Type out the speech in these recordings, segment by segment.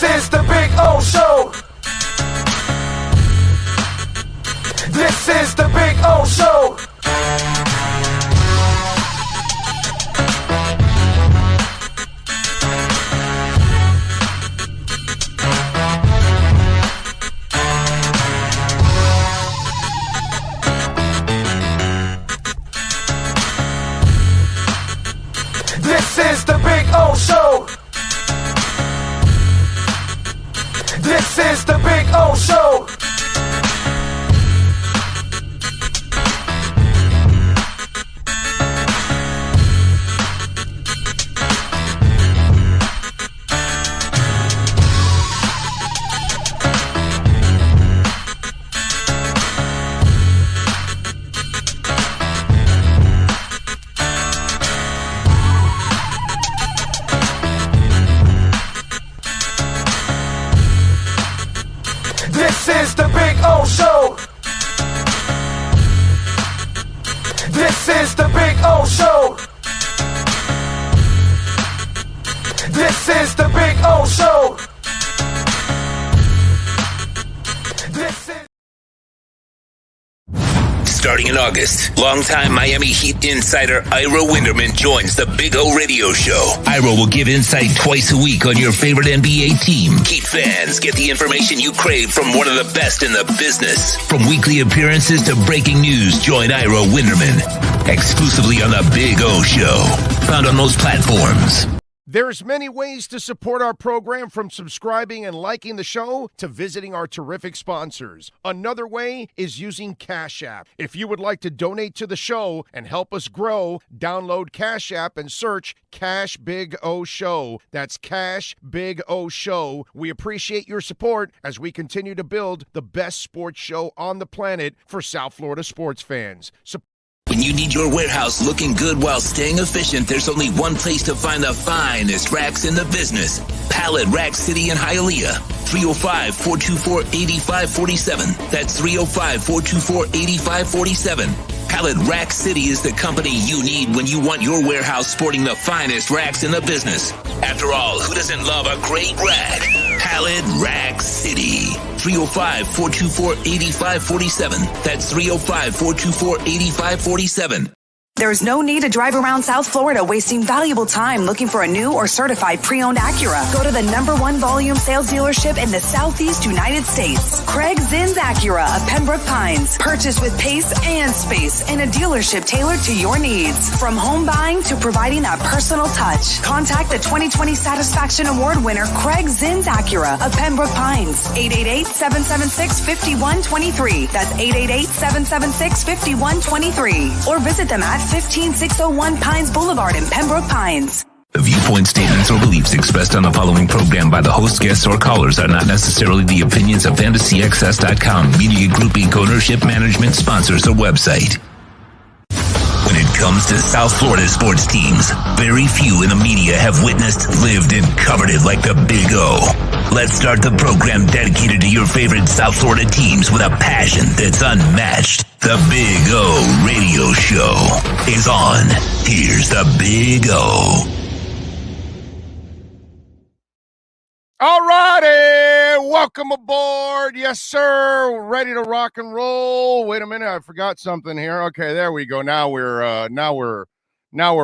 This is the Big O Show. This is the Big O Show. This is the Big O Show. This is the Big O Show. This is the Big O Show. This is the Big O Show. This is the Big O Show. This is... Starting in August, longtime Miami Heat insider Ira Winderman joins the Big O Radio Show. Ira will give insight twice a week on your favorite NBA team. Heat fans get the information you crave from one of the best in the business. From weekly appearances to breaking news, join Ira Winderman exclusively on the Big O Show. Found on most platforms. There's many ways to support our program, from subscribing and liking the show to visiting our terrific sponsors. Another way is using Cash App. If you would like to donate to the show and help us grow, download Cash App and search Cash Big O Show. That's Cash Big O Show. We appreciate your support as we continue to build the best sports show on the planet for South Florida sports fans. When you need your warehouse looking good while staying efficient, there's only one place to find the finest racks in the business. Pallet Rack City in Hialeah. 305-424-8547. That's 305-424-8547. Pallet Rack City is the company you need when you want your warehouse sporting the finest racks in the business. After all, who doesn't love a great rack? Pallet Rack City. 305-424-8547. That's 305-424-8547. There's no need to drive around South Florida wasting valuable time looking for a new or certified pre-owned Acura. Go to the #1 volume sales dealership in the Southeast United States. Craig Zinn Acura of Pembroke Pines. Purchase with pace and space in a dealership tailored to your needs. From home buying to providing that personal touch. Contact the 2020 Satisfaction Award winner Craig Zinn Acura of Pembroke Pines. 888-776-5123. That's 888-776-5123. Or visit them at 15601 Pines Boulevard in Pembroke Pines. The viewpoint, statements, or beliefs expressed on the following program by the host, guests, or callers are not necessarily the opinions of FantasyXS.com, Media Group Inc. ownership, management, sponsors, or website. When it comes to South Florida sports teams, very few in the media have witnessed, lived, and covered it like the Big O. Let's start the program dedicated to your favorite South Florida teams with a passion that's unmatched. The Big O Radio Show is on. Here's the Big O. All righty, welcome aboard. Yes, sir. We're ready to rock and roll. Wait a minute, I forgot something here. Okay, there we go. Now we're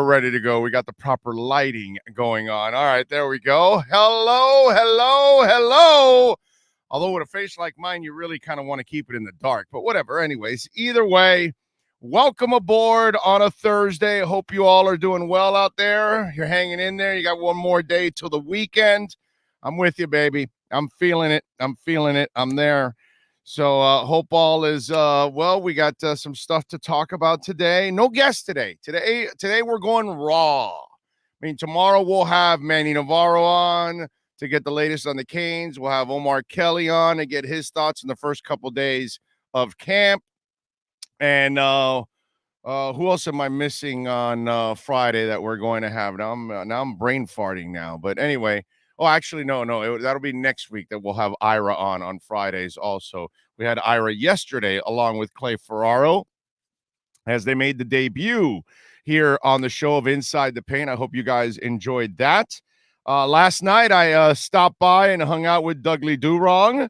ready to go. We got the proper lighting going on. All right, there we go. Hello, hello, hello. Although with a face like mine, you really kind of want to keep it in the dark, but whatever. Anyways, either way, welcome aboard on a Thursday. Hope you all are doing well out there. You're hanging in there. You got one more day till the weekend. I'm with you, baby. I'm feeling it. I'm there. So hope all is well. We got some stuff to talk about today. No guest today. Today we're going raw. I mean, tomorrow we'll have Manny Navarro on to get the latest on the Canes. We'll have Omar Kelly on to get his thoughts in the first couple days of camp. And who else am I missing on Friday that we're going to have? Now I'm brain farting now. But anyway, actually, no. That'll be next week that we'll have Ira on Fridays also. We had Ira yesterday along with Clay Ferraro as they made the debut here on the show of Inside the Paint. I hope you guys enjoyed that. Last night, I stopped by and hung out with Dougley Durong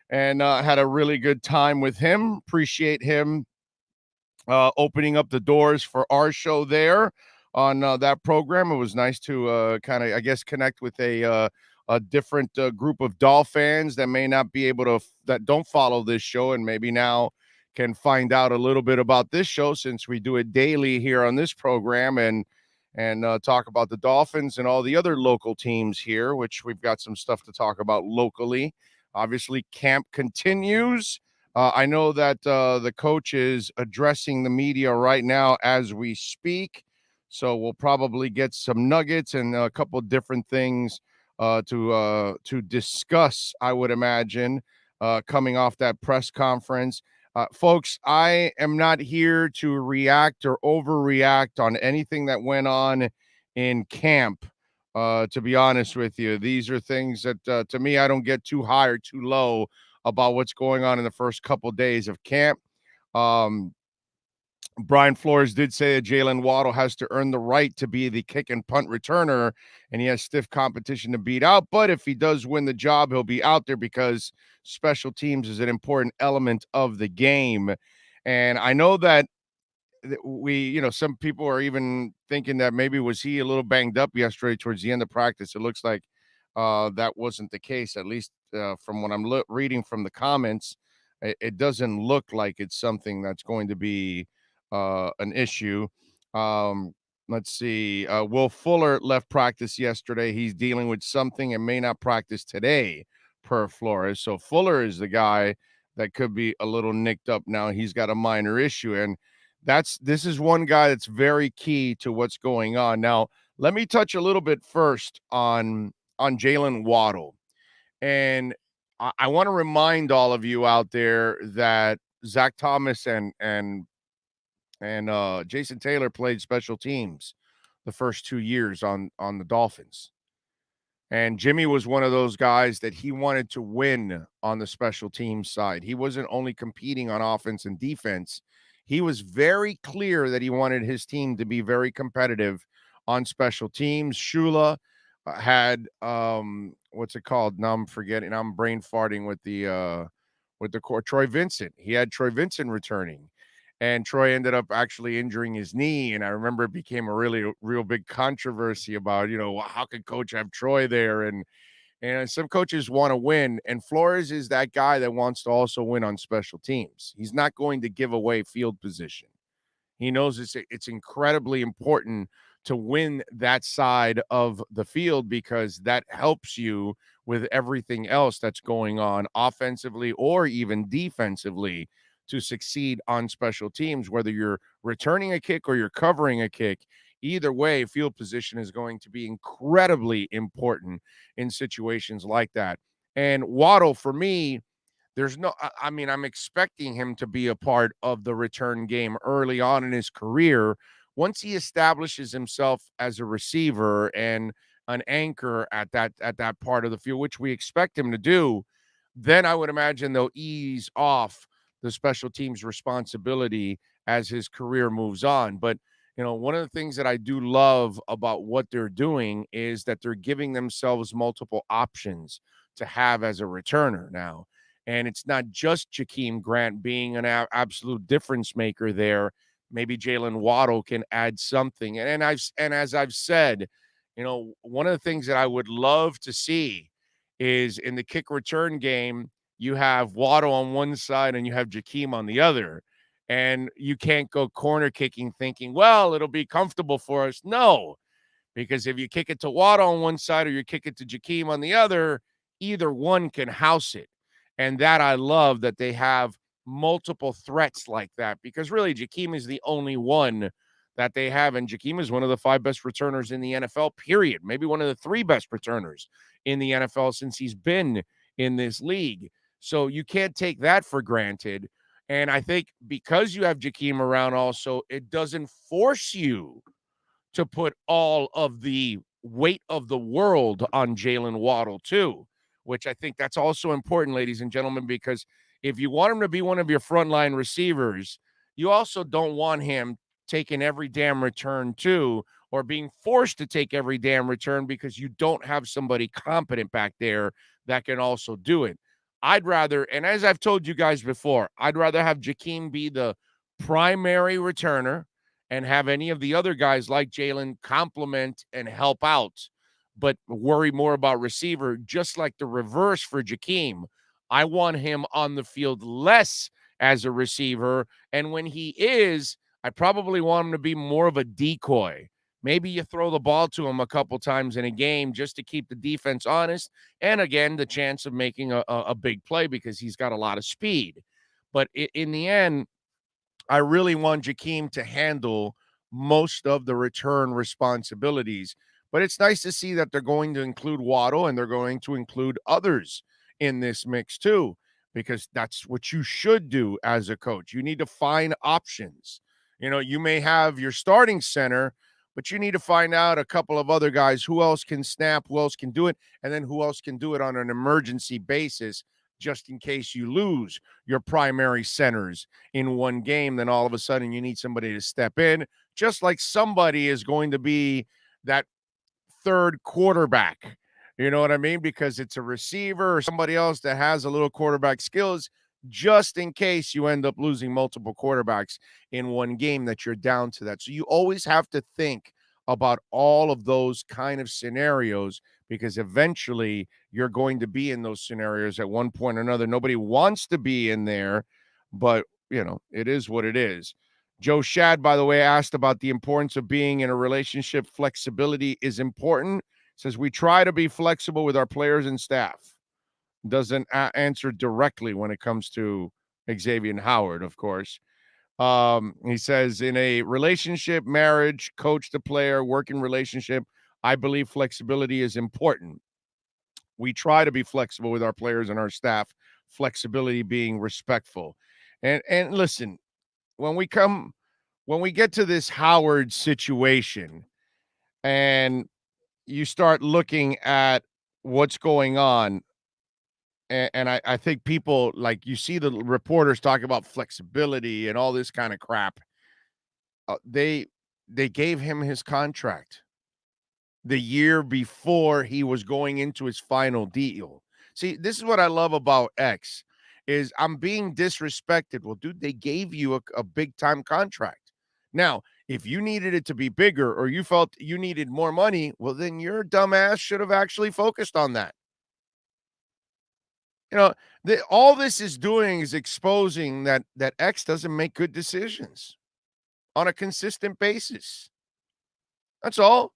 and had a really good time with him. Appreciate him opening up the doors for our show there on that program. It was nice to kind of, I guess, connect with a different group of Doll fans that may not be able to, that don't follow this show and maybe now can find out a little bit about this show since we do it daily here on this program and talk about the Dolphins and all the other local teams here, which we've got some stuff to talk about locally. Obviously, camp continues. I know that the coach is addressing the media right now as we speak, so we'll probably get some nuggets and a couple different things to discuss, I would imagine, coming off that press conference. Folks, I am not here to react or overreact on anything that went on in camp. To be honest with you, these are things that to me, I don't get too high or too low about what's going on in the first couple days of camp. Brian Flores did say that Jalen Waddle has to earn the right to be the kick and punt returner, and he has stiff competition to beat out. But if he does win the job, he'll be out there because special teams is an important element of the game. And I know that some people are even thinking that maybe was he a little banged up yesterday towards the end of practice. It looks like that wasn't the case, at least from what I'm reading from the comments. It doesn't look like it's something that's going to be an issue. Let's see. Will Fuller left practice yesterday. He's dealing with something and may not practice today, per Flores. So Fuller is the guy that could be a little nicked up now. He's got a minor issue, and this is one guy that's very key to what's going on. Now, let me touch a little bit first on Jalen Waddle. And I want to remind all of you out there that Zach Thomas and Jason Taylor played special teams the first 2 years on the Dolphins. And Jimmy was one of those guys that he wanted to win on the special teams side. He wasn't only competing on offense and defense. He was very clear that he wanted his team to be very competitive on special teams. Shula had what's it called? Now I'm forgetting. I'm brain farting with the core. Troy Vincent. He had Troy Vincent returning, and Troy ended up actually injuring his knee. And I remember it became a real big controversy about, how could coach have Troy there? And some coaches want to win, and Flores is that guy that wants to also win on special teams. He's not going to give away field position. He knows it's incredibly important to win that side of the field because that helps you with everything else that's going on offensively or even defensively to succeed on special teams, whether you're returning a kick or you're covering a kick. Either way, field position is going to be incredibly important in situations like that. And Waddle, for me, I'm expecting him to be a part of the return game early on in his career. Once he establishes himself as a receiver and an anchor at that part of the field, which we expect him to do, then I would imagine they'll ease off the special teams responsibility as his career moves on. But one of the things that I do love about what they're doing is that they're giving themselves multiple options to have as a returner now. And it's not just Jakeem Grant being an absolute difference maker there. Maybe Jalen Waddle can add something. And as I've said, one of the things that I would love to see is in the kick return game, you have Waddle on one side and you have Jakeem on the other. And you can't go corner kicking thinking, well, it'll be comfortable for us. No, because if you kick it to Waddle on one side or you kick it to Jakeem on the other, either one can house it. And that I love that they have multiple threats like that, because really Jakeem is the only one that they have. And Jakeem is one of the 5 best returners in the NFL, period. Maybe one of the 3 best returners in the NFL since he's been in this league. So you can't take that for granted. And I think because you have Jakeem around also, it doesn't force you to put all of the weight of the world on Jalen Waddle too, which I think that's also important, ladies and gentlemen, because if you want him to be one of your frontline receivers, you also don't want him taking every damn return too, or being forced to take every damn return because you don't have somebody competent back there that can also do it. I'd rather, and as I've told you guys before, I'd rather have Jakeem be the primary returner and have any of the other guys like Jalen complement and help out, but worry more about receiver, just like the reverse for Jakeem. I want him on the field less as a receiver, and when he is, I probably want him to be more of a decoy. Maybe you throw the ball to him a couple times in a game just to keep the defense honest, and again, the chance of making a big play because he's got a lot of speed. But in the end, I really want Jakeem to handle most of the return responsibilities. But it's nice to see that they're going to include Waddle and they're going to include others in this mix too, because that's what you should do as a coach. You need to find options. You know, you may have your starting center, but you need to find out a couple of other guys who else can snap, who else can do it, and then who else can do it on an emergency basis just in case you lose your primary centers in one game. Then all of a sudden you need somebody to step in, just like somebody is going to be that third quarterback. You know what I mean? Because it's a receiver or somebody else that has a little quarterback skills, just in case you end up losing multiple quarterbacks in one game that you're down to that. So you always have to think about all of those kind of scenarios because eventually you're going to be in those scenarios at one point or another. Nobody wants to be in there, but, you know, it is what it is. Joe Shad, by the way, asked about the importance of being in a relationship. Flexibility is important. Says we try to be flexible with our players and staff. Doesn't answer directly when it comes to Xavien Howard, of course. He says in a relationship, marriage, coach to player, working relationship, I believe flexibility is important. We try to be flexible with our players and our staff, flexibility being respectful. And listen, when we get to this Howard situation and you start looking at what's going on, and I think people, like, you see the reporters talk about flexibility and all this kind of crap. They gave him his contract the year before he was going into his final deal. See, this is what I love about X is I'm being disrespected. Well, dude, they gave you a big time contract. Now, if you needed it to be bigger or you felt you needed more money, well, then your dumbass should have actually focused on that. You know, all this is doing is exposing that X doesn't make good decisions on a consistent basis. That's all.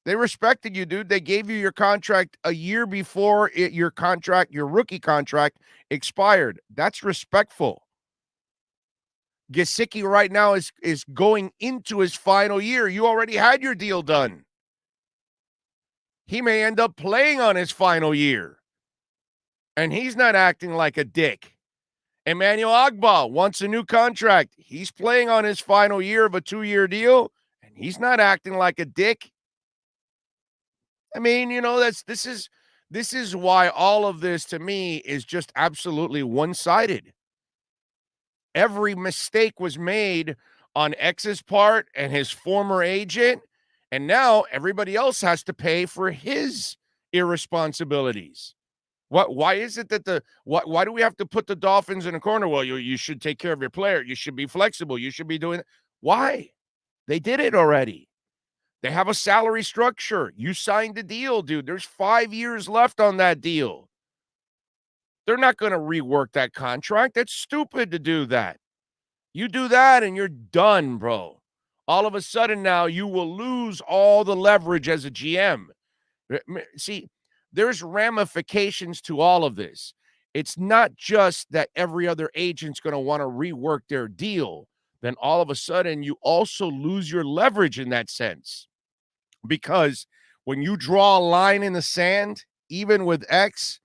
They respected you, dude. They gave you your contract a year before your rookie contract expired. That's respectful. Gesicki right now is going into his final year. You already had your deal done. He may end up playing on his final year. And he's not acting like a dick. Emmanuel Ogbah wants a new contract. He's playing on his final year of a 2-year deal, and he's not acting like a dick. I mean, you know, this is why all of this to me is just absolutely one-sided. Every mistake was made on X's part and his former agent, and now everybody else has to pay for his irresponsibilities. Why is it that why do we have to put the Dolphins in a corner? Well, you should take care of your player. You should be flexible. You should be doing it. Why? They did it already. They have a salary structure. You signed the deal, dude. There's 5 years left on that deal. They're not going to rework that contract. That's stupid to do that. You do that and you're done, bro. All of a sudden now you will lose all the leverage as a GM. See, there's ramifications to all of this. It's not just that every other agent's going to want to rework their deal. Then all of a sudden you also lose your leverage in that sense. Because when you draw a line in the sand, even with X,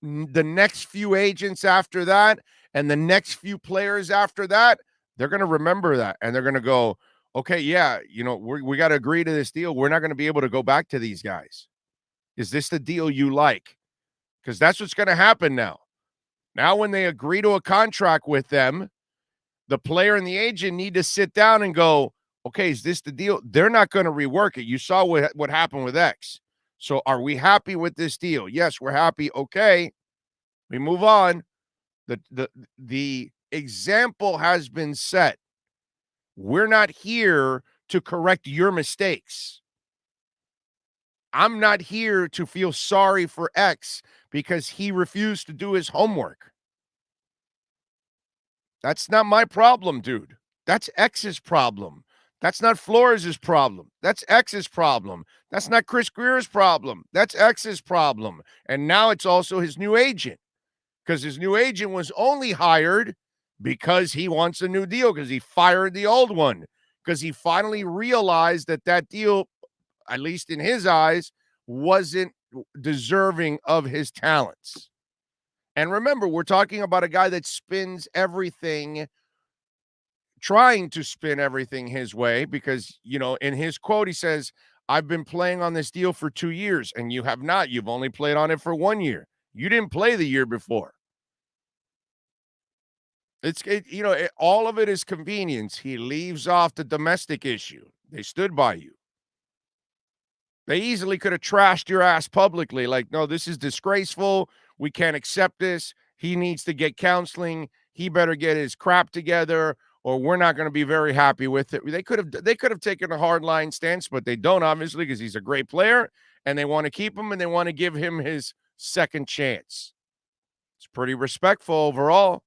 the next few agents after that and the next few players after that, they're going to remember that. And they're going to go, okay, yeah, you know, we got to agree to this deal. We're not going to be able to go back to these guys. Is this the deal you like? Because that's what's going to happen now. Now, when they agree to a contract with them, the player and the agent need to sit down and go, Okay, is this the deal? They're not going to rework it. You saw what happened with X. So are we happy with this deal? Yes, we're happy. Okay, we move on. The example has been set. We're not here to correct your mistakes. I'm not here to feel sorry for X because he refused to do his homework. That's not my problem, dude. That's X's problem. That's not Flores' problem. That's X's problem. That's not Chris Greer's problem. That's X's problem. And now it's also his new agent, because his new agent was only hired because he wants a new deal, because he fired the old one, because he finally realized that that deal, at least in his eyes, wasn't deserving of his talents. And remember, we're talking about a guy that spins everything, trying to spin everything his way, because, you know, in his quote, he says, I've been playing on this deal for 2 years, and you have not. You've only played on it for 1 year. You didn't play the year before. All of it is convenience. He leaves off the domestic issue. They stood by you. They easily could have trashed your ass publicly. Like, no, this is disgraceful. We can't accept this. He needs to get counseling. He better get his crap together, or we're not going to be very happy with it. They could have taken a hard line stance, but they don't, obviously, because he's a great player, and they want to keep him, and they want to give him his second chance. It's pretty respectful overall.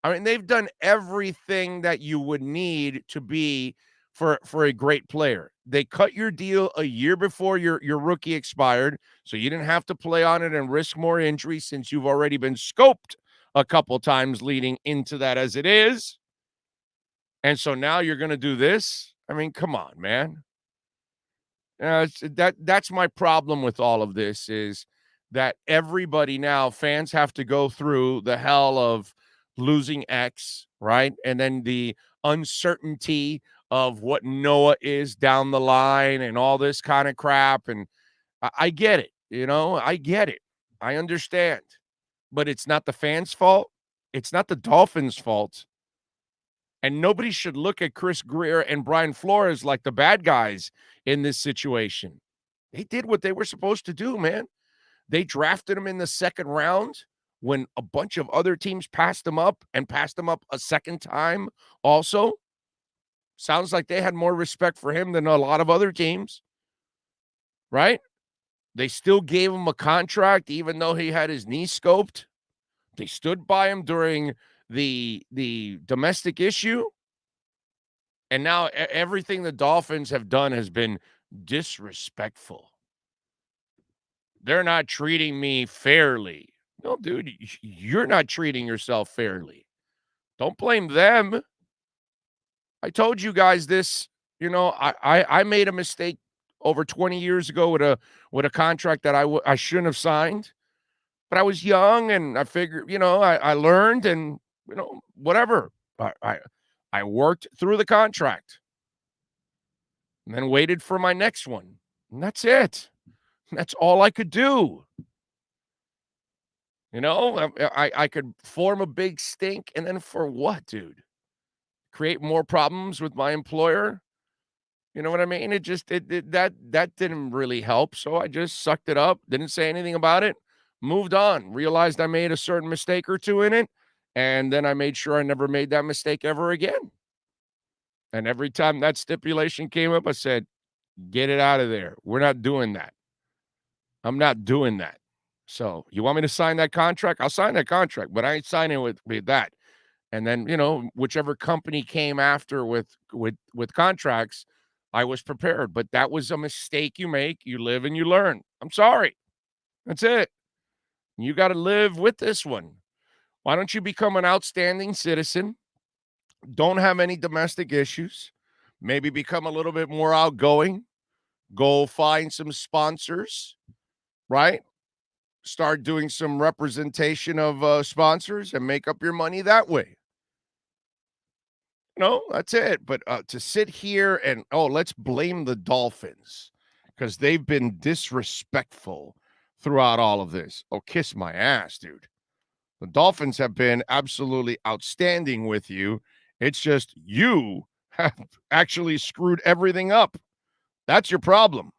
I mean, they've done everything that you would need to be for a great player. They cut your deal a year before your rookie expired, so you didn't have to play on it and risk more injury, since you've already been scoped a couple times leading into that as it is. And so now you're going to do this? I mean, come on, man. That's my problem with all of this, is that everybody now, fans have to go through the hell of losing X, right? And then the uncertainty of what Noah is down the line and all this kind of crap. And I get it, I get it. I understand. But it's not the fans' fault. It's not the Dolphins' fault. And nobody should look at Chris Greer and Brian Flores like the bad guys in this situation. They did what they were supposed to do, man. They drafted him in the second round when a bunch of other teams passed him up, and passed him up a second time also. Sounds like they had more respect for him than a lot of other teams, right? They still gave him a contract even though he had his knee scoped. They stood by him during the domestic issue. And now everything the Dolphins have done has been disrespectful. They're not treating me fairly. No, dude, you're not treating yourself fairly. Don't blame them. I told you guys this. I made a mistake over 20 years ago with a contract that I shouldn't have signed. But I was young, and I figured, I learned, and, whatever. I worked through the contract and then waited for my next one. And that's it. That's all I could do. I could form a big stink, and then for what, dude? Create more problems with my employer? You know what I mean? That didn't really help. So I just sucked it up, didn't say anything about it, moved on, realized I made a certain mistake or two in it, and then I made sure I never made that mistake ever again. And every time that stipulation came up, I said, get it out of there. We're not doing that. I'm not doing that. So you want me to sign that contract? I'll sign that contract, but I ain't signing with that. And then, whichever company came after with contracts, I was prepared. But that was a mistake you make. You live and you learn. I'm sorry. That's it. You got to live with this one. Why don't you become an outstanding citizen? Don't have any domestic issues. Maybe become a little bit more outgoing. Go find some sponsors, right? Start doing some representation of sponsors and make up your money that way. No, that's it. But to sit here and, let's blame the Dolphins because they've been disrespectful throughout all of this. Oh, kiss my ass, dude. The Dolphins have been absolutely outstanding with you. It's just you have actually screwed everything up. That's your problem.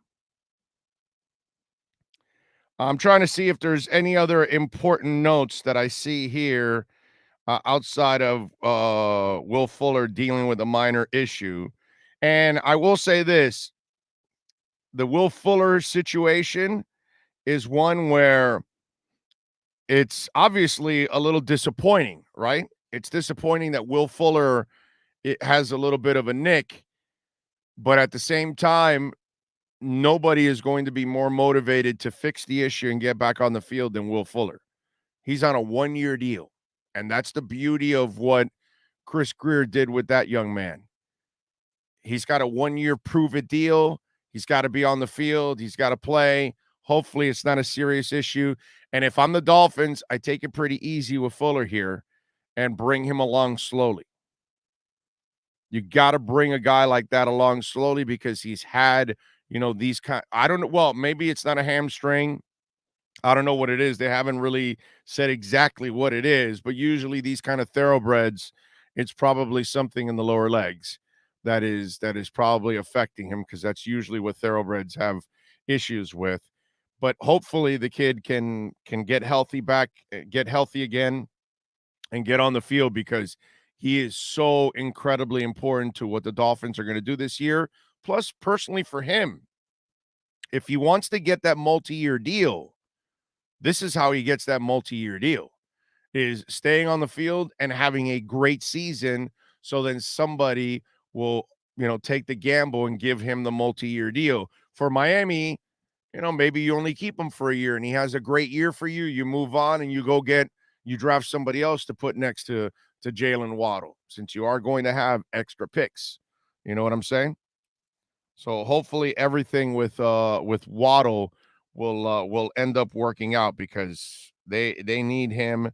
I'm trying to see if there's any other important notes that I see here outside of Will Fuller dealing with a minor issue. And I will say this, the Will Fuller situation is one where it's obviously a little disappointing, right? It's disappointing that Will Fuller has a little bit of a nick, but at the same time, nobody is going to be more motivated to fix the issue and get back on the field than Will Fuller. He's on a 1-year deal, and that's the beauty of what Chris Grier did with that young man. He's got a 1-year prove-it deal. He's got to be on the field. He's got to play. Hopefully, it's not a serious issue. And if I'm the Dolphins, I take it pretty easy with Fuller here and bring him along slowly. You got to bring a guy like that along slowly because he's had, these kind. I don't know. Well, maybe it's not a hamstring. I don't know what it is. They haven't really said exactly what it is, but usually these kind of thoroughbreds, it's probably something in the lower legs that is probably affecting him, because that's usually what thoroughbreds have issues with. But hopefully the kid can get healthy again and get on the field, because he is so incredibly important to what the Dolphins are going to do this year. Plus, personally for him, if he wants to get that multi-year deal, this is how he gets that multi-year deal, is staying on the field and having a great season. So then somebody will, take the gamble and give him the multi-year deal. For Miami, maybe you only keep him for a year and he has a great year for you. You move on and you draft somebody else to put next to Jalen Waddle, since you are going to have extra picks. You know what I'm saying? So hopefully everything with Waddle will end up working out, because they need him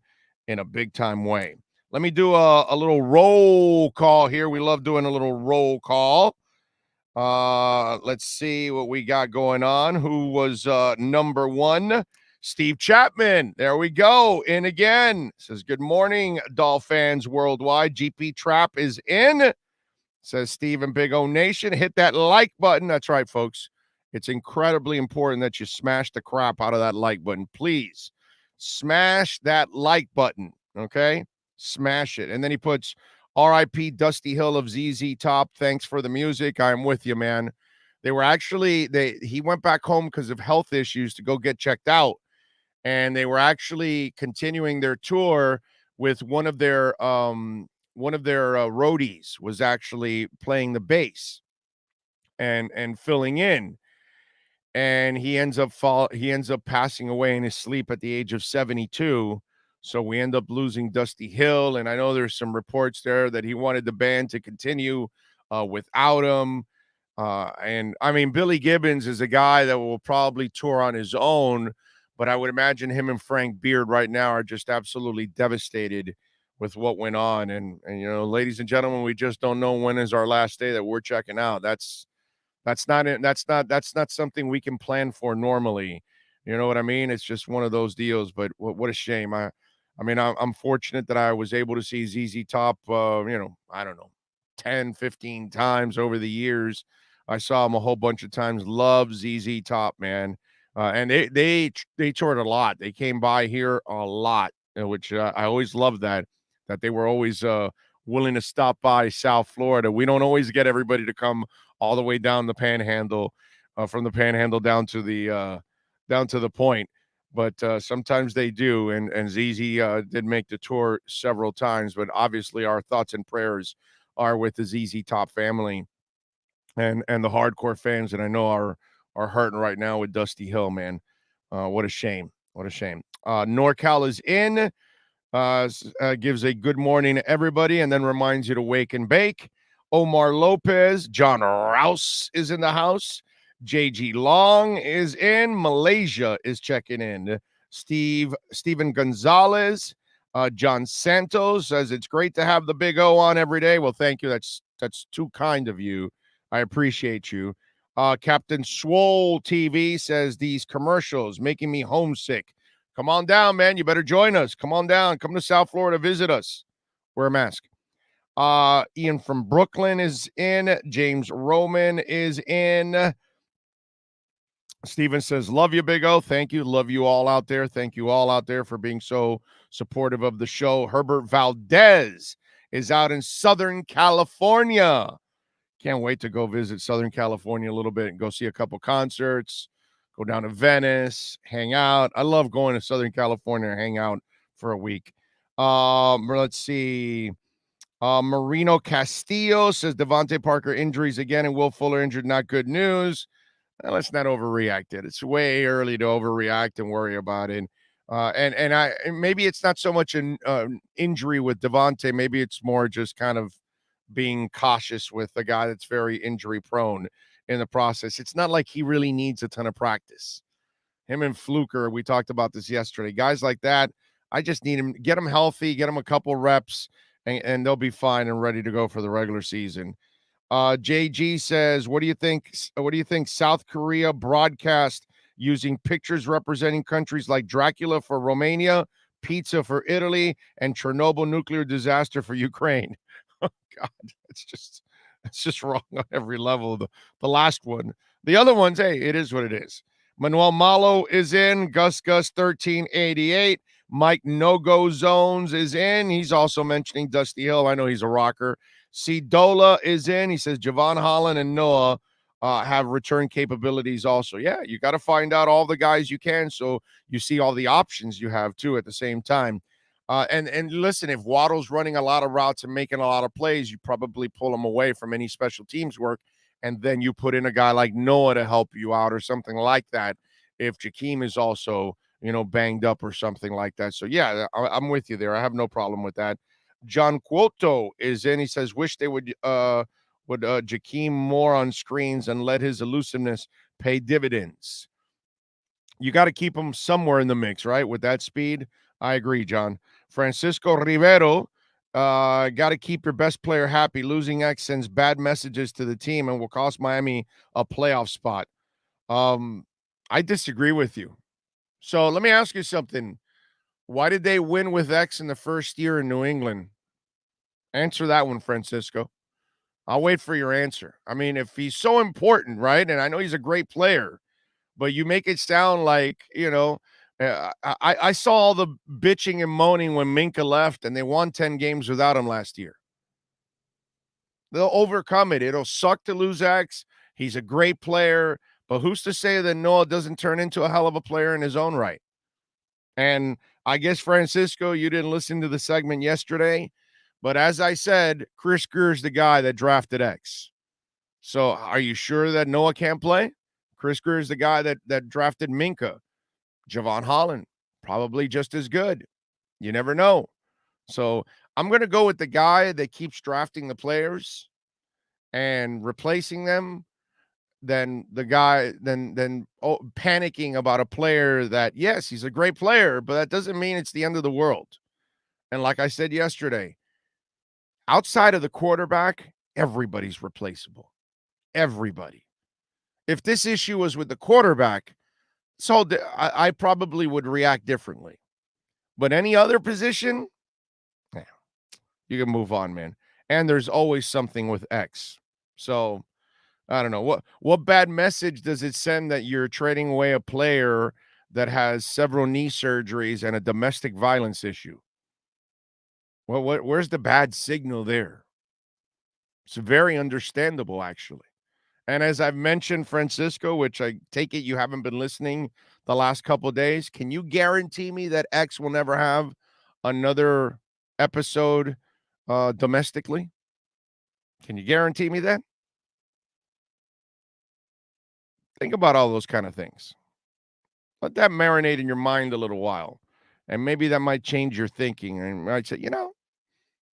in a big time way. Let me do a little roll call here. We love doing a little roll call. Let's see what we got going on. Who was number one? Steve Chapman. There we go. In again. Says, good morning, Dolphins worldwide. GP Trap is in. Says Steve and Big O Nation. Hit that like button. That's right, folks. It's incredibly important that you smash the crap out of that like button. Please smash that like button. Okay? Smash it. And then he puts R.I.P. Dusty Hill of ZZ Top. Thanks for the music. I'm with you, man. They were actually, he went back home because of health issues to go get checked out. And they were actually continuing their tour with one of their roadies was actually playing the bass and filling in. And he ends up passing away in his sleep at the age of 72. So we end up losing Dusty Hill. And I know there's some reports there that he wanted the band to continue without him. And I mean, Billy Gibbons is a guy that will probably tour on his own, but I would imagine him and Frank Beard right now are just absolutely devastated with what went on. And ladies and gentlemen, we just don't know when is our last day that we're checking out. That's not something we can plan for normally. You know what I mean? It's just one of those deals, but what a shame. I'm fortunate that I was able to see ZZ Top, I don't know, 10, 15 times over the years. I saw him a whole bunch of times. Love ZZ Top, man. And they toured a lot. They came by here a lot, which I always loved that they were always willing to stop by South Florida. We don't always get everybody to come all the way down the Panhandle, from the Panhandle down to the point. But sometimes they do, and ZZ did make the tour several times. But obviously, our thoughts and prayers are with the ZZ Top family and the hardcore fans that I know are hurting right now with Dusty Hill, man. What a shame. What a shame. NorCal is in, gives a good morning to everybody, and then reminds you to wake and bake. Omar Lopez, John Rouse is in the house. JG Long is in. Malaysia is checking in. Steven Gonzalez, John Santos says it's great to have the Big O on every day. Well, thank you. That's too kind of you. I appreciate you. Captain Swole TV says these commercials making me homesick. Come on down, man. You better join us. Come on down. Come to South Florida. Visit us. Wear a mask. Ian from Brooklyn is in. James Roman is in. Steven says, love you, Big O. Thank you. Love you all out there. Thank you all out there for being so supportive of the show. Herbert Valdez is out in Southern California. Can't wait to go visit Southern California a little bit and go see a couple concerts, go down to Venice, hang out. I love going to Southern California and hang out for a week. Let's see. Marino Castillo says Devontae Parker injuries again and Will Fuller injured. Not good news. Let's not overreact it. It's way early to overreact and worry about it. And maybe it's not so much an injury with Devontae. Maybe it's more just kind of being cautious with a guy that's very injury prone in the process. It's not like he really needs a ton of practice. Him and Fluker, we talked about this yesterday. Guys like that, I just need him, get him healthy, get him a couple reps, and they'll be fine and ready to go for the regular season. JG says, what do you think South Korea broadcast using pictures representing countries like Dracula for Romania, pizza for Italy, and Chernobyl nuclear disaster for Ukraine? Oh God, it's just wrong on every level. The last one. The other ones, hey, it is what it is. Manuel Malo is in. Gus 1388. Mike No-Go Zones is in. He's also mentioning Dusty Hill. I know he's a rocker. C. Dola is in. He says Javon Holland and Noah have return capabilities also. Yeah, you got to find out all the guys you can so you see all the options you have too at the same time. And listen, if Waddle's running a lot of routes and making a lot of plays, you probably pull him away from any special teams work, and then you put in a guy like Noah to help you out or something like that if Jakeem is also, banged up or something like that. So, yeah, I'm with you there. I have no problem with that. John Quoto is in. He says, wish they would Jakeem more on screens and let his elusiveness pay dividends. You got to keep him somewhere in the mix, right? With that speed. I agree, John. Francisco Rivero, got to keep your best player happy. Losing X sends bad messages to the team and will cost Miami a playoff spot. I disagree with you. So let me ask you something. Why did they win with X in the first year in New England? Answer that one, Francisco. I'll wait for your answer. I mean, if he's so important, right? And I know he's a great player, but you make it sound like, I saw all the bitching and moaning when Minka left and they won 10 games without him last year. They'll overcome it. It'll suck to lose X. He's a great player, but who's to say that Noah doesn't turn into a hell of a player in his own right? And I guess, Francisco, you didn't listen to the segment yesterday, but as I said, Chris Greer's the guy that drafted X. So are you sure that Noah can't play? Chris Greer is the guy that drafted Minka. Javon Holland, probably just as good. You never know. So I'm going to go with the guy that keeps drafting the players and replacing them than the guy panicking about a player that, yes, he's a great player, but that doesn't mean it's the end of the world. And like I said yesterday, outside of the quarterback, everybody's replaceable. Everybody. If this issue was with the quarterback, so I probably would react differently. But any other position, you can move on, man. And there's always something with X. So I don't know. What bad message does it send that you're trading away a player that has several knee surgeries and a domestic violence issue? Well, where's the bad signal there? It's very understandable, actually. And as I've mentioned, Francisco, which I take it you haven't been listening the last couple of days, can you guarantee me that X will never have another episode domestically? Can you guarantee me that? Think about all those kind of things. Let that marinate in your mind a little while. And maybe that might change your thinking. And you might say,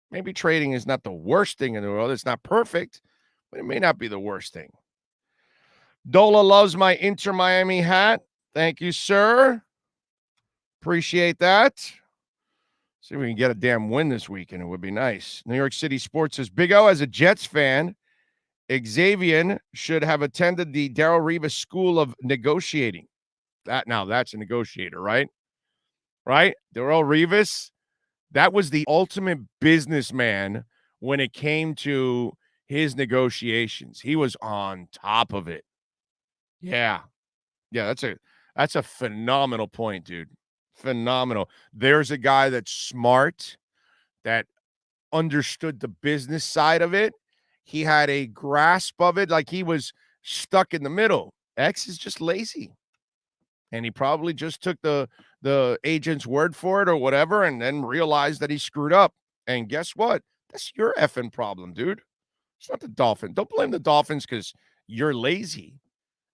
maybe trading is not the worst thing in the world. It's not perfect, but it may not be the worst thing. Dola loves my Inter Miami hat. Thank you, sir. Appreciate that. See if we can get a damn win this weekend. It would be nice. New York City Sports says, Big O, as a Jets fan, Xavien should have attended the Darrelle Revis School of Negotiating. That's a negotiator, right? Right? Darrelle Revis, that was the ultimate businessman when it came to his negotiations. He was on top of it. Yeah. Yeah, that's a phenomenal point, dude. Phenomenal. There's a guy that's smart, that understood the business side of it. He had a grasp of it, like he was stuck in the middle. X is just lazy. And he probably just took the agent's word for it or whatever, and then realized that he screwed up. And guess what? That's your effing problem, dude. It's not the Dolphins. Don't blame the Dolphins because you're lazy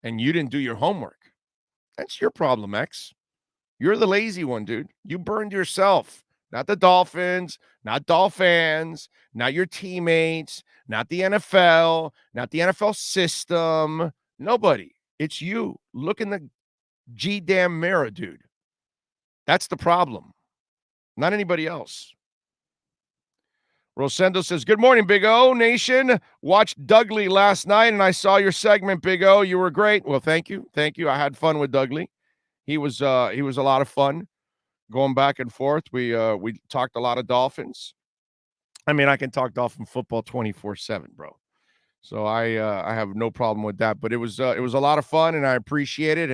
and you didn't do your homework. That's your problem, X. You're the lazy one, dude. You burned yourself. Not the Dolphins, not Dolphins, not your teammates, not the NFL, not the NFL system. Nobody. It's you. Look in the G-damn mirror, dude. That's the problem. Not anybody else. Rosendo says, good morning, Big O Nation. Watched Dougley last night, and I saw your segment, Big O. You were great. Well, thank you. Thank you. I had fun with Dougley. He was a lot of fun going back and forth. We talked a lot of Dolphins. I mean, I can talk Dolphin football 24/7, bro. So I have no problem with that. But it was a lot of fun, and I appreciate it.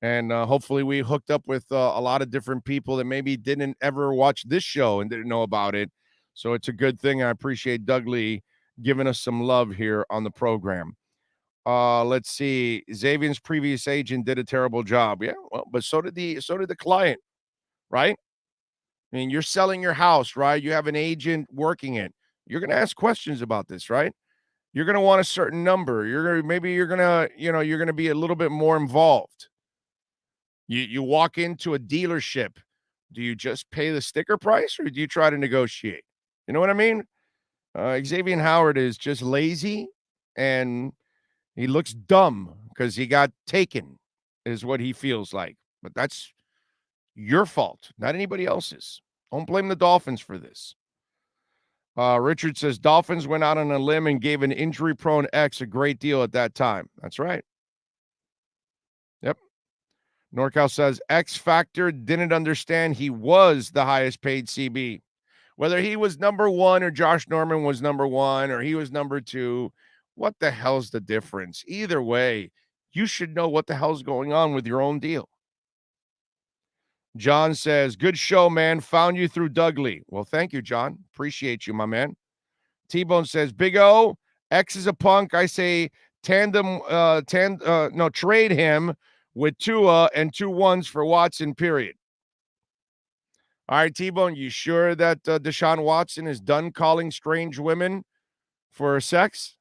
And hopefully we hooked up with a lot of different people that maybe didn't ever watch this show and didn't know about it. So it's a good thing. I appreciate Dougley giving us some love here on the program. Let's see. Xavien's previous agent did a terrible job. Yeah, well, but so did the client, right? I mean, you're selling your house, right? You have an agent working it. You're going to ask questions about this, right? You're going to want a certain number. You're going to be a little bit more involved. You walk into a dealership. Do you just pay the sticker price or do you try to negotiate? You know what I mean? Xavien Howard is just lazy and he looks dumb because he got taken, is what he feels like. But that's your fault, not anybody else's. Don't blame the Dolphins for this. Richard says, Dolphins went out on a limb and gave an injury-prone X a great deal at that time. That's right. Yep. NorCal says, X Factor didn't understand he was the highest paid CB. Whether he was number one or Josh Norman was number one or he was number two, what the hell's the difference? Either way, you should know what the hell's going on with your own deal. John says, good show, man. Found you through Dougley. Well, thank you, John. Appreciate you, my man. T-Bone says, Big O, X is a punk. I say trade him with Tua and 2 1s for Watson, period. All right, T-Bone, you sure that Deshaun Watson is done calling strange women for sex?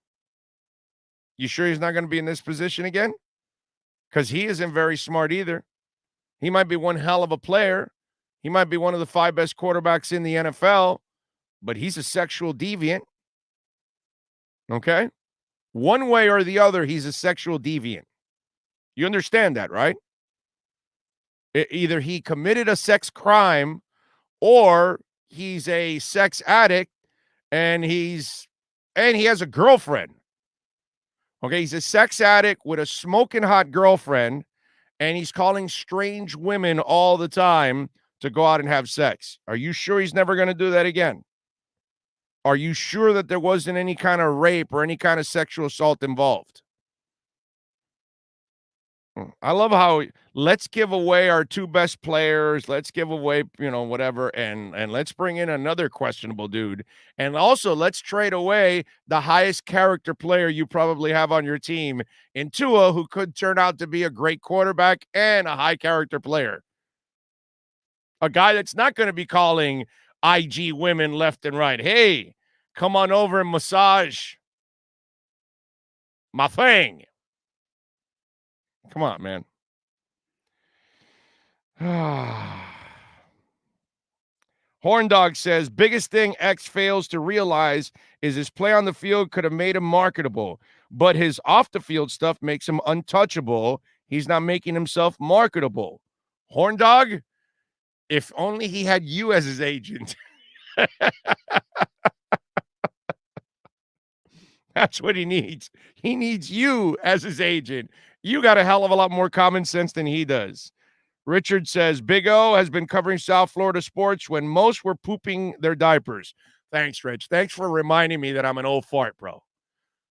You sure he's not going to be in this position again? Because he isn't very smart either. He might be one hell of a player. He might be one of the 5 best quarterbacks in the NFL, but he's a sexual deviant. Okay? One way or the other, he's a sexual deviant. You understand that, right? Either he committed a sex crime or he's a sex addict and he has a girlfriend. Okay, he's a sex addict with a smoking hot girlfriend, and he's calling strange women all the time to go out and have sex. Are you sure he's never going to do that again? Are you sure that there wasn't any kind of rape or any kind of sexual assault involved? I love how let's give away our 2 best players. Let's give away, whatever. And let's bring in another questionable dude. And also let's trade away the highest character player you probably have on your team in Tua, who could turn out to be a great quarterback and a high character player. A guy that's not going to be calling IG women left and right. Hey, come on over and massage my thing. Come on, man. Horn Dog says, biggest thing X fails to realize is his play on the field could have made him marketable, but his off-the-field stuff makes him untouchable. He's not making himself marketable. Horn Dog, if only he had you as his agent. That's what he needs. He needs you as his agent. You got a hell of a lot more common sense than he does. Richard says, Big O has been covering South Florida sports when most were pooping their diapers. Thanks, Rich. Thanks for reminding me that I'm an old fart, bro.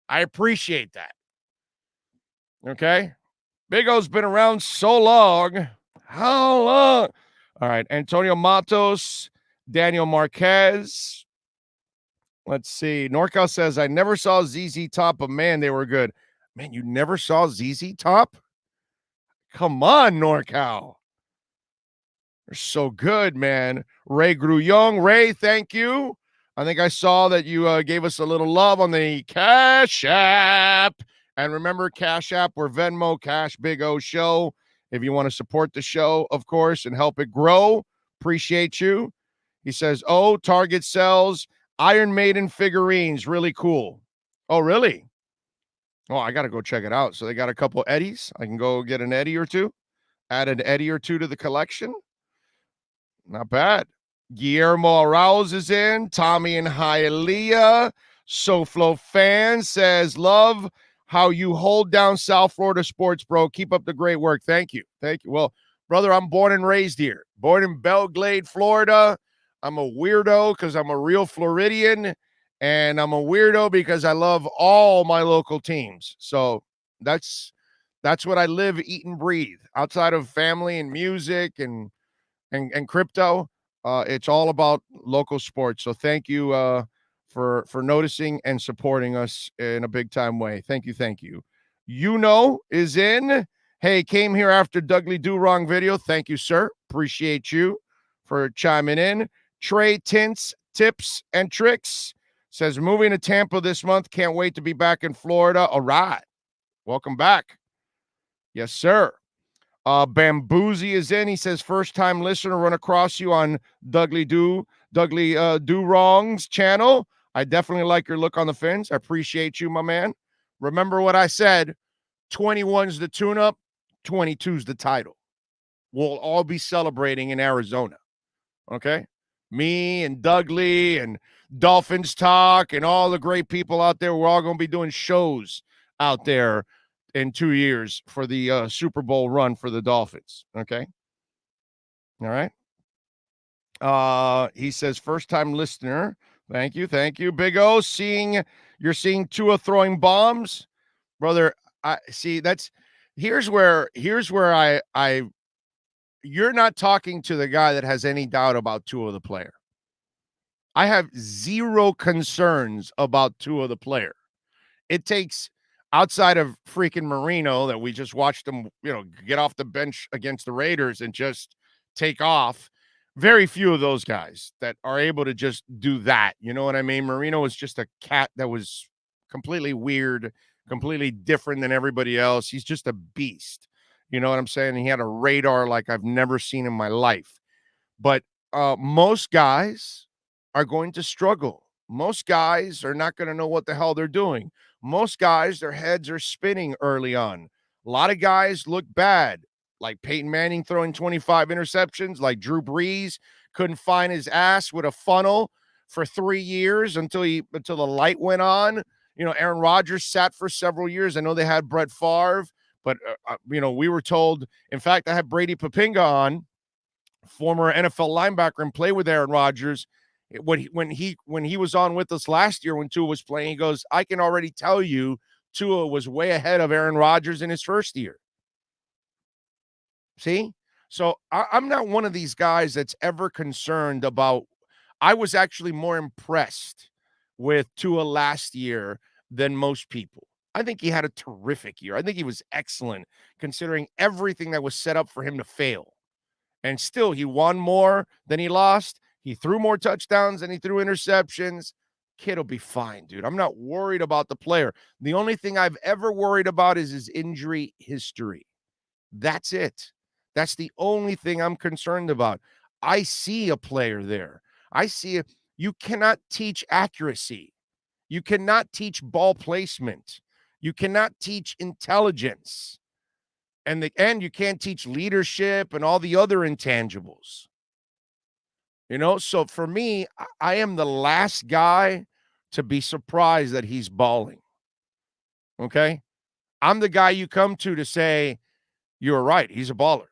I appreciate that. Okay? Big O's been around so long. How long? All right. Antonio Matos, Daniel Marquez. Let's see. NorCal says, I never saw ZZ Top, but man, they were good. Man, you never saw ZZ Top? Come on, NorCal. They're so good, man. Ray Grullon. Ray, thank you. I think I saw that you gave us a little love on the Cash App. And remember, Cash App or Venmo, Cash Big O Show. If you want to support the show, of course, and help it grow, appreciate you. He says, oh, Target sells Iron Maiden figurines. Really cool. Oh, really? Oh, I got to go check it out. So they got a couple Eddies. I can go get an Eddie or two. Add an Eddie or two to the collection. Not bad. Guillermo Arauz is in. Tommy in Hialeah. SoFlo fan says, love how you hold down South Florida sports, bro. Keep up the great work. Thank you. Thank you. Well, brother, I'm born and raised here. Born in Belle Glade, Florida. I'm a weirdo because I'm a real Floridian. And I'm a weirdo because I love all my local teams. So that's what I live, eat, and breathe. Outside of family and music and crypto, it's all about local sports. So thank you for noticing and supporting us in a big time way. Thank you. Is in. Hey, came here after Dudley Do Wrong video. Thank you, sir. Appreciate you for chiming in. Trey Tints, Tips and Tricks says, moving to Tampa this month. Can't wait to be back in Florida. All right. Welcome back. Yes, sir. Bamboozy is in. He says, first time listener, run across you on Dudley Do Wrong's channel. I definitely like your look on the fins. I appreciate you, my man. Remember what I said, 21's the tune-up, 22's the title. We'll all be celebrating in Arizona. Okay? Me and Dudley and Dolphins Talk and all the great people out there. We're all going to be doing shows out there in 2 years for the Super Bowl run for the Dolphins. Okay. All right. He says, first time listener. Thank you. Big O, you're seeing Tua throwing bombs, brother. I see here's where you're not talking to the guy that has any doubt about Tua the player. I have zero concerns about Tua the player. It takes, outside of freaking Marino that we just watched him, get off the bench against the Raiders and just take off. Very few of those guys that are able to just do that. You know what I mean? Marino was just a cat that was completely weird, completely different than everybody else. He's just a beast. You know what I'm saying? He had a radar like I've never seen in my life. But most guys are going to struggle. Most guys are not going to know what the hell they're doing. Most guys, their heads are spinning early on. A lot of guys look bad, like Peyton Manning throwing 25 interceptions, like Drew Brees couldn't find his ass with a funnel for 3 years until the light went on. Aaron Rodgers sat for several years. I know they had Brett Favre, but we were told. In fact, I had Brady Papinga on, former NFL linebacker, and play with Aaron Rodgers. When he was on with us last year when Tua was playing, he goes, I can already tell you Tua was way ahead of Aaron Rodgers in his first year. See? So I'm not one of these guys that's ever concerned about. I was actually more impressed with Tua last year than most people. I think he had a terrific year. I think he was excellent considering everything that was set up for him to fail. And still, he won more than he lost. He threw more touchdowns than he threw interceptions. Kid will be fine, dude. I'm not worried about the player. The only thing I've ever worried about is his injury history. That's it. That's the only thing I'm concerned about. I see a player there. You cannot teach accuracy. You cannot teach ball placement. You cannot teach intelligence. And you can't teach leadership and all the other intangibles. So for me, I am the last guy to be surprised that he's balling. Okay? I'm the guy you come to say, you're right, he's a baller.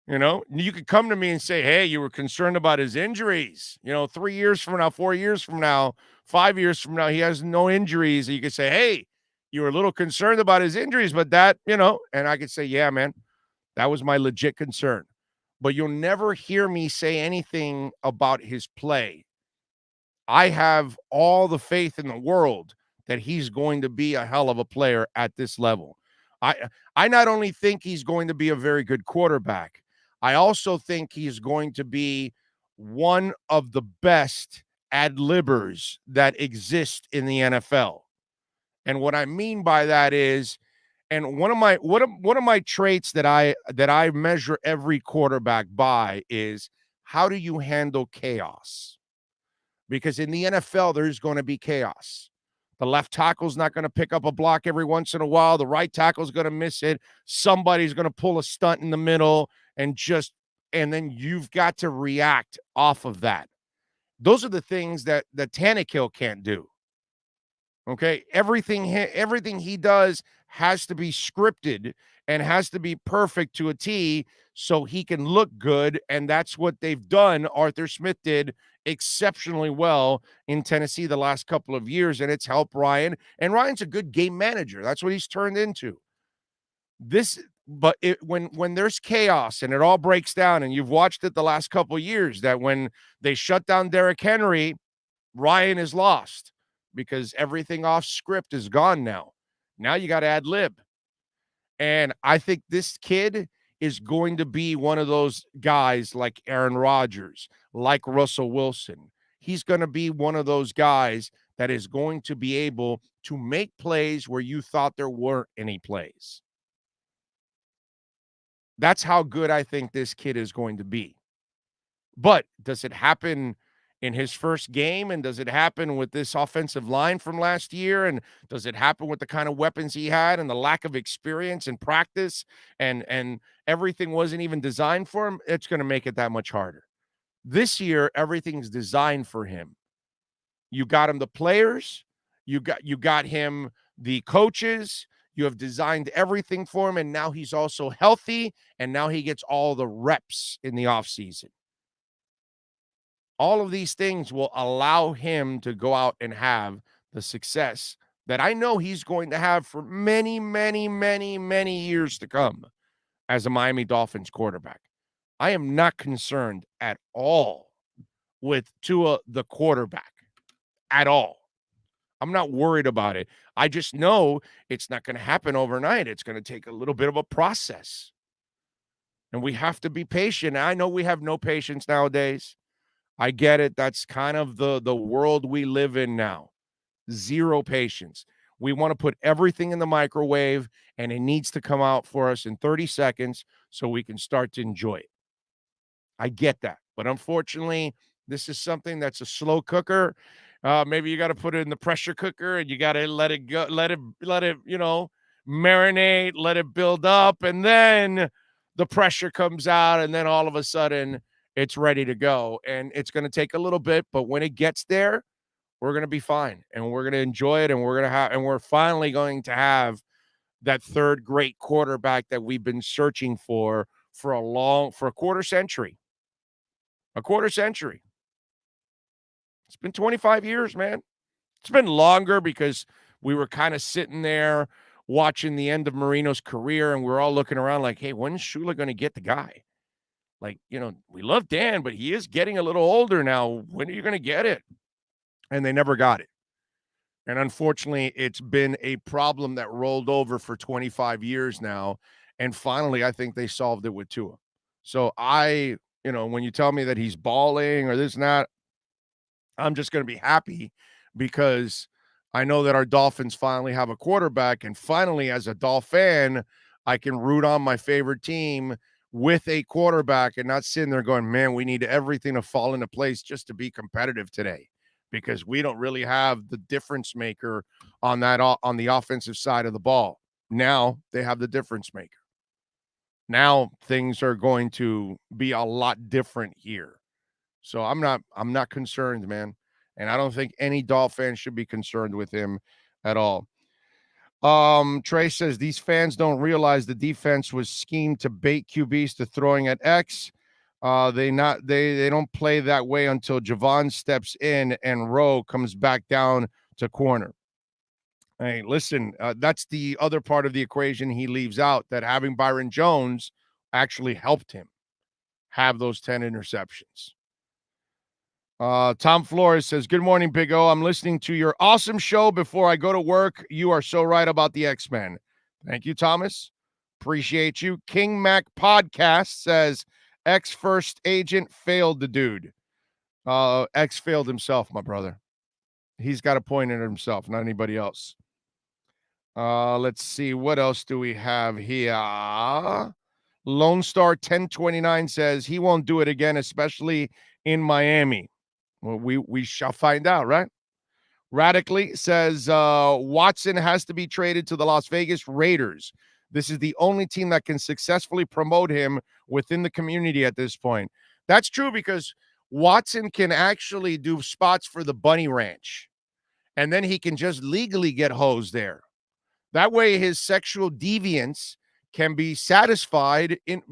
You could come to me and say, hey, you were concerned about his injuries. 3 years from now, 4 years from now, 5 years from now, he has no injuries. And you could say, hey, you were a little concerned about his injuries, but that, and I could say, yeah, man, that was my legit concern. But you'll never hear me say anything about his play. I have all the faith in the world that he's going to be a hell of a player at this level. I not only think he's going to be a very good quarterback, I also think he's going to be one of the best ad-libbers that exist in the NFL. And what I mean by that is, and one of my traits that I measure every quarterback by is, how do you handle chaos? Because in the NFL, there's going to be chaos. The left tackle's not going to pick up a block every once in a while. The right tackle's going to miss it. Somebody's going to pull a stunt in the middle, and then you've got to react off of that. Those are the things that Tannehill can't do. Okay, everything he does has to be scripted and has to be perfect to a T so he can look good, and that's what they've done. Arthur Smith did exceptionally well in Tennessee the last couple of years, and it's helped Ryan. And Ryan's a good game manager. That's what he's turned into. When there's chaos and it all breaks down, and you've watched it the last couple of years, that when they shut down Derrick Henry, Ryan is lost because everything off script is gone now. Now you got to ad lib. And I think this kid is going to be one of those guys like Aaron Rodgers, like Russell Wilson. He's going to be one of those guys that is going to be able to make plays where you thought there weren't any plays. That's how good I think this kid is going to be. But does it happen in his first game? And does it happen with this offensive line from last year? And does it happen with the kind of weapons he had and the lack of experience and practice and everything wasn't even designed for him? It's going to make it that much harder. This year, everything's designed for him. You got him the players, you got him the coaches, you have designed everything for him, and now he's also healthy, and now he gets all the reps in the offseason. All of these things will allow him to go out and have the success that I know he's going to have for many, many, many, many years to come as a Miami Dolphins quarterback. I am not concerned at all with Tua, the quarterback, at all. I'm not worried about it. I just know it's not going to happen overnight. It's going to take a little bit of a process. And we have to be patient. I know we have no patience nowadays. I get it. That's kind of the world we live in now. Zero patience. We want to put everything in the microwave, and it needs to come out for us in 30 seconds so we can start to enjoy it. I get that. But unfortunately, this is something that's a slow cooker. Maybe you got to put it in the pressure cooker, and you got to let it go, let it, marinate, let it build up, and then the pressure comes out, and then all of a sudden it's ready to go. And it's going to take a little bit, but when it gets there, we're going to be fine, and we're going to enjoy it, and we're finally going to have that third great quarterback that we've been searching for a quarter century. A quarter century. It's been 25 years, man. It's been longer because we were kind of sitting there watching the end of Marino's career, and we're all looking around like, hey, when's Shula going to get the guy? Like, we love Dan, but he is getting a little older now. When are you going to get it? And they never got it. And unfortunately, it's been a problem that rolled over for 25 years now. And finally, I think they solved it with Tua. So when you tell me that he's balling or this and that, I'm just going to be happy because I know that our Dolphins finally have a quarterback. And finally, as a Dolphin fan, I can root on my favorite team with a quarterback and not sitting there going, man, we need everything to fall into place just to be competitive today, because we don't really have the difference maker on the offensive side of the ball. Now they have the difference maker. Now things are going to be a lot different here. So I'm not concerned, man. And I don't think any Dolphin fan should be concerned with him at all. Trey says these fans don't realize the defense was schemed to bait QBs to throwing at X. They don't play that way until Javon steps in and Rowe comes back down to corner. Hey, listen, that's the other part of the equation he leaves out, that having Byron Jones actually helped him have those 10 interceptions. Tom Flores says, good morning, Big O. I'm listening to your awesome show before I go to work. You are so right about the X-Men. Thank you, Thomas. Appreciate you. King Mac Podcast says, X first agent failed the dude. X failed himself, my brother. He's got a point in himself, not anybody else. Let's see. What else do we have here? Lone Star 1029 says he won't do it again, especially in Miami. Well, we shall find out, right? Radically says Watson has to be traded to the Las Vegas Raiders. This is the only team that can successfully promote him within the community at this point. That's true, because Watson can actually do spots for the Bunny Ranch, and then he can just legally get hosed there. That way his sexual deviance can be satisfied in,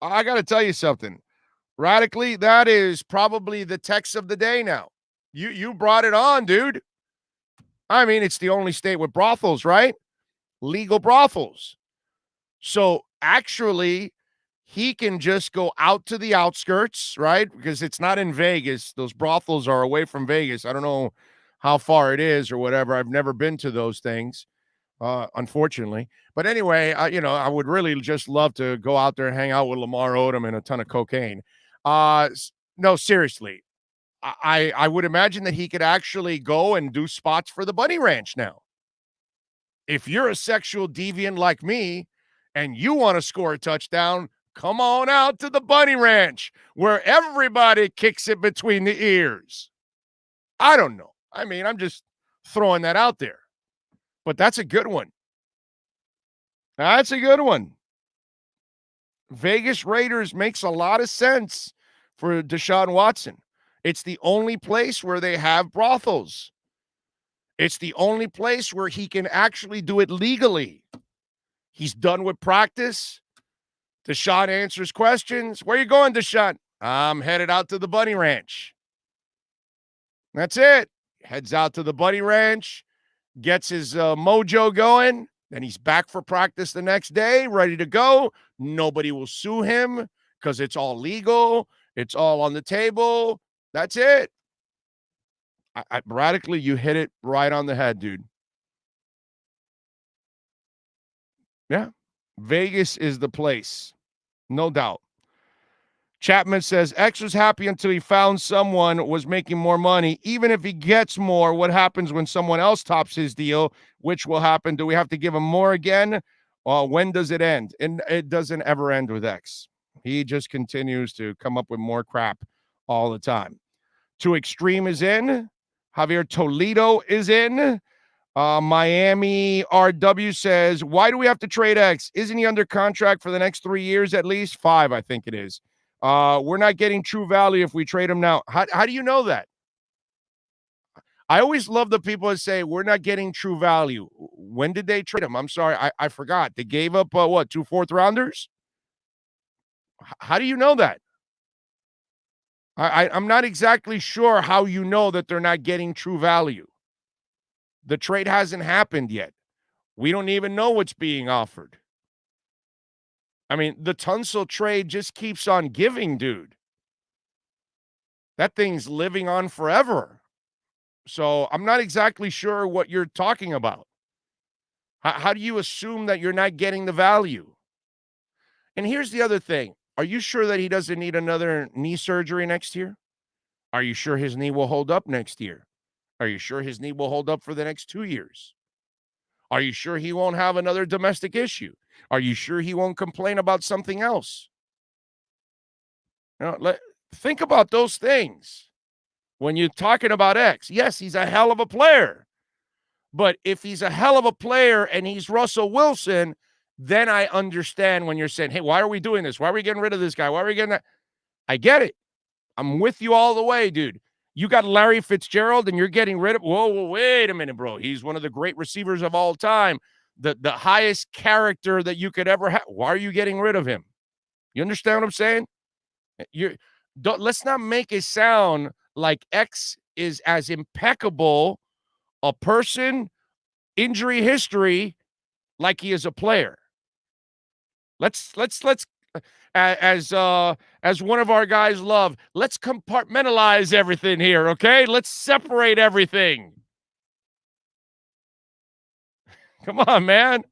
I got to tell you something. Radically, that is probably the text of the day now. You brought it on, dude. I mean, it's the only state with brothels, right? Legal brothels. So actually, he can just go out to the outskirts, right? Because it's not in Vegas. Those brothels are away from Vegas. I don't know how far it is or whatever. I've never been to those things, unfortunately. But anyway, I would really just love to go out there and hang out with Lamar Odom and a ton of cocaine. No, seriously. I would imagine that he could actually go and do spots for the Bunny Ranch now. If you're a sexual deviant like me and you want to score a touchdown, come on out to the Bunny Ranch where everybody kicks it between the ears. I don't know. I mean, I'm just throwing that out there. But that's a good one. That's a good one. Vegas Raiders makes a lot of sense for Deshaun Watson. It's the only place where they have brothels. It's the only place where he can actually do it legally. He's done with practice. Deshaun answers questions. Where you going, Deshaun? I'm headed out to the Bunny Ranch. That's it. Heads out to the Bunny Ranch, gets his mojo going, then he's back for practice the next day, ready to go. Nobody will sue him because it's all legal. It's all on the table. That's it. Radically, you hit it right on the head, dude. Yeah. Vegas is the place. No doubt. Chapman says, X was happy until he found someone was making more money. Even if he gets more, what happens when someone else tops his deal? Which will happen? Do we have to give him more again? When does it end? And it doesn't ever end with X. He just continues to come up with more crap all the time. Too Extreme is in. Javier Toledo is in. Miami RW says, why do we have to trade X? Isn't he under contract for the next 3 years at least? 5, I think it is. We're not getting true value if we trade him now. How do you know that? I always love the people that say we're not getting true value. When did they trade him? I'm sorry, I forgot. They gave up, 2 fourth-rounders? How do you know that? I'm not exactly sure how you know that they're not getting true value. The trade hasn't happened yet. We don't even know what's being offered. I mean, the Tunsil trade just keeps on giving, dude. That thing's living on forever. So I'm not exactly sure what you're talking about. How do you assume that you're not getting the value? And here's the other thing. Are you sure that he doesn't need another knee surgery next year? Are you sure his knee will hold up next year? Are you sure his knee will hold up for the next 2 years? Are you sure he won't have another domestic issue? Are you sure he won't complain about something else? Think about those things when you're talking about X. Yes, he's a hell of a player. But if he's a hell of a player and he's Russell Wilson, then I understand when you're saying, hey, why are we doing this? Why are we getting rid of this guy? Why are we getting that? I get it. I'm with you all the way, dude. You got Larry Fitzgerald, and you're getting rid of. Whoa, wait a minute, bro. He's one of the great receivers of all time. The highest character that you could ever have. Why are you getting rid of him? You understand what I'm saying? Let's not make it sound like X is as impeccable a person, injury history, like he is a player. Let's as one of our guys love, let's compartmentalize everything here, okay? Let's separate everything. Come on, man.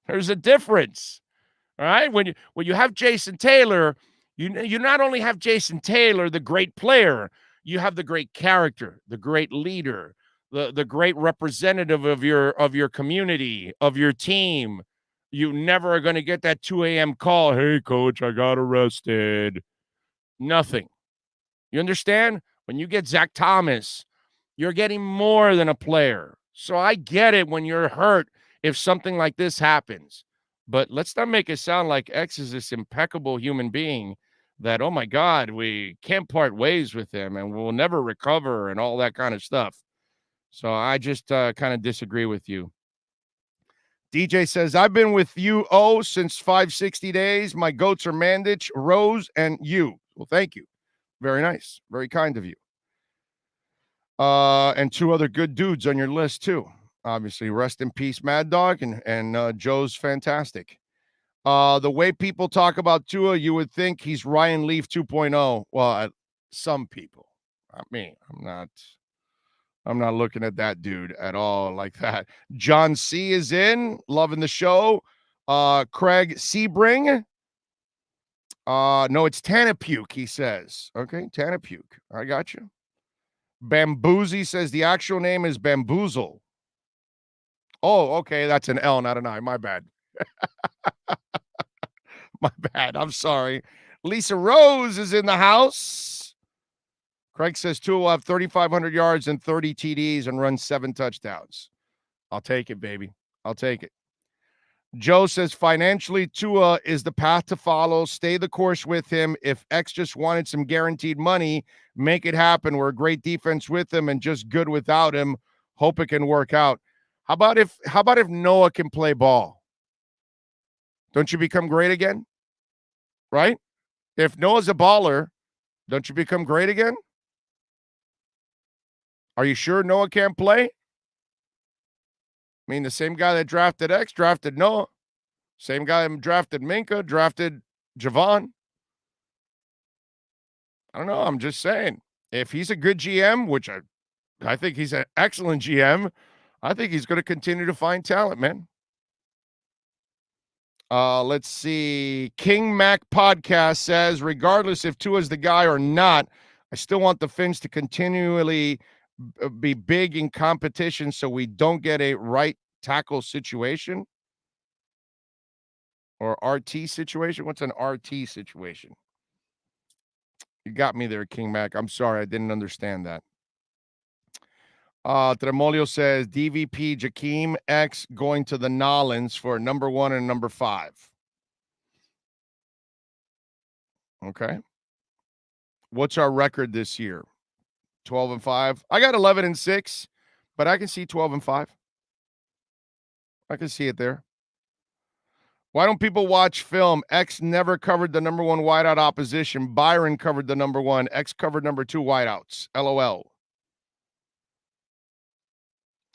There's a difference. All right? When you have Jason Taylor, you not only have Jason Taylor, the great player, you have the great character, the great leader, the great representative of your community, of your team. You never are going to get that 2 a.m. call. Hey, coach, I got arrested. Nothing. You understand? When you get Zach Thomas, you're getting more than a player. So I get it when you're hurt if something like this happens. But let's not make it sound like X is this impeccable human being that, oh, my God, we can't part ways with him and we'll never recover and all that kind of stuff. So I just kind of disagree with you. DJ says, I've been with you, since 560 days. My goats are Mandich, Rose, and you. Well, thank you. Very nice. Very kind of you. And 2 other good dudes on your list, too. Obviously, rest in peace, Mad Dog, and Joe's fantastic. The way people talk about Tua, you would think he's Ryan Leaf 2.0. Well, some people. Not me. I'm not looking at that dude at all like that. John C. is in, loving the show. Craig Sebring. No, it's Tanapuke, he says. Okay, Tanapuke. I got you. Bamboozy says the actual name is Bamboozle. Oh, okay, that's an L, not an I. My bad. My bad. I'm sorry. Lisa Rose is in the house. Craig says Tua will have 3,500 yards and 30 TDs and run 7 touchdowns. I'll take it, baby. I'll take it. Joe says financially, Tua is the path to follow. Stay the course with him. If X just wanted some guaranteed money, make it happen. We're a great defense with him and just good without him. Hope it can work out. How about if Noah can play ball? Don't you become great again? Right? If Noah's a baller, don't you become great again? Are you sure Noah can't play? I mean, the same guy that drafted X drafted Noah. Same guy that drafted Minka drafted Javon. I don't know. I'm just saying. If he's a good GM, which I think he's an excellent GM, I think he's going to continue to find talent, man. Let's see. King Mac Podcast says, regardless if Tua's the guy or not, I still want the Finns to continually be big in competition so we don't get a right tackle situation or RT situation. What's an RT situation? You got me there, King Mac. I'm sorry. I didn't understand that. Tremolio says DVP Jakeem X going to the Nolans for number 1 and number 5. Okay. What's our record this year? 12-5. I got 11-6, but I can see 12-5. I can see it there. Why don't people watch film? X never covered the number 1 wideout opposition. Byron covered the number 1. X covered number 2 wideouts. LOL.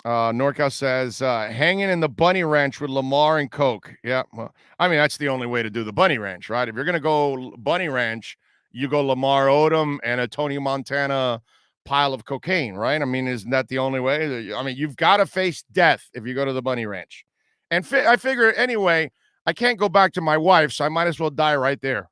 NorCal says, hanging in the bunny ranch with Lamar and Coke. Yeah, well, I mean, that's the only way to do the bunny ranch, right? If you're going to go bunny ranch, you go Lamar Odom and a Tony Montana pile of cocaine, right? I mean, isn't that the only way? I mean, you've got to face death if you go to the bunny ranch. And I figure, anyway, I can't go back to my wife, so I might as well die right there.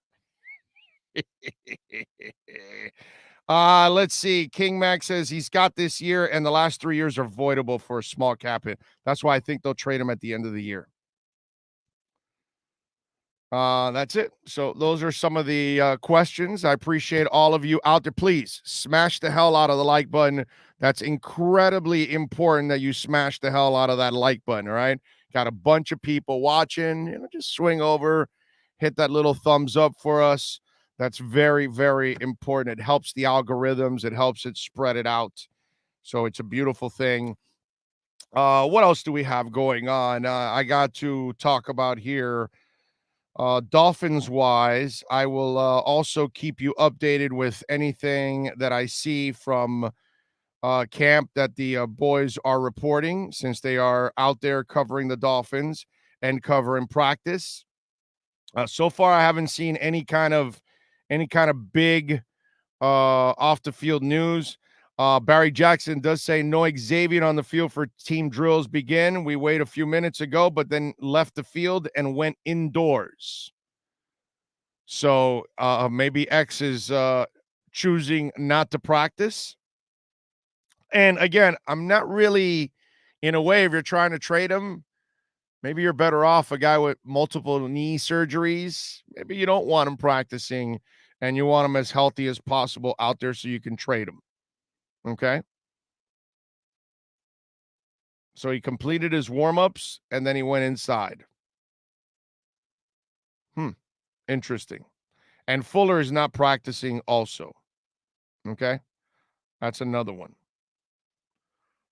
Let's see. King Mac says he's got this year, and the last 3 years are voidable for a small cap hit. That's why I think they'll trade him at the end of the year. That's it. So those are some of the questions. I appreciate all of you out there. Please smash the hell out of the like button. That's incredibly important that you smash the hell out of that like button. All right. Got a bunch of people watching. Just swing over, hit that little thumbs up for us. That's very, very important. It helps the algorithms. It helps it spread it out. So it's a beautiful thing. What else do we have going on? I got to talk about here. Dolphins wise, I will also keep you updated with anything that I see from camp that the boys are reporting, since they are out there covering the Dolphins and covering practice. So far, I haven't seen any kind of big off the field news. Barry Jackson does say no Xavien on the field for team drills begin. We waited a few minutes ago, but then left the field and went indoors. So maybe X is choosing not to practice. And again, I'm not really, in a way, if you're trying to trade him, maybe you're better off a guy with multiple knee surgeries. Maybe you don't want him practicing and you want him as healthy as possible out there so you can trade him. Okay? So he completed his warm-ups and then he went inside. Interesting. And Fuller is not practicing also. Okay? That's another one.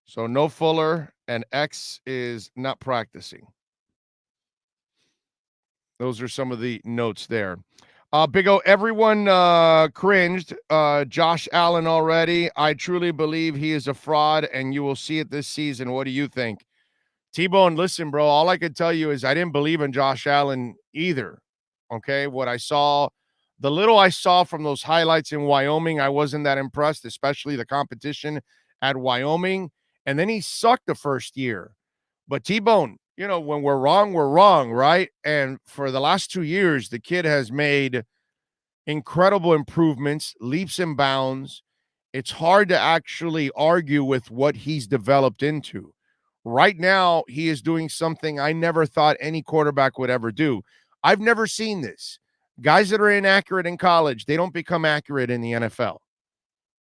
So no Fuller, and X is not practicing. Those are some of the notes there. Big O, everyone cringed. Josh Allen already. I truly believe he is a fraud, and you will see it this season. What do you think? T-Bone, listen, bro, all I could tell you is I didn't believe in Josh Allen either. Okay? What I saw, the little I saw from those highlights in Wyoming, I wasn't that impressed, especially the competition at Wyoming. And then he sucked the first year. But T-Bone, you know, when we're wrong, right? And for the last 2 years, the kid has made incredible improvements, leaps and bounds. It's hard to actually argue with what he's developed into. Right now, he is doing something I never thought any quarterback would ever do. I've never seen this. Guys that are inaccurate in college, they don't become accurate in the NFL.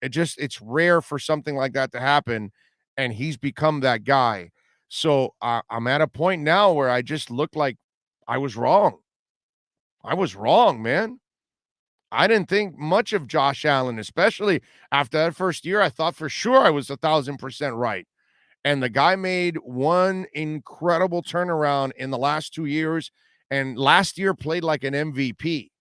It's rare for something like that to happen, and he's become that guy. So I'm at a point now where I just look like I was wrong. I was wrong, man. I didn't think much of Josh Allen, especially after that first year. I thought for sure I was 1,000% right. And the guy made one incredible turnaround in the last 2 years, and last year played like an MVP.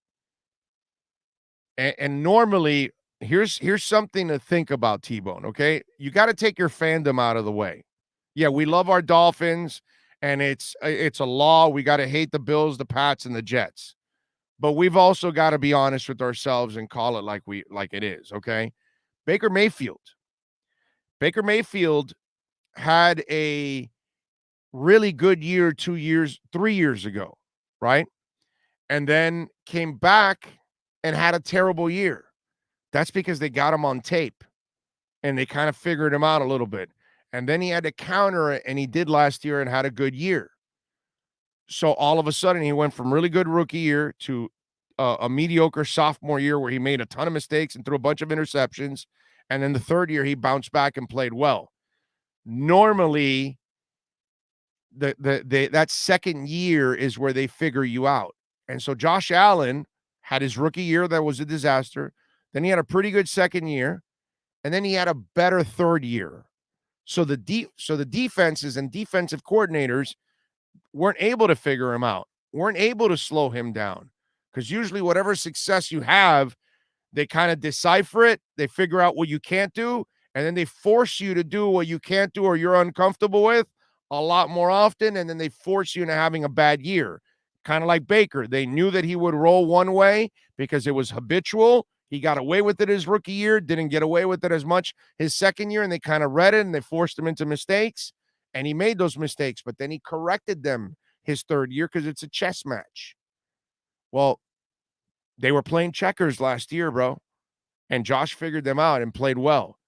And normally, here's something to think about, T-Bone, okay? You got to take your fandom out of the way. Yeah, we love our Dolphins, and it's a law. We got to hate the Bills, the Pats, and the Jets. But we've also got to be honest with ourselves and call it like it is, okay? Baker Mayfield had a really good year 3 years ago, right? And then came back and had a terrible year. That's because they got him on tape and they kind of figured him out a little bit. And then he had to counter it, and he did last year and had a good year. So all of a sudden, he went from really good rookie year to a mediocre sophomore year where he made a ton of mistakes and threw a bunch of interceptions. And then the third year, he bounced back and played well. Normally, that second year is where they figure you out. And so Josh Allen had his rookie year that was a disaster. Then he had a pretty good second year, and then he had a better third year. So the defenses and defensive coordinators weren't able to figure him out, weren't able to slow him down, because usually whatever success you have, they kind of decipher it, they figure out what you can't do, and then they force you to do what you can't do or you're uncomfortable with a lot more often, and then they force you into having a bad year. Kind of like Baker. They knew that he would roll one way because it was habitual. He got away with it his rookie year, didn't get away with it as much his second year, and they kind of read it, and they forced him into mistakes, and he made those mistakes, but then he corrected them his third year because it's a chess match. Well, they were playing checkers last year, bro, and Josh figured them out and played well.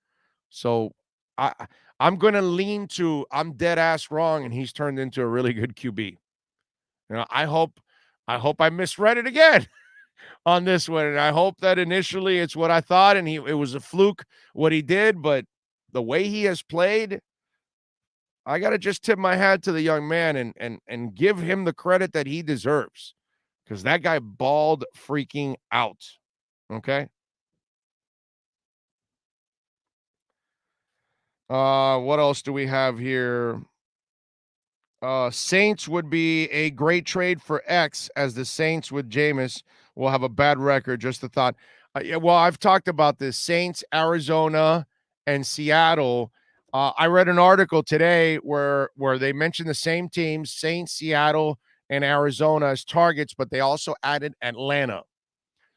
So I'm going to lean to I'm dead ass wrong, and he's turned into a really good QB. You know, I hope I misread it again on this one, and I hope that initially it's what I thought, and it was a fluke what he did, but the way he has played, I got to just tip my hat to the young man and give him the credit that he deserves, because that guy balled freaking out. Okay. What else do we have here? Saints would be a great trade for X, as the Saints with Jameis will have a bad record. Just a thought. Yeah, well, I've talked about this. Saints, Arizona, and Seattle. I read an article today where they mentioned the same teams, Saints, Seattle, and Arizona as targets, but they also added Atlanta.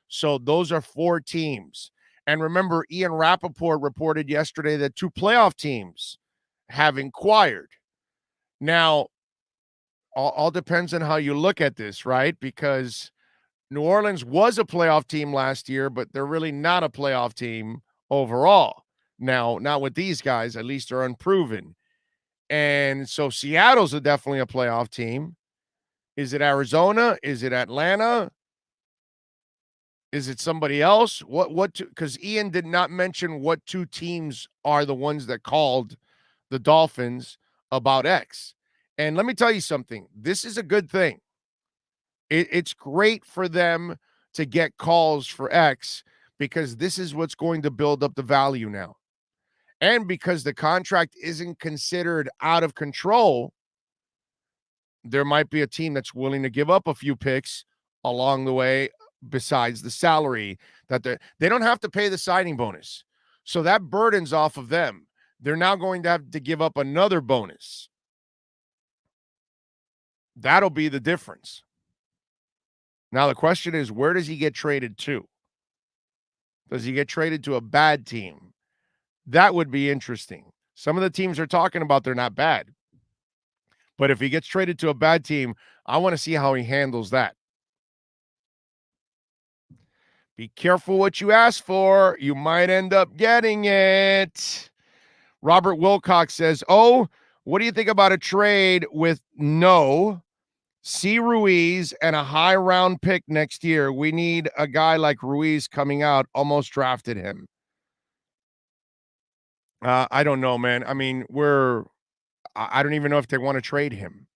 So those are 4 teams. And remember, Ian Rappaport reported yesterday that 2 playoff teams have inquired. Now, all depends on how you look at this, right? Because New Orleans was a playoff team last year, but they're really not a playoff team overall. Now, not with these guys, at least they're unproven. And so Seattle's definitely a playoff team. Is it Arizona? Is it Atlanta? Is it somebody else? Because Ian did not mention what 2 teams are the ones that called the Dolphins about X. And let me tell you something. This is a good thing. It's great for them to get calls for X, because this is what's going to build up the value now. And because the contract isn't considered out of control, there might be a team that's willing to give up a few picks along the way besides the salary that they don't have to pay the signing bonus. So that burden's off of them. They're now going to have to give up another bonus. That'll be the difference. Now, the question is, where does he get traded to? Does he get traded to a bad team? That would be interesting. Some of the teams are talking about they're not bad. But if he gets traded to a bad team, I want to see how he handles that. Be careful what you ask for. You might end up getting it. Robert Wilcox says, what do you think about a trade with C. Ruiz and a high round pick next year? We need a guy like Ruiz coming out. Almost drafted him. I don't know, man. I mean, I don't even know if they want to trade him.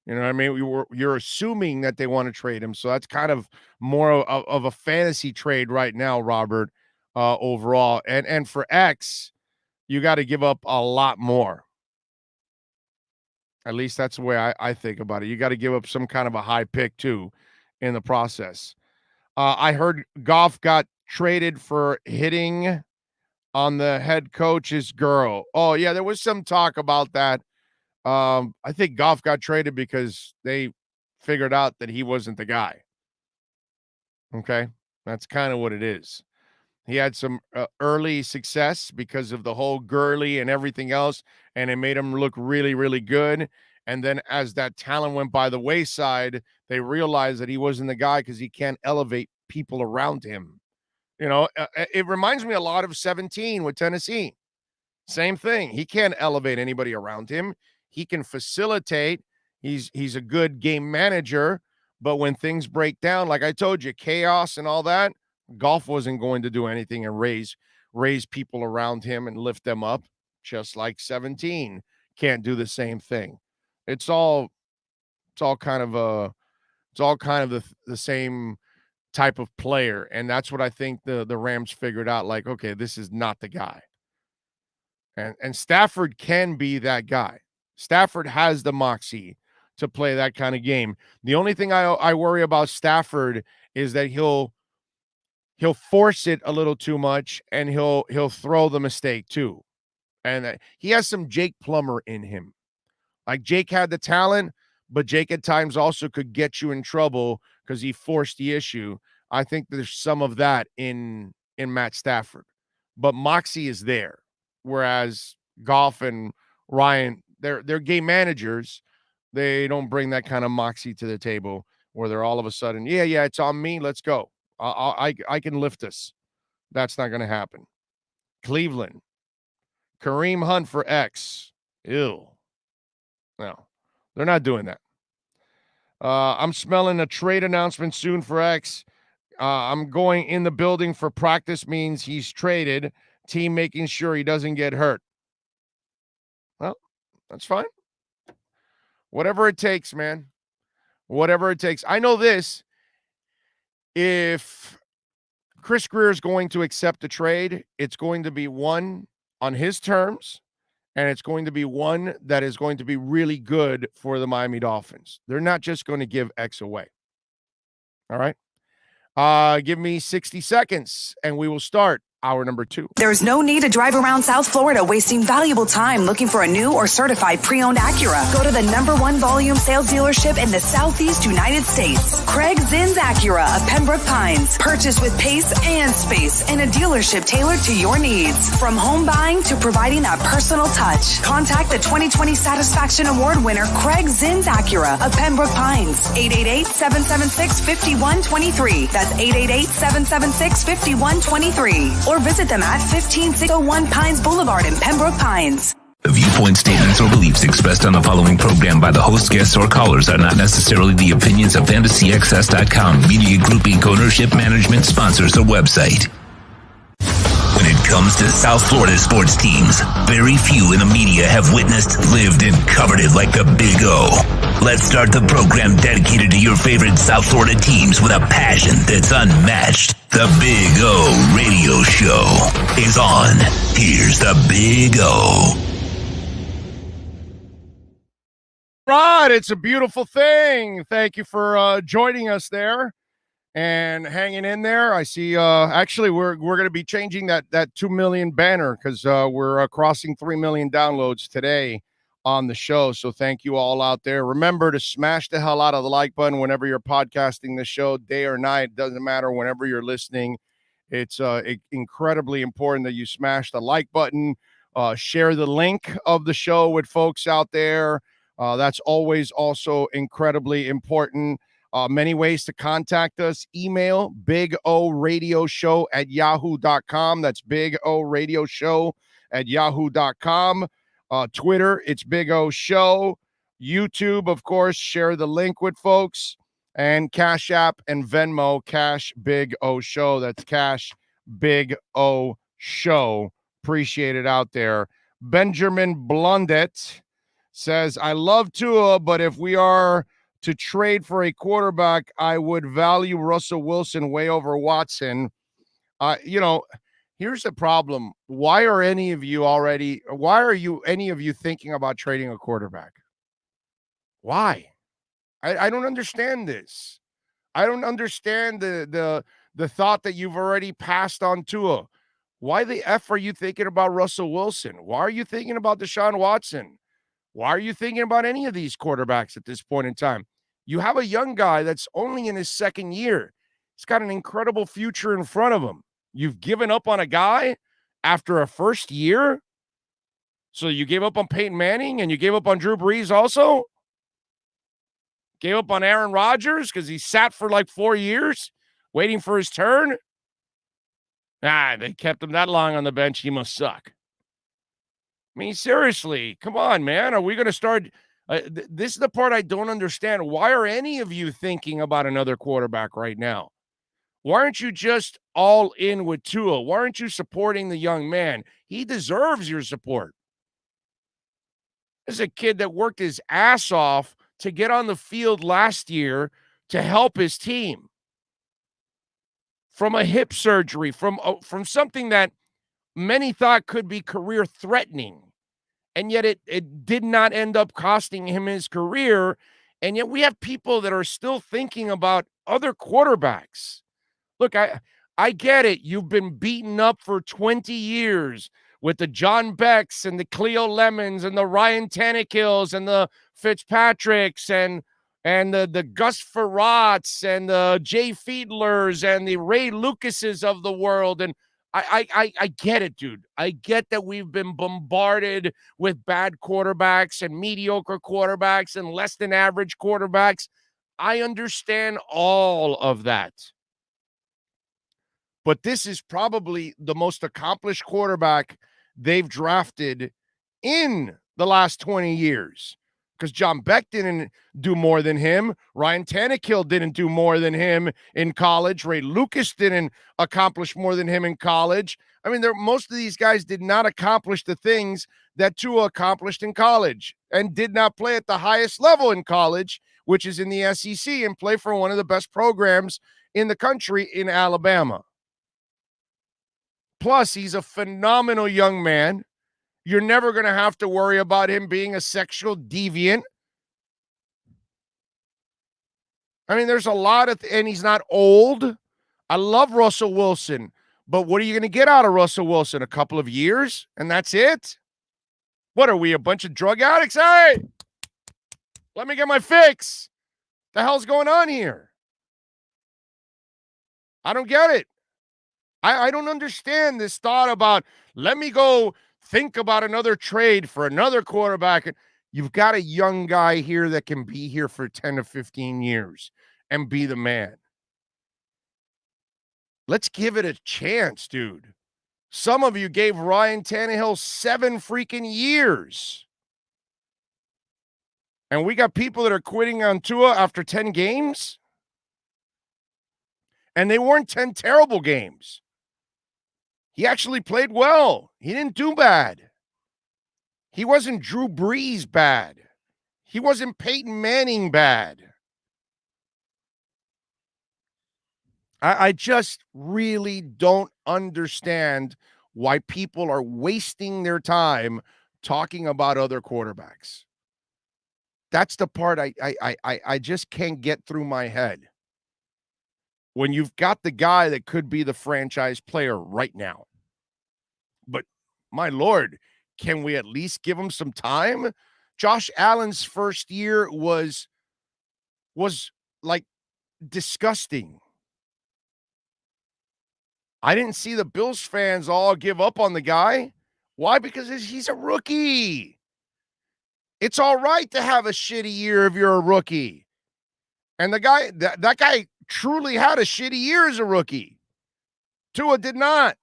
You know what I mean? You're assuming that they want to trade him. So that's kind of more of a fantasy trade right now, Robert, overall. And for X, you got to give up a lot more. At least that's the way I think about it. You got to give up some kind of a high pick, too, in the process. I heard Goff got traded for hitting on the head coach's girl. Oh, yeah, there was some talk about that. I think Goff got traded because they figured out that he wasn't the guy. Okay? That's kind of what it is. He had some early success because of the whole girly and everything else, and it made him look really, really good. And then as that talent went by the wayside, they realized that he wasn't the guy because he can't elevate people around him. You know, it reminds me a lot of 17 with Tennessee. Same thing. He can't elevate anybody around him. He can facilitate. He's a good game manager, but when things break down, like I told you, chaos and all that, Goff wasn't going to do anything and raise people around him and lift them up, just like 17 can't do the same thing. It's all kind of the same type of player, and that's what I think the Rams figured out. Like, okay, this is not the guy, and Stafford can be that guy. Stafford has the moxie to play that kind of game. The only thing I worry about Stafford is that he'll force it a little too much, and he'll throw the mistake too. And he has some Jake Plummer in him. Like, Jake had the talent, but Jake at times also could get you in trouble because he forced the issue. I think there's some of that in Matt Stafford, but moxie is there. Whereas Goff and Ryan, they're game managers. They don't bring that kind of moxie to the table where they're all of a sudden, yeah, it's on me. Let's go. I can lift us. That's not going to happen. Cleveland, Kareem Hunt for X. Ew. No, they're not doing that. I'm smelling a trade announcement soon for X. I'm going in the building for practice means he's traded. Team making sure he doesn't get hurt. Well, that's fine. Whatever it takes, man. Whatever it takes. I know this. If Chris Greer is going to accept a trade. It's going to be one on his terms, and it's going to be one that is going to be really good for the Miami Dolphins. They're not just going to give X away. All right? Give me 60 seconds, and we will start hour number 2. There's no need to drive around South Florida wasting valuable time looking for a new or certified pre-owned Acura. Go to the #1 volume sales dealership in the Southeast United States. Craig Zinn's Acura of Pembroke Pines. Purchase with pace and space in a dealership tailored to your needs. From home buying to providing that personal touch. Contact the 2020 Satisfaction Award winner Craig Zinn's Acura of Pembroke Pines. 888-776-5123. That's 888-776-5123. Or visit them at 15601 Pines Boulevard in Pembroke Pines. The viewpoint, statements, or beliefs expressed on the following program by the host, guests, or callers are not necessarily the opinions of FantasyXS.com, Media Group Inc. ownership, management, sponsors, or website. When it comes to South Florida sports teams, very few in the media have witnessed, lived, and covered it like the Big O. Let's start the program dedicated to your favorite South Florida teams with a passion that's unmatched. The Big O Radio Show is on. Here's the Big O. Right, it's a beautiful thing. Thank you for joining us there and hanging in there. I see. Actually, we're going to be changing that 2 million banner because we're crossing 3 million downloads today on the show. So thank you all out there. Remember to smash the hell out of the like button whenever you're podcasting the show, day or night. Doesn't matter. Whenever you're listening, it's incredibly important that you smash the like button. Share the link of the show with folks out there. That's always also incredibly important. Many ways to contact us. Email bigoradioshow@yahoo.com. That's bigoradioshow@yahoo.com. Twitter, it's Big O Show. YouTube, of course, share the link with folks. And Cash App and Venmo, Cash Big O Show. That's Cash Big O Show. Appreciate it out there. Benjamin Blundet says, I love Tua, but if we are to trade for a quarterback, I would value Russell Wilson way over Watson. Here's the problem. Why are any of you thinking about trading a quarterback? Why? I don't understand this. I don't understand the thought that you've already passed on Tua. Why the F are you thinking about Russell Wilson? Why are you thinking about Deshaun Watson? Why are you thinking about any of these quarterbacks at this point in time? You have a young guy that's only in his second year. He's got an incredible future in front of him. You've given up on a guy after a first year? So you gave up on Peyton Manning and you gave up on Drew Brees also? Gave up on Aaron Rodgers because he sat for like 4 years waiting for his turn? They kept him that long on the bench. He must suck. I mean, seriously, come on, man. Are we going to start? This is the part I don't understand. Why are any of you thinking about another quarterback right now? Why aren't you just all in with Tua? Why aren't you supporting the young man? He deserves your support. This is a kid that worked his ass off to get on the field last year to help his team. From a hip surgery, from something that many thought could be career-threatening, and yet it did not end up costing him his career, and yet we have people that are still thinking about other quarterbacks. Look, I get it. You've been beaten up for 20 years with the John Becks and the Cleo Lemons and the Ryan Tannehills and the Fitzpatricks and the Gus Frerots and the Jay Fiedlers and the Ray Lucases of the world. And I get it, dude. I get that we've been bombarded with bad quarterbacks and mediocre quarterbacks and less than average quarterbacks. I understand all of that. But this is probably the most accomplished quarterback they've drafted in the last 20 years. Because John Beck didn't do more than him. Ryan Tannehill didn't do more than him in college. Ray Lucas didn't accomplish more than him in college. I mean, most of these guys did not accomplish the things that Tua accomplished in college and did not play at the highest level in college, which is in the SEC, and play for one of the best programs in the country in Alabama. Plus, he's a phenomenal young man. You're never going to have to worry about him being a sexual deviant. I mean, there's a lot of, and he's not old. I love Russell Wilson, but what are you going to get out of Russell Wilson? A couple of years, and that's it? What are we, a bunch of drug addicts? Hey, let me get my fix. The hell's going on here? I don't get it. I don't understand this thought about, let me go think about another trade for another quarterback. You've got a young guy here that can be here for 10 to 15 years and be the man. Let's give it a chance, dude. Some of you gave Ryan Tannehill 7 freaking years. And we got people that are quitting on Tua after 10 games. And they weren't 10 terrible games. He actually played well. He didn't do bad. He wasn't Drew Brees bad. He wasn't Peyton Manning bad. I just really don't understand why people are wasting their time talking about other quarterbacks. That's the part I just can't get through my head. When you've got the guy that could be the franchise player right now. But my Lord, can we at least give him some time? Josh Allen's first year was like disgusting. I didn't see the Bills fans all give up on the guy. Why? Because he's a rookie. It's all right to have a shitty year if you're a rookie. And the guy, that guy truly had a shitty year as a rookie. Tua did not.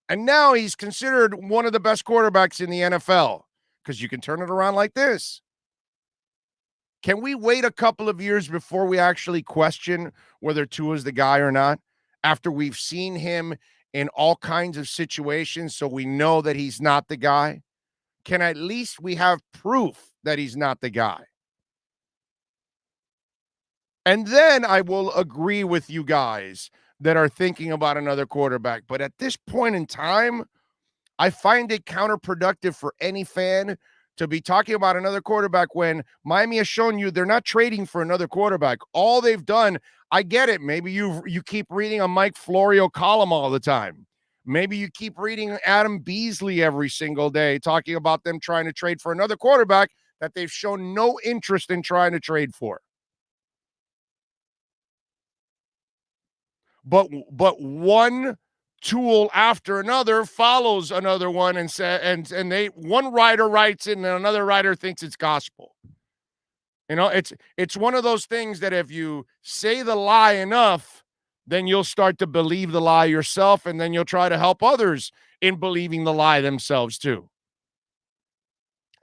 And now he's considered one of the best quarterbacks in the NFL because you can turn it around like this. Can we wait a couple of years before we actually question whether Tua's the guy or not? After we've seen him in all kinds of situations, so we know that he's not the guy? Can at least we have proof that he's not the guy? And then I will agree with you guys that are thinking about another quarterback. But at this point in time, I find it counterproductive for any fan to be talking about another quarterback when Miami has shown you they're not trading for another quarterback. All they've done, I get it. Maybe you keep reading a Mike Florio column all the time. Maybe you keep reading Adam Beasley every single day talking about them trying to trade for another quarterback that they've shown no interest in trying to trade for. But one tool after another follows another one and they one writer writes it and another writer thinks it's gospel. You know, it's one of those things that if you say the lie enough, then you'll start to believe the lie yourself, and then you'll try to help others in believing the lie themselves too.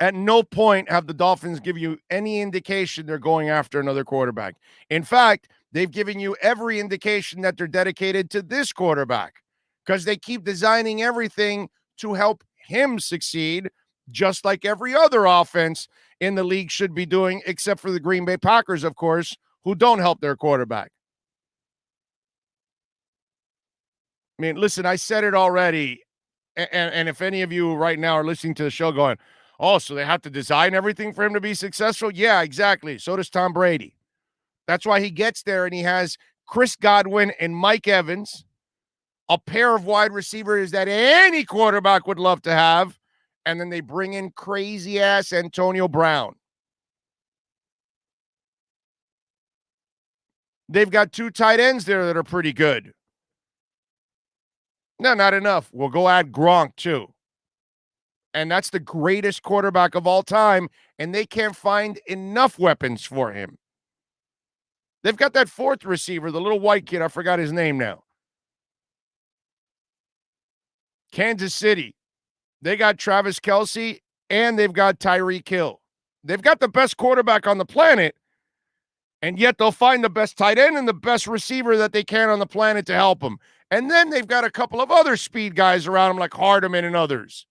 At no point have the Dolphins give you any indication they're going after another quarterback. In fact, they've given you every indication that they're dedicated to this quarterback because they keep designing everything to help him succeed, just like every other offense in the league should be doing, except for the Green Bay Packers, of course, who don't help their quarterback. I mean, listen, I said it already, and if any of you right now are listening to the show going, oh, so they have to design everything for him to be successful? Yeah, exactly. So does Tom Brady. That's why he gets there and he has Chris Godwin and Mike Evans, a pair of wide receivers that any quarterback would love to have, and then they bring in crazy-ass Antonio Brown. They've got 2 tight ends there that are pretty good. No, not enough. We'll go add Gronk, too. And that's the greatest quarterback of all time, and they can't find enough weapons for him. They've got that 4th receiver, the little white kid. I forgot his name now. Kansas City. They got Travis Kelce, and they've got Tyreek Hill. They've got the best quarterback on the planet, and yet they'll find the best tight end and the best receiver that they can on the planet to help them. And then they've got a couple of other speed guys around them like Hardeman and others.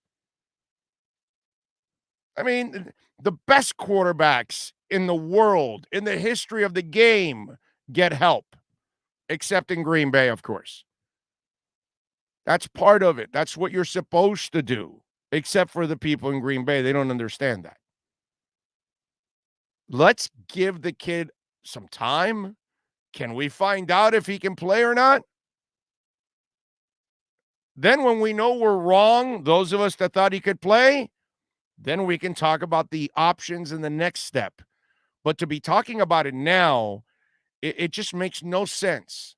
I mean, the best quarterbacks in the world, in the history of the game, get help, except in Green Bay, of course. That's part of it. That's what you're supposed to do, except for the people in Green Bay. They don't understand that. Let's give the kid some time. Can we find out if he can play or not? Then when we know we're wrong, those of us that thought he could play, then we can talk about the options and the next step. But to be talking about it now, it just makes no sense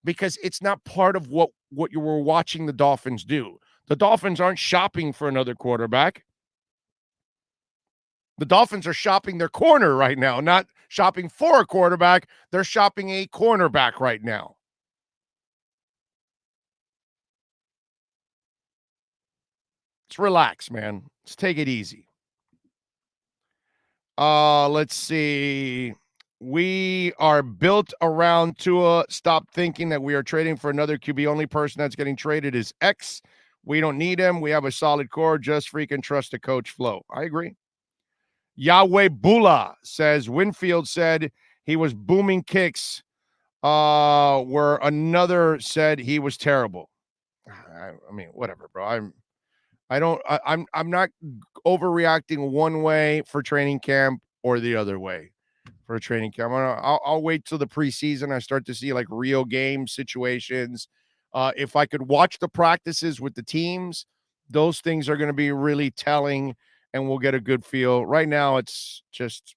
because it's not part of what you were watching the Dolphins do. The Dolphins aren't shopping for another quarterback. The Dolphins are shopping their corner right now, not shopping for a quarterback. They're shopping a cornerback right now. Let's relax, man. Let's take it easy. Let's see. We are built around Tua. Stop thinking that we are trading for another QB. Only person that's getting traded is X. We don't need him. We have a solid core. Just freaking trust the coach flow. I agree. Yahweh Bula says Winfield said he was booming kicks, where another said he was terrible. I mean, whatever, bro. I'm not overreacting one way for training camp or the other way for a training camp. I'll wait till the preseason. I start to see like real game situations. If I could watch the practices with the teams, those things are going to be really telling and we'll get a good feel. Right now, it's just,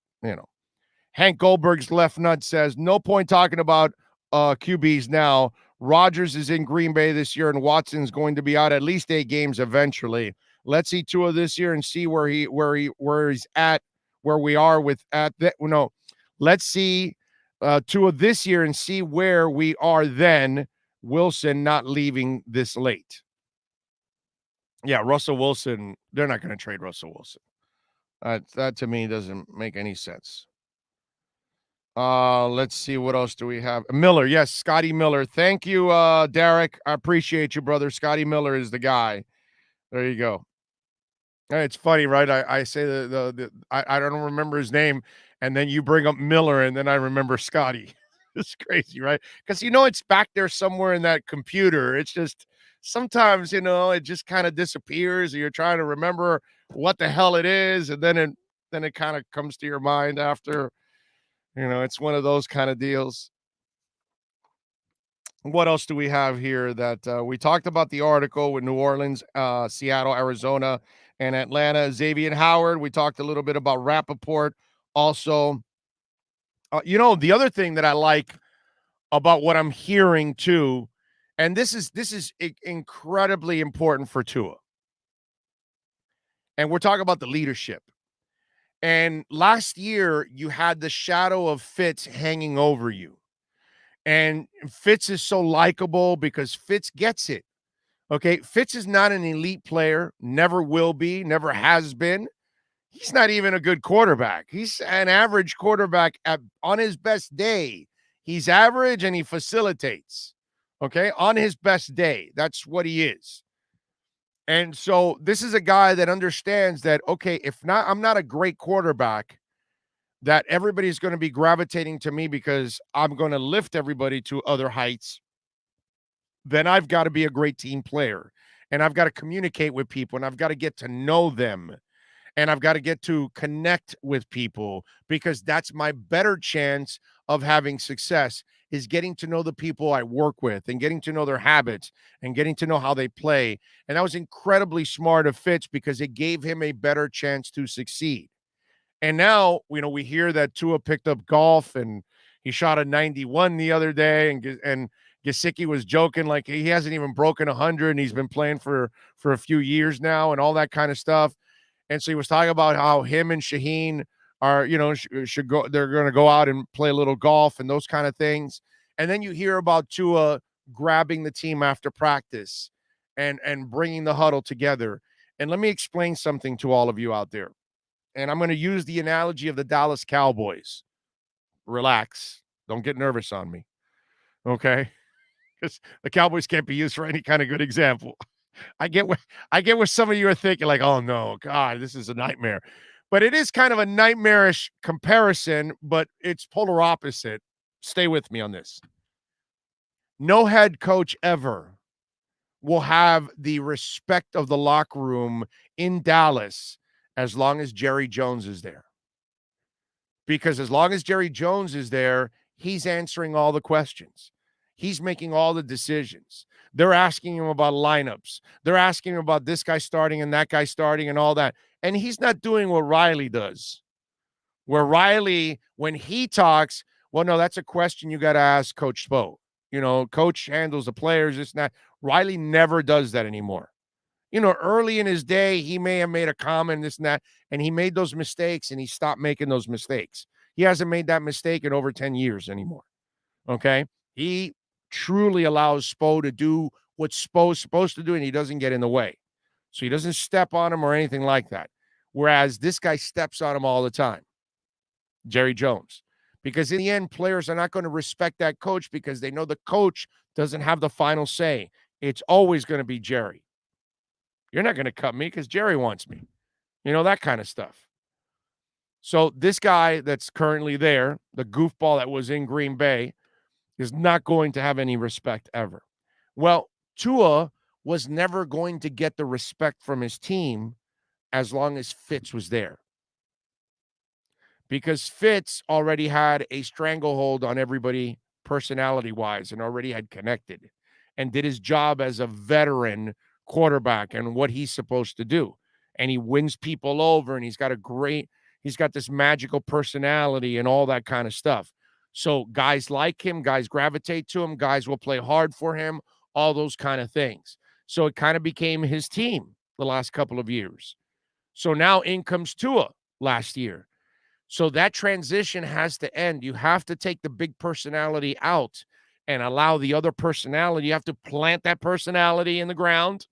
Hank Goldberg's left nut says, no point talking about QBs now. Rodgers is in Green Bay this year, and Watson's going to be out at least 8 games eventually. Let's see Tua this year and see where he's at, where we are with at that. No, let's see Tua this year and see where we are then. Wilson not leaving this late. Yeah, Russell Wilson. They're not going to trade Russell Wilson. That to me doesn't make any sense. Let's see, what else do we have? Miller, yes, Scotty Miller. Thank you, Derek. I appreciate you, brother. Scotty Miller is the guy. There you go. It's funny, right? I say I don't remember his name, and then you bring up Miller, and then I remember Scotty. It's crazy, right? Because it's back there somewhere in that computer. It's just sometimes it just kind of disappears, and you're trying to remember what the hell it is, and then it kind of comes to your mind after. It's one of those kind of deals. What else do we have here that we talked about the article with New Orleans, Seattle, Arizona, and Atlanta? Xavien Howard. We talked a little bit about Rappaport. Also, the other thing that I like about what I'm hearing too, and this is incredibly important for Tua. And we're talking about the leadership. And last year, you had the shadow of Fitz hanging over you. And Fitz is so likable because Fitz gets it. Okay, Fitz is not an elite player, never will be, never has been. He's not even a good quarterback. He's an average quarterback on his best day. He's average and he facilitates. Okay, on his best day. That's what he is. And so this is a guy that understands that, okay, I'm not a great quarterback, that everybody's going to be gravitating to me because I'm going to lift everybody to other heights. Then I've got to be a great team player, and I've got to communicate with people, and I've got to get to know them, and I've got to get to connect with people, because that's my better chance of having success, is getting to know the people I work with and getting to know their habits and getting to know how they play. And that was incredibly smart of Fitz because it gave him a better chance to succeed. And now, we hear that Tua picked up golf and he shot a 91 the other day, and Gesicki was joking like he hasn't even broken 100 and he's been playing for a few years now and all that kind of stuff. And so he was talking about how him and Shaheen are, should go. They're going to go out and play a little golf and those kind of things. And then you hear about Tua grabbing the team after practice and bringing the huddle together. And let me explain something to all of you out there. And I'm going to use the analogy of the Dallas Cowboys. Relax. Don't get nervous on me. Okay? Because the Cowboys can't be used for any kind of good example. I get what some of you are thinking, like, oh, no, God, this is a nightmare. But it is kind of a nightmarish comparison, but it's polar opposite. Stay with me on this. No head coach ever will have the respect of the locker room in Dallas as long as Jerry Jones is there. Because as long as Jerry Jones is there, he's answering all the questions. He's making all the decisions. They're asking him about lineups. They're asking him about this guy starting and that guy starting and all that. And he's not doing what Riley does. Where Riley, when he talks, well, no, that's a question you got to ask Coach Spo. You know, Coach handles the players, this and that. Riley never does that anymore. You know, early in his day, he may have made a comment, this and that, and he made those mistakes, and he stopped making those mistakes. He hasn't made that mistake in over 10 years anymore, okay? He truly allows Spo to do what Spo's supposed to do, and he doesn't get in the way. So he doesn't step on him or anything like that, whereas this guy steps on him all the time, Jerry Jones. Because in the end, players are not going to respect that coach because they know the coach doesn't have the final say. It's always going to be Jerry. You're not going to cut me because Jerry wants me. You know, that kind of stuff. So this guy that's currently there, the goofball that was in Green Bay, is not going to have any respect ever. Well, Tua was never going to get the respect from his team as long as Fitz was there. Because Fitz already had a stranglehold on everybody personality-wise and already had connected and did his job as a veteran quarterback and what he's supposed to do. And he wins people over, and he's got this magical personality and all that kind of stuff. So guys like him, guys gravitate to him, guys will play hard for him, all those kind of things. So it kind of became his team the last couple of years. So now in comes Tua last year. So that transition has to end. You have to take the big personality out and allow the other personality. You have to plant that personality in the ground,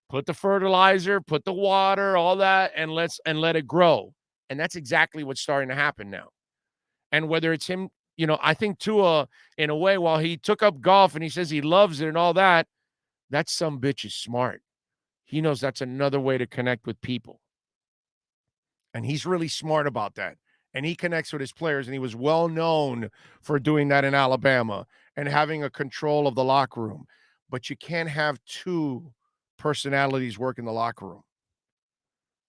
put the fertilizer, put the water, all that, and let it grow. And that's exactly what's starting to happen now. And whether it's him, you know, I think Tua, in a way, while he took up golf and he says he loves it and all that, that some bitch is smart. He knows that's another way to connect with people. And he's really smart about that. And he connects with his players, and he was well known for doing that in Alabama and having a control of the locker room. But you can't have two personalities work in the locker room.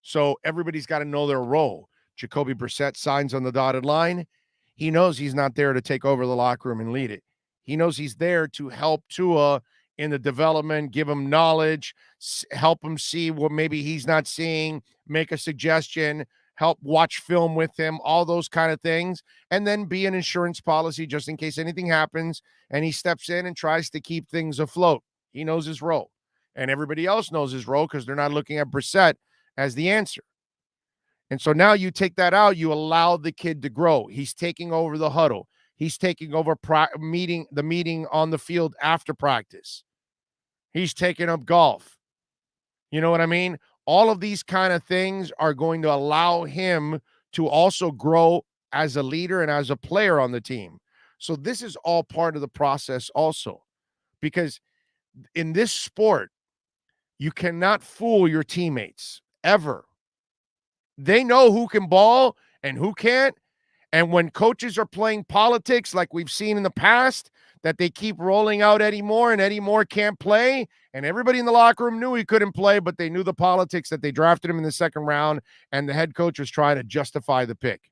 So everybody's got to know their role. Jacoby Brissett signs on the dotted line. He knows he's not there to take over the locker room and lead it. He knows he's there to help Tua in the development, give him knowledge, help him see what maybe he's not seeing, make a suggestion, help watch film with him, all those kind of things, and then be an insurance policy just in case anything happens, and he steps in and tries to keep things afloat. He knows his role, and everybody else knows his role because they're not looking at Brissett as the answer. And so now you take that out, you allow the kid to grow. He's taking over the huddle. He's taking over the meeting on the field after practice. He's taking up golf. You know what I mean? All of these kind of things are going to allow him to also grow as a leader and as a player on the team. So this is all part of the process also, because in this sport, you cannot fool your teammates ever. They know who can ball and who can't. And when coaches are playing politics like we've seen in the past, that they keep rolling out Eddie Moore and Eddie Moore can't play, and everybody in the locker room knew he couldn't play, but they knew the politics that they drafted him in the second round, and the head coach was trying to justify the pick.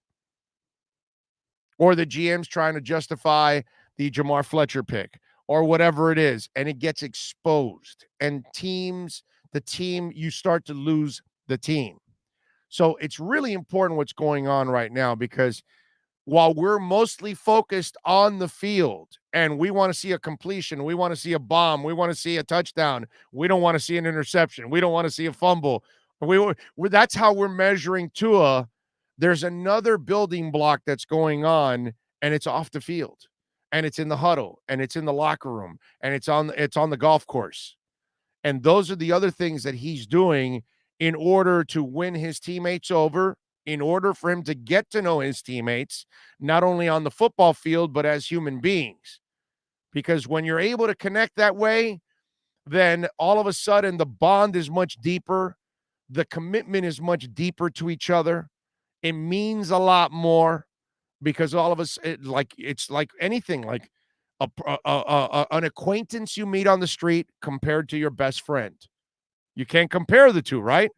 Or the GM's trying to justify the Jamar Fletcher pick, or whatever it is, and it gets exposed. And you start to lose the team. So it's really important what's going on right now, because while we're mostly focused on the field and we want to see a completion, we want to see a bomb, we want to see a touchdown, we don't want to see an interception, we don't want to see a fumble. That's how we're measuring Tua. There's another building block that's going on, and it's off the field, and it's in the huddle, and it's in the locker room, and it's on the golf course. And those are the other things that he's doing in order to win his teammates over, in order for him to get to know his teammates, not only on the football field, but as human beings. Because when you're able to connect that way, then all of a sudden the bond is much deeper. The commitment is much deeper to each other. It means a lot more, because all of us, it's like anything. Like an acquaintance you meet on the street compared to your best friend. You can't compare the two, right?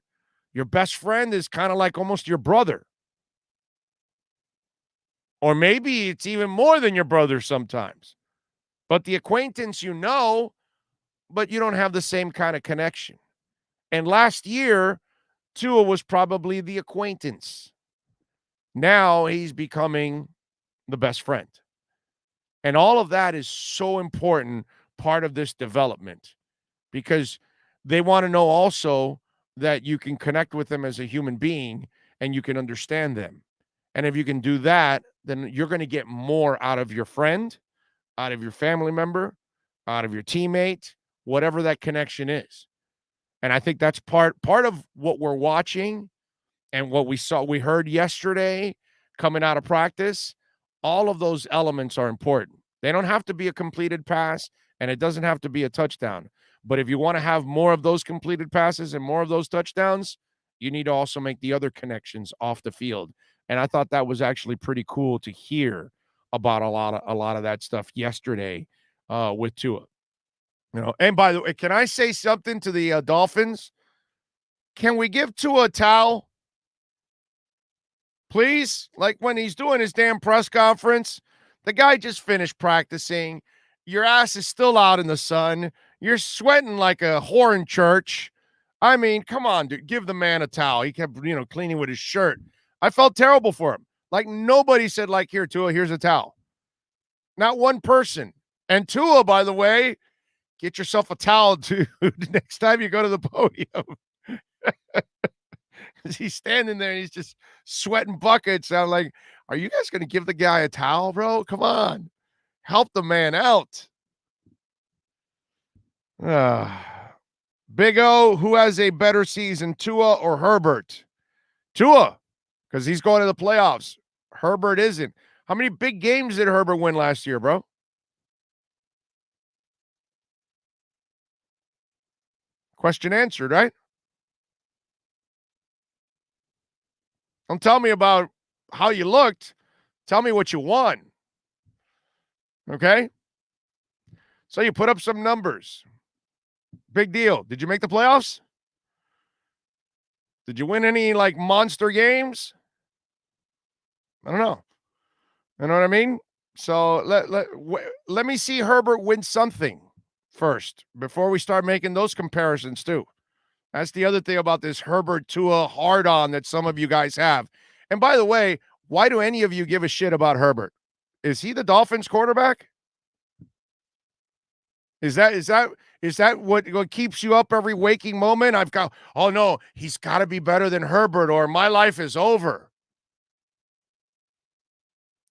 Your best friend is kind of like almost your brother. Or maybe it's even more than your brother sometimes. But the acquaintance you know, but you don't have the same kind of connection. And last year, Tua was probably the acquaintance. Now he's becoming the best friend. And all of that is so important part of this development because they want to know also that you can connect with them as a human being and you can understand them. And if you can do that, then you're going to get more out of your friend, out of your family member, out of your teammate, whatever that connection is. And I think that's part of what we're watching and what we heard yesterday coming out of practice. All of those elements are important. They don't have to be a completed pass, and it doesn't have to be a touchdown. But if you want to have more of those completed passes and more of those touchdowns, you need to also make the other connections off the field. And I thought that was actually pretty cool to hear about a lot of that stuff yesterday with Tua. You know, and by the way, can I say something to the Dolphins? Can we give Tua a towel? Please? Like when he's doing his damn press conference, the guy just finished practicing. Your ass is still out in the sun. You're sweating like a whore in church. I mean, come on, dude. Give the man a towel. He kept, cleaning with his shirt. I felt terrible for him. Like nobody said, like, here, Tua, here's a towel. Not one person. And Tua, by the way, get yourself a towel, dude, next time you go to the podium. He's standing there and he's just sweating buckets. I'm like, are you guys going to give the guy a towel, bro? Come on. Help the man out. Big O, who has a better season, Tua or Herbert? Tua, because he's going to the playoffs. Herbert isn't. How many big games did Herbert win last year, bro? Question answered, right? Don't tell me about how you looked. Tell me what you won. Okay? So you put up some numbers. Big deal. Did you make the playoffs? Did you win any, like, monster games? I don't know. You know what I mean? So let me see Herbert win something first before we start making those comparisons too. That's the other thing about this Herbert Tua hard-on that some of you guys have. And by the way, why do any of you give a shit about Herbert? Is he the Dolphins quarterback? Is that what keeps you up every waking moment? Oh no, he's got to be better than Herbert or my life is over.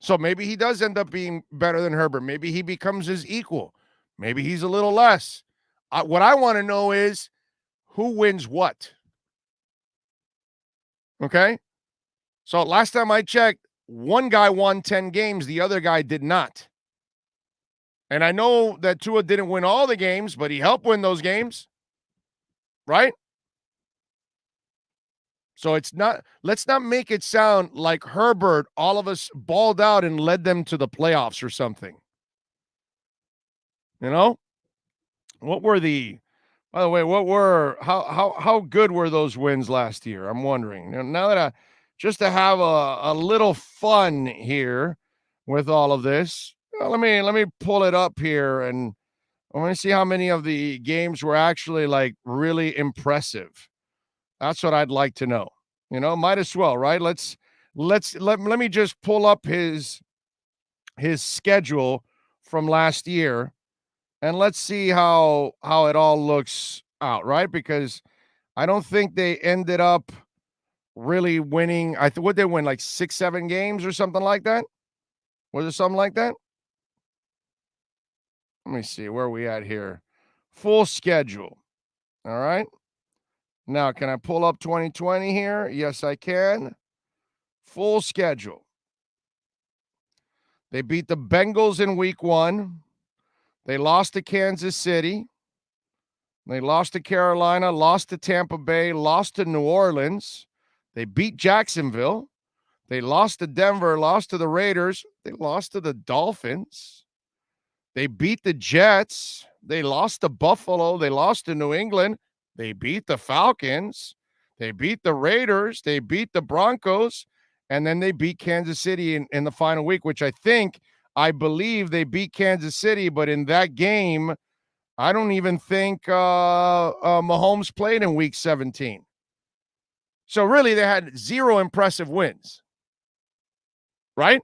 So maybe he does end up being better than Herbert. Maybe he becomes his equal. Maybe he's a little less. What I want to know is who wins what. Okay? So last time I checked, one guy won 10 games, the other guy did not. And I know that Tua didn't win all the games, but he helped win those games. Right? So let's not make it sound like Herbert all of us balled out and led them to the playoffs or something. You know? How good were those wins last year? I'm wondering. Now that just to have a little fun here with all of this, let me pull it up here and I want to see how many of the games were actually like really impressive. That's what I'd like to know. Might as well, right? Let me just pull up his schedule from last year and let's see how it all looks out, right? Because I don't think they ended up really winning. Would they win like 6-7 games or something like that? Was it something like that? Let me see where we at here. Full schedule. All right. Now, can I pull up 2020 here? Yes, I can. Full schedule. They beat the Bengals in week 1. They lost to Kansas City. They lost to Carolina, lost to Tampa Bay, lost to New Orleans. They beat Jacksonville. They lost to Denver, lost to the Raiders. They lost to the Dolphins. They beat the Jets. They lost to Buffalo. They lost to New England. They beat the Falcons. They beat the Raiders. They beat the Broncos. And then they beat Kansas City in the final week, which I believe they beat Kansas City. But in that game, I don't even think Mahomes played in week 17. So really, they had 0 impressive wins. Right?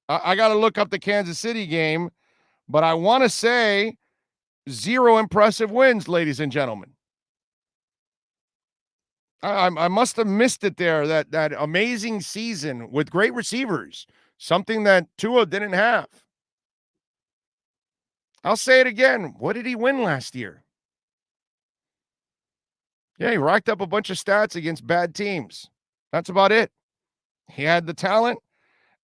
I got to look up the Kansas City game. But I want to say 0 impressive wins, ladies and gentlemen. I must have missed it there, that amazing season with great receivers, something that Tua didn't have. I'll say it again. What did he win last year? Yeah, he racked up a bunch of stats against bad teams. That's about it. He had the talent,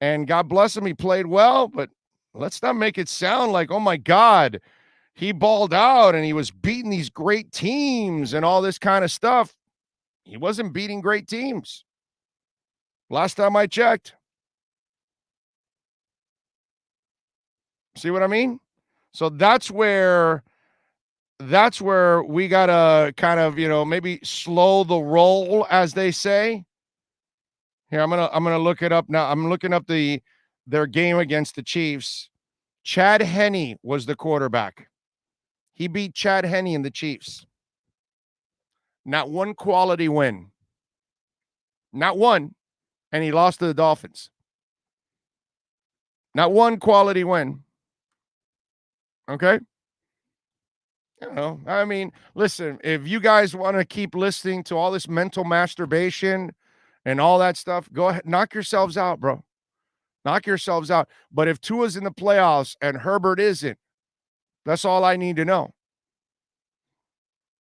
and God bless him, he played well, but let's not make it sound like, oh my God, he balled out and he was beating these great teams and all this kind of stuff. He wasn't beating great teams. Last time I checked. See what I mean? So that's where we got to kind of, maybe slow the roll, as they say. Here, I'm going to look it up now. I'm looking up their game against the Chiefs. Chad Henne was the quarterback. He beat Chad Henne and the Chiefs. Not one quality win. Not one. And he lost to the Dolphins. Not one quality win. Okay? I mean, listen, if you guys want to keep listening to all this mental masturbation and all that stuff, go ahead. Knock yourselves out, bro. Knock yourselves out. But if Tua's in the playoffs and Herbert isn't, that's all I need to know.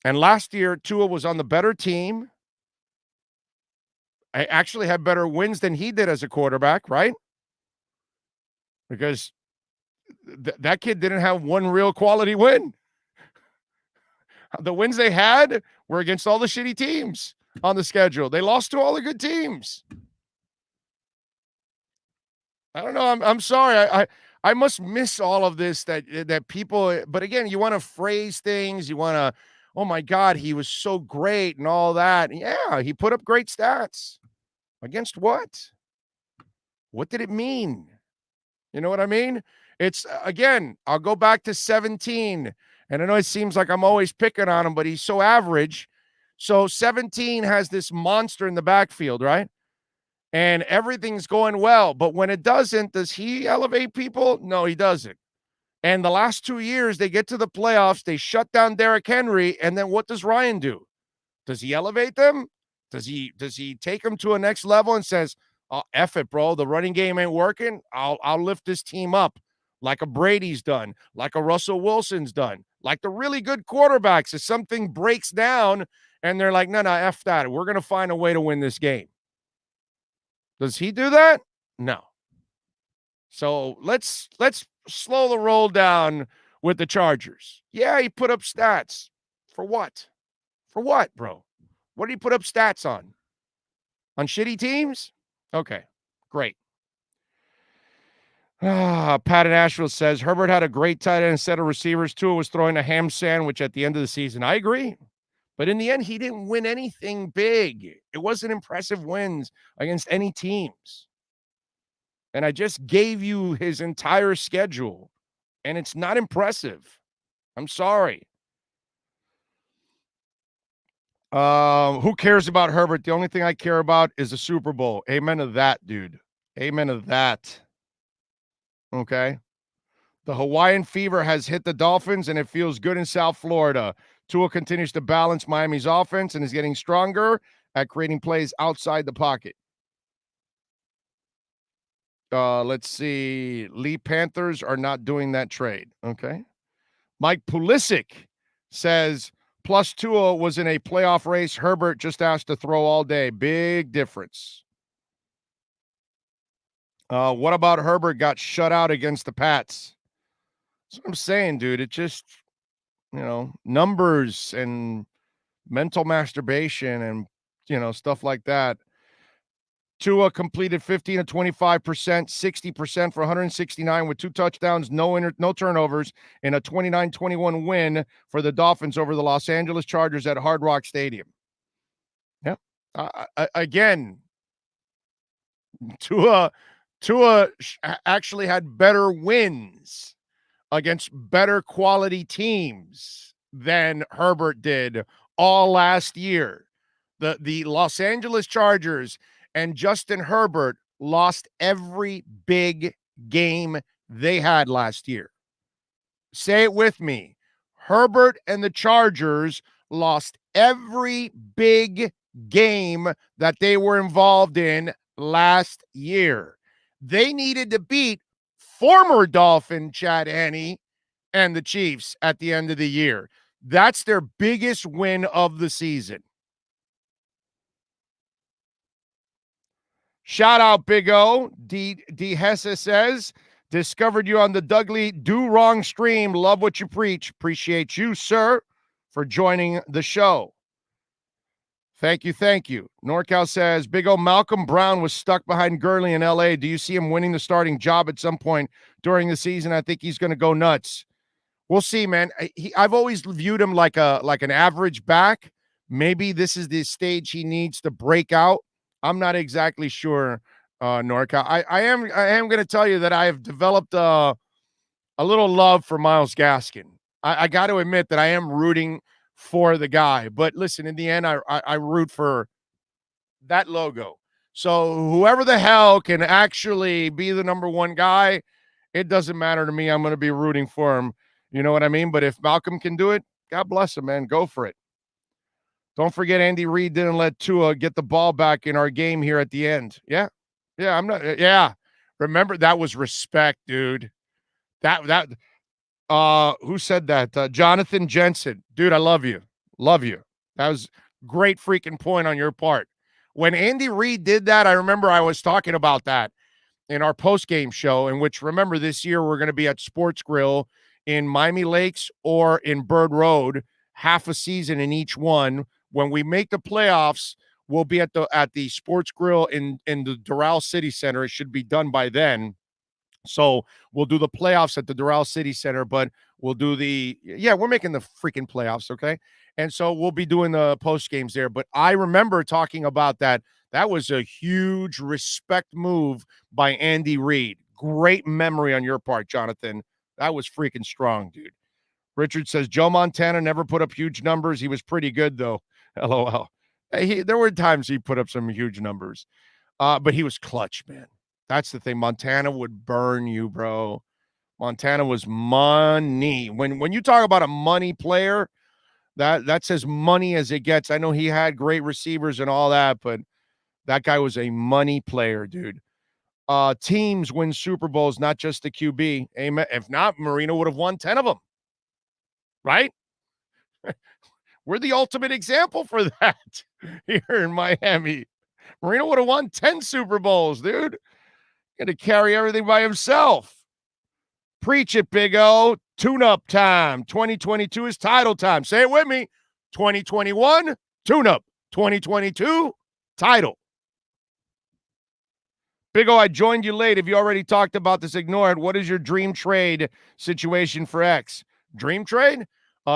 And last year, Tua was on the better team. I actually had better wins than he did as a quarterback, right? Because that kid didn't have one real quality win. The wins they had were against all the shitty teams on the schedule. They lost to all the good teams. I don't know. I'm sorry. I must miss all of this that people, but again, you want to phrase things. You want to, oh my God, he was so great and all that. Yeah, he put up great stats. Against what? What did it mean? You know what I mean? It's, again, I'll go back to 17. And I know it seems like I'm always picking on him, but he's so average. So 17 has this monster in the backfield, right? And everything's going well. But when it doesn't, does he elevate people? No, he doesn't. And the last 2 years, they get to the playoffs, they shut down Derrick Henry, and then what does Ryan do? Does he elevate them? Does he take them to a next level and says, oh, F it, bro, the running game ain't working? I'll lift this team up like a Brady's done, like a Russell Wilson's done, like the really good quarterbacks. If something breaks down and they're like, no, F that. We're going to find a way to win this game. Does he do that? No. So let's slow the roll down with the Chargers. Yeah, he put up stats. For what? For what, bro? What did he put up stats on? On shitty teams? Okay, great. Pat in Asheville says, Herbert had a great tight end set of receivers. Tua was throwing a ham sandwich at the end of the season. I agree. But in the end, he didn't win anything big. It wasn't impressive wins against any teams. And I just gave you his entire schedule, and it's not impressive. I'm sorry. Who cares about Herbert? The only thing I care about is the Super Bowl. Amen to that, dude. Amen to that. Okay. The Hawaiian fever has hit the Dolphins, and it feels good in South Florida. Tua continues to balance Miami's offense and is getting stronger at creating plays outside the pocket. Let's see. Lee Panthers are not doing that trade. Okay. Mike Pulisic says, plus Tua was in a playoff race. Herbert just asked to throw all day. Big difference. What about Herbert got shut out against the Pats? That's what I'm saying, dude. It just, numbers and mental masturbation and, stuff like that. Tua completed 15 of 25%, 60% for 169 with 2 touchdowns, no turnovers, in a 29-21 win for the Dolphins over the Los Angeles Chargers at Hard Rock Stadium. Yep. Again, Tua actually had better wins against better quality teams than Herbert did all last year. The Los Angeles Chargers and Justin Herbert lost every big game they had last year. Say it with me. Herbert and the Chargers lost every big game that they were involved in last year. They needed to beat former Dolphin Chad Henne and the Chiefs at the end of the year. That's their biggest win of the season. Shout out, Big O. D. Hesse says, discovered you on the Dudley Do Wrong stream. Love what you preach. Appreciate you, sir, for joining the show. Thank you. NorCal says, Big O, Malcolm Brown was stuck behind Gurley in L.A. Do you see him winning the starting job at some point during the season? I think he's going to go nuts. We'll see, man. I've always viewed him like an average back. Maybe this is the stage he needs to break out. I'm not exactly sure, NorCal. I am going to tell you that I have developed a little love for Myles Gaskin. I got to admit that I am rooting for the guy. But listen, in the end, I root for that logo. So whoever the hell can actually be the number one guy, it doesn't matter to me. I'm going to be rooting for him. You know what I mean? But if Malcolm can do it, God bless him, man. Go for it. Don't forget Andy Reid didn't let Tua get the ball back in our game here at the end. Yeah. Remember, that was respect, dude. Who said that? Jonathan Jensen. Dude, I love you. Love you. That was great freaking point on your part. When Andy Reid did that, I remember I was talking about that in our post-game show, in which, remember, this year we're going to be at Sports Grill in Miami Lakes or in Bird Road, half a season in each one. When we make the playoffs, we'll be at the Sports Grill in the Doral City Center. It should be done by then. So we'll do the playoffs at the Doral City Center, but we'll do we're making the freaking playoffs, okay? And so we'll be doing the post games there. But I remember talking about that. That was a huge respect move by Andy Reid. Great memory on your part, Jonathan. That was freaking strong, dude. Richard says, Joe Montana never put up huge numbers. He was pretty good, though. LOL. There were times he put up some huge numbers. But he was clutch, man. That's the thing. Montana would burn you, bro. Montana was money. When you talk about a money player, that's as money as it gets. I know he had great receivers and all that, but that guy was a money player, dude. Teams win Super Bowls, not just the QB. Amen. If not, Marino would have won 10 of them. Right? We're the ultimate example for that here in Miami. Marino would have won 10 Super Bowls, dude. Going to carry everything by himself. Preach it, Big O. Tune-up time. 2022 is title time. Say it with me. 2021, tune-up. 2022, title. Big O, I joined you late. If you already talked about this, ignore it. What is your dream trade situation for X? Dream trade?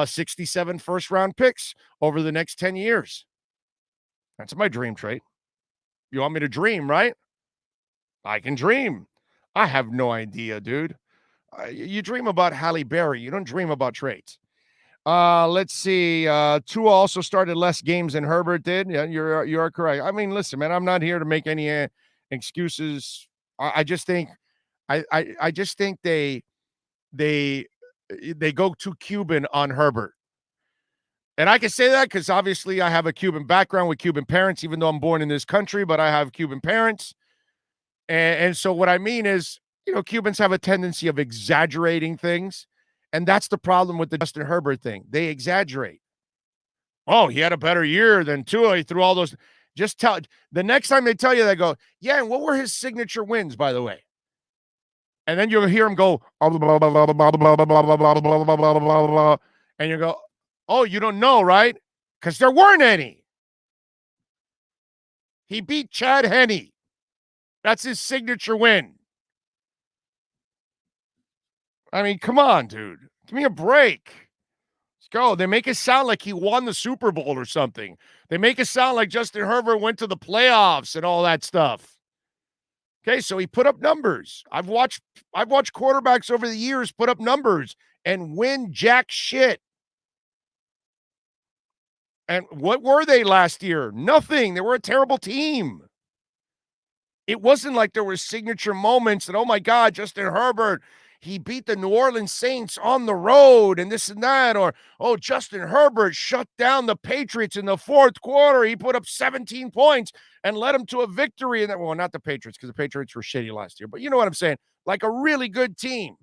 67 first-round picks over the next 10 years. That's my dream trade. You want me to dream, right? I can dream. I have no idea, dude. You dream about Halle Berry. You don't dream about trades. Let's see. Tua also started less games than Herbert did. Yeah, you're correct. I mean, listen, man, I'm not here to make any excuses. I just think I just think they go too Cuban on Herbert. And I can say that because obviously I have a Cuban background with Cuban parents, even though I'm born in this country, but I have Cuban parents. And so what I mean is, Cubans have a tendency of exaggerating things. And that's the problem with the Justin Herbert thing. They exaggerate. Oh, he had a better year than Tua. He threw all those. Just tell the next time they tell you, they go, yeah, and what were his signature wins, by the way? And then you'll hear him go, and you go, oh, you don't know, right? Because there weren't any. He beat Chad Henne. That's his signature win. I mean, come on, dude. Give me a break. Let's go. They make it sound like he won the Super Bowl or something. They make it sound like Justin Herbert went to the playoffs and all that stuff. Okay, so he put up numbers. I've watched quarterbacks over the years put up numbers and win jack shit. And what were they last year? Nothing. They were a terrible team. It wasn't like there were signature moments that, oh my God, Justin Herbert, he beat the New Orleans Saints on the road and this and that. Or, oh, Justin Herbert shut down the Patriots in the fourth quarter. He put up 17 points and led them to a victory. And well, not the Patriots, because the Patriots were shitty last year. But you know what I'm saying? Like a really good team.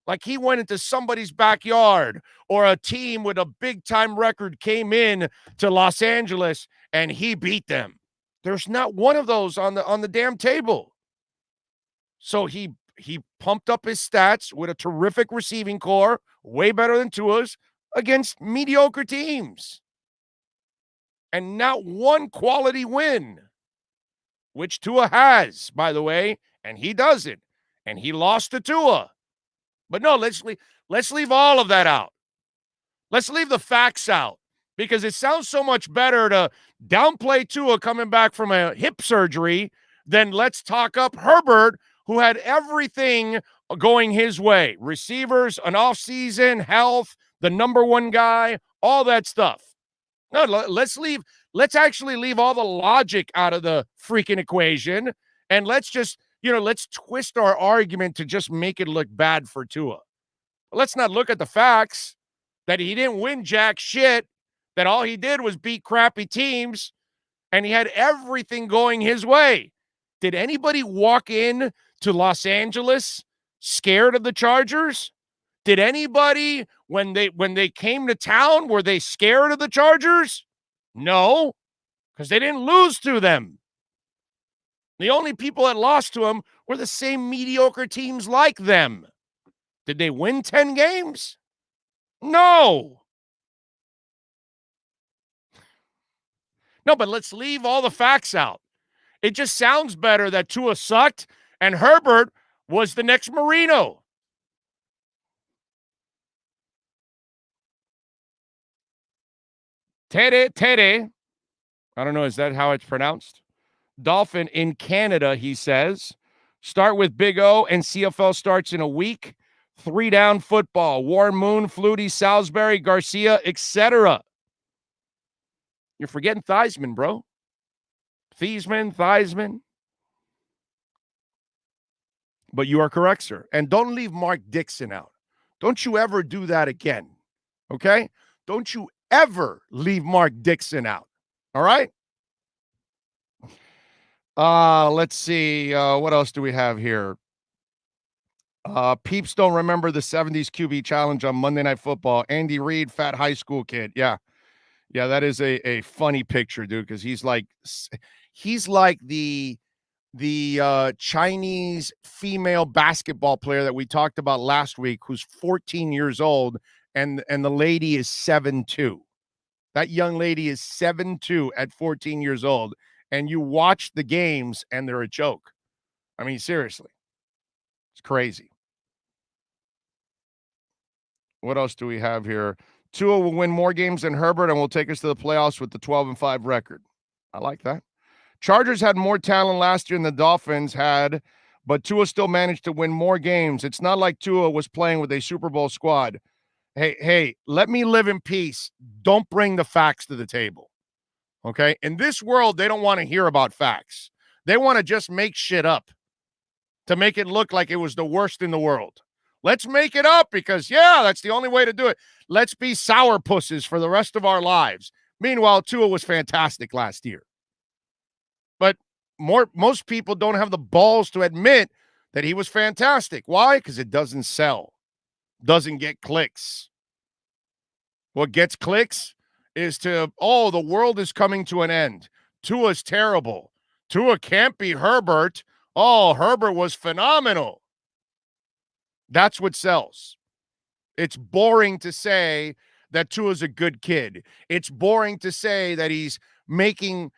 Like he went into somebody's backyard, or a team with a big-time record came in to Los Angeles and he beat them. There's not one of those on the damn table. So he pumped up his stats with a terrific receiving core, way better than Tua's, against mediocre teams. And not one quality win, which Tua has, by the way, and he does it. And he lost to Tua. But no, let's leave all of that out. Let's leave the facts out, because it sounds so much better to downplay Tua coming back from a hip surgery than let's talk up Herbert, who had everything going his way. Receivers, an offseason, health, the number one guy, all that stuff. No, let's actually leave all the logic out of the freaking equation, and let's just, let's twist our argument to just make it look bad for Tua. Let's not look at the facts that he didn't win jack shit, that all he did was beat crappy teams, and he had everything going his way. Did anybody walk in to Los Angeles scared of the Chargers? Did anybody, when they came to town, were they scared of the Chargers? No, because they didn't lose to them. The only people that lost to them were the same mediocre teams like them. Did they win 10 games? No. No, but let's leave all the facts out. It just sounds better that Tua sucked and Herbert was the next Marino. Tere. I don't know, is that how it's pronounced? Dolphin in Canada, he says. Start with Big O, and CFL starts in a week. 3-down football. Warren Moon, Flutie, Salisbury, Garcia, etc. You're forgetting Theismann, bro. Theismann. But you are correct, sir. And don't leave Mark Dixon out. Don't you ever do that again. Okay? Don't you ever leave Mark Dixon out. All right? Let's see. What else do we have here? Peeps don't remember the 70s QB challenge on Monday Night Football. Andy Reid, fat high school kid. Yeah, that is a funny picture, dude, because he's like the Chinese female basketball player that we talked about last week, who's 14 years old, and the lady is 7'2". That young lady is 7'2" at 14 years old. And you watch the games, and they're a joke. I mean, seriously. It's crazy. What else do we have here? Tua will win more games than Herbert and will take us to the playoffs with the 12-5 record. I like that. Chargers had more talent last year than the Dolphins had, but Tua still managed to win more games. It's not like Tua was playing with a Super Bowl squad. Hey, let me live in peace. Don't bring the facts to the table. Okay? In this world, they don't want to hear about facts. They want to just make shit up to make it look like it was the worst in the world. Let's make it up because, that's the only way to do it. Let's be sourpusses for the rest of our lives. Meanwhile, Tua was fantastic last year. But most people don't have the balls to admit that he was fantastic. Why? Because it doesn't sell. Doesn't get clicks. What gets clicks is the world is coming to an end. Tua's terrible. Tua can't be Herbert. Oh, Herbert was phenomenal. That's what sells. It's boring to say that Tua's a good kid. It's boring to say that he's making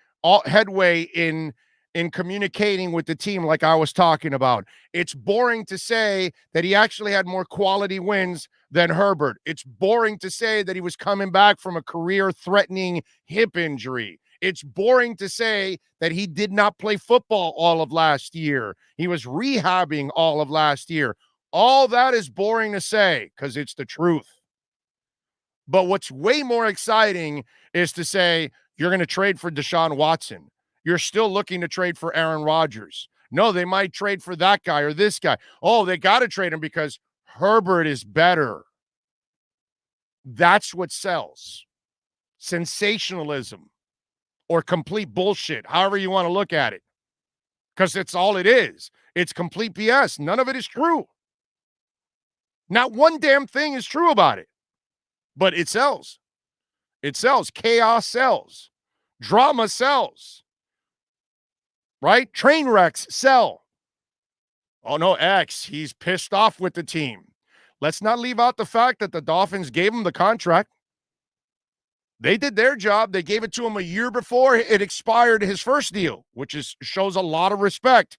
headway in in communicating with the team like I was talking about. It's boring to say that he actually had more quality wins than Herbert. It's boring to say that he was coming back from a career-threatening hip injury. It's boring to say that he did not play football all of last year. He was rehabbing all of last year. All that is boring to say because it's the truth. But what's way more exciting is to say you're going to trade for Deshaun Watson. You're still looking to trade for Aaron Rodgers. No, they might trade for that guy or this guy. Oh, they got to trade him because Herbert is better. That's what sells. Sensationalism or complete bullshit, however you want to look at it. Because it's all it is. It's complete BS. None of it is true. Not one damn thing is true about it. But it sells. It sells. Chaos sells. Drama sells. Right? Train wrecks sell. Oh, no, X, he's pissed off with the team. Let's not leave out the fact that the Dolphins gave him the contract. They did their job. They gave it to him a year before it expired his first deal, which shows a lot of respect.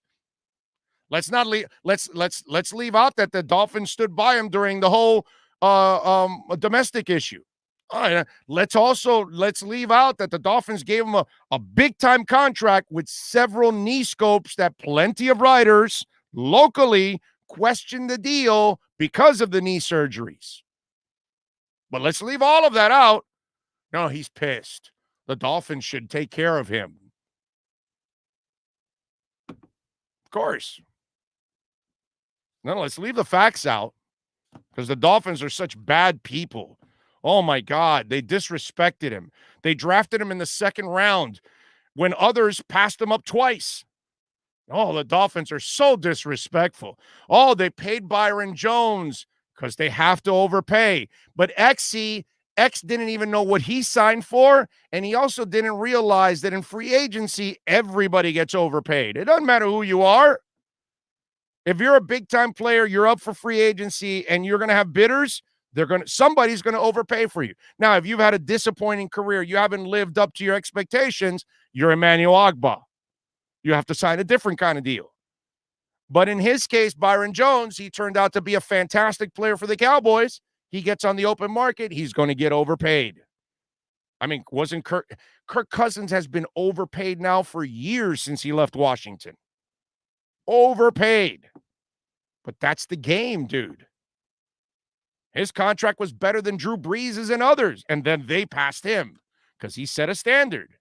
Let's not leave. Let's leave out that the Dolphins stood by him during the whole domestic issue. All right, let's leave out that the Dolphins gave him a big-time contract with several knee scopes that plenty of writers locally questioned the deal because of the knee surgeries. But let's leave all of that out. No, he's pissed. The Dolphins should take care of him. Of course. No, let's leave the facts out because the Dolphins are such bad people. Oh, my God. They disrespected him. They drafted him in the second round when others passed him up twice. Oh, the Dolphins are so disrespectful. Oh, they paid Byron Jones because they have to overpay. But X didn't even know what he signed for, and he also didn't realize that in free agency, everybody gets overpaid. It doesn't matter who you are. If you're a big-time player, you're up for free agency, and you're going to have bidders, somebody's going to overpay for you. Now, if you've had a disappointing career, you haven't lived up to your expectations, you're Emmanuel Ogbah. You have to sign a different kind of deal. But in his case, Byron Jones, he turned out to be a fantastic player for the Cowboys. He gets on the open market, he's going to get overpaid. I mean, wasn't Kirk Cousins has been overpaid now for years since he left Washington. Overpaid. But that's the game, dude. His contract was better than Drew Brees's and others, and then they passed him because he set a standard.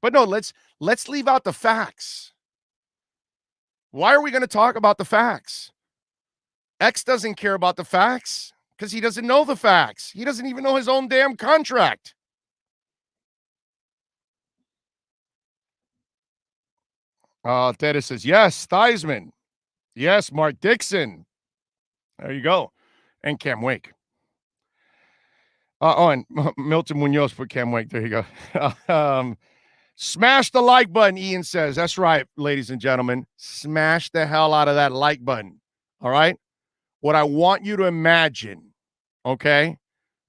But no, let's leave out the facts. Why are we going to talk about the facts? X doesn't care about the facts because he doesn't know the facts. He doesn't even know his own damn contract. Teddy says, yes, Theismann. Yes, Mark Dixon. There you go. And Cam Wake. And Milton Munoz put Cam Wake. There you go. Smash the like button, Ian says. That's right, ladies and gentlemen. Smash the hell out of that like button. All right? What I want you to imagine, okay,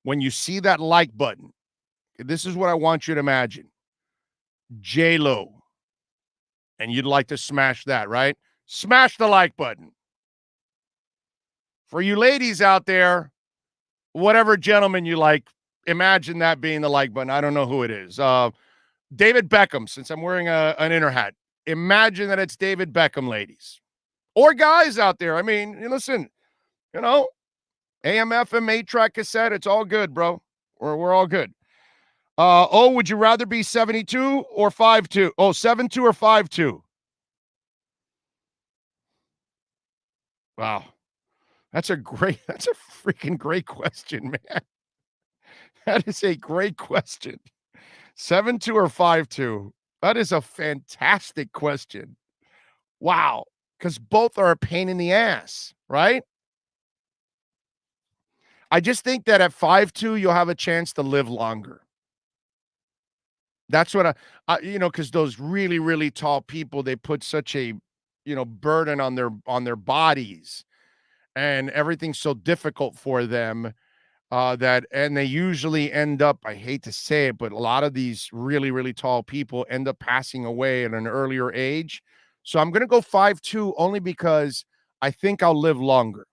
when you see that like button, this is what I want you to imagine. J-Lo. And you'd like to smash that, right? Smash the like button. For you ladies out there, whatever gentleman you like, imagine that being the like button. I don't know who it is. David Beckham, since I'm wearing an inner hat. Imagine that it's David Beckham, ladies. Or guys out there. I mean, listen, AM/FM 8-track cassette, it's all good, bro. We're all good. Would you rather be 72 or 5'2"? 7'2" or 5'2"? Wow. That's a freaking great question, man. That is a great question. 7'2" or 5'2"? That is a fantastic question. Wow. Because both are a pain in the ass, right? I just think that at 5'2", you'll have a chance to live longer. That's what because those really, really tall people, they put such a, burden on their bodies, and everything's so difficult for them. and they usually end up, I hate to say it, but a lot of these really, really tall people end up passing away at an earlier age. So I'm going to go 5'2", only because I think I'll live longer.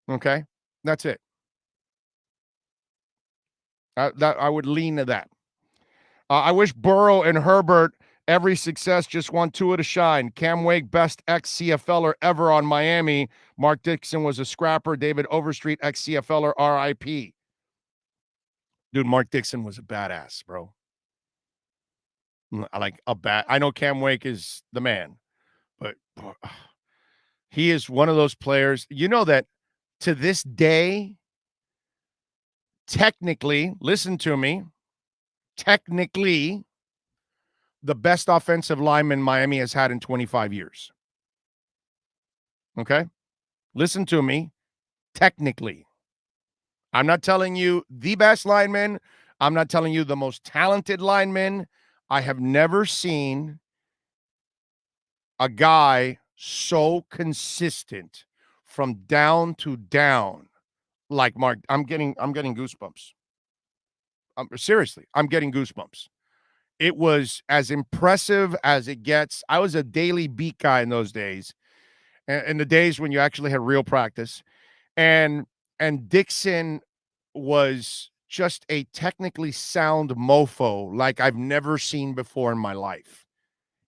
Okay? That's it. That I would lean to that. I wish Burrow and Herbert every success, just want Tua to shine. Cam Wake, best ex-CFLer ever on Miami. Mark Dixon was a scrapper. David Overstreet, ex-CFLer, RIP. Dude, Mark Dixon was a badass, bro. I know Cam Wake is the man, but he is one of those players. You know that to this day, technically, listen to me, technically, the best offensive lineman Miami has had in 25 years. Okay? Listen to me. Technically. I'm not telling you the best lineman. I'm not telling you the most talented lineman. I have never seen a guy so consistent from down to down like Mark. I'm getting goosebumps. Seriously, I'm getting goosebumps. It was as impressive as it gets. I was a daily beat guy in those days, in the days when you actually had real practice. And Dixon was just a technically sound mofo like I've never seen before in my life.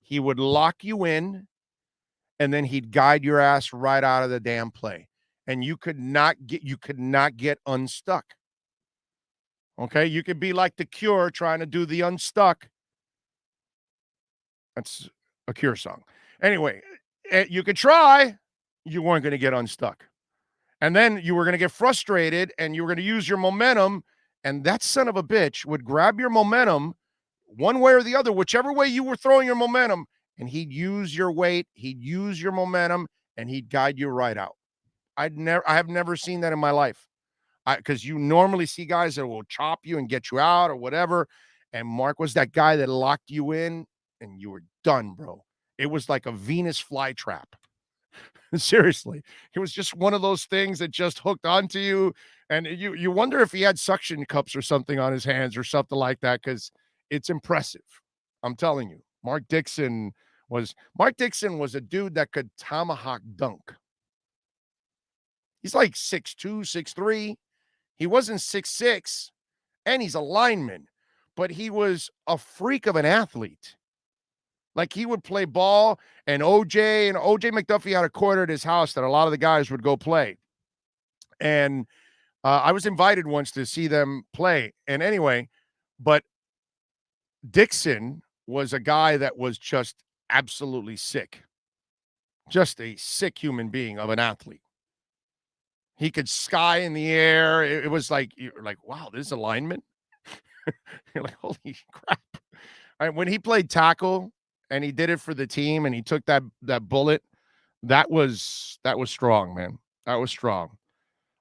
He would lock you in, and then he'd guide your ass right out of the damn play. And you could not get unstuck. Okay? You could be like the Cure trying to do the unstuck. That's a Cure song. Anyway, you could try. You weren't going to get unstuck. And then you were going to get frustrated, and you were going to use your momentum, and that son of a bitch would grab your momentum one way or the other, whichever way you were throwing your momentum, and he'd use your weight, he'd use your momentum, and he'd guide you right out. I have never seen that in my life. Because you normally see guys that will chop you and get you out or whatever, and Mark was that guy that locked you in, and you were done, bro. It was like a Venus flytrap. Seriously, it was just one of those things that just hooked onto you, and you wonder if he had suction cups or something on his hands or something like that, because it's impressive. I'm telling you, Mark Dixon was a dude that could tomahawk dunk. He's like 6'2", 6'3". He wasn't 6'6", and he's a lineman, but he was a freak of an athlete. Like, he would play ball, and OJ McDuffie had a court at his house that a lot of the guys would go play. And I was invited once to see them play. And anyway, but Dixon was a guy that was just absolutely sick. Just a sick human being of an athlete. He could sky in the air. It was like, you're like, wow, this is a lineman? You're like, holy crap. When he played tackle, and he did it for the team, and he took that bullet, that was strong, man. That was strong.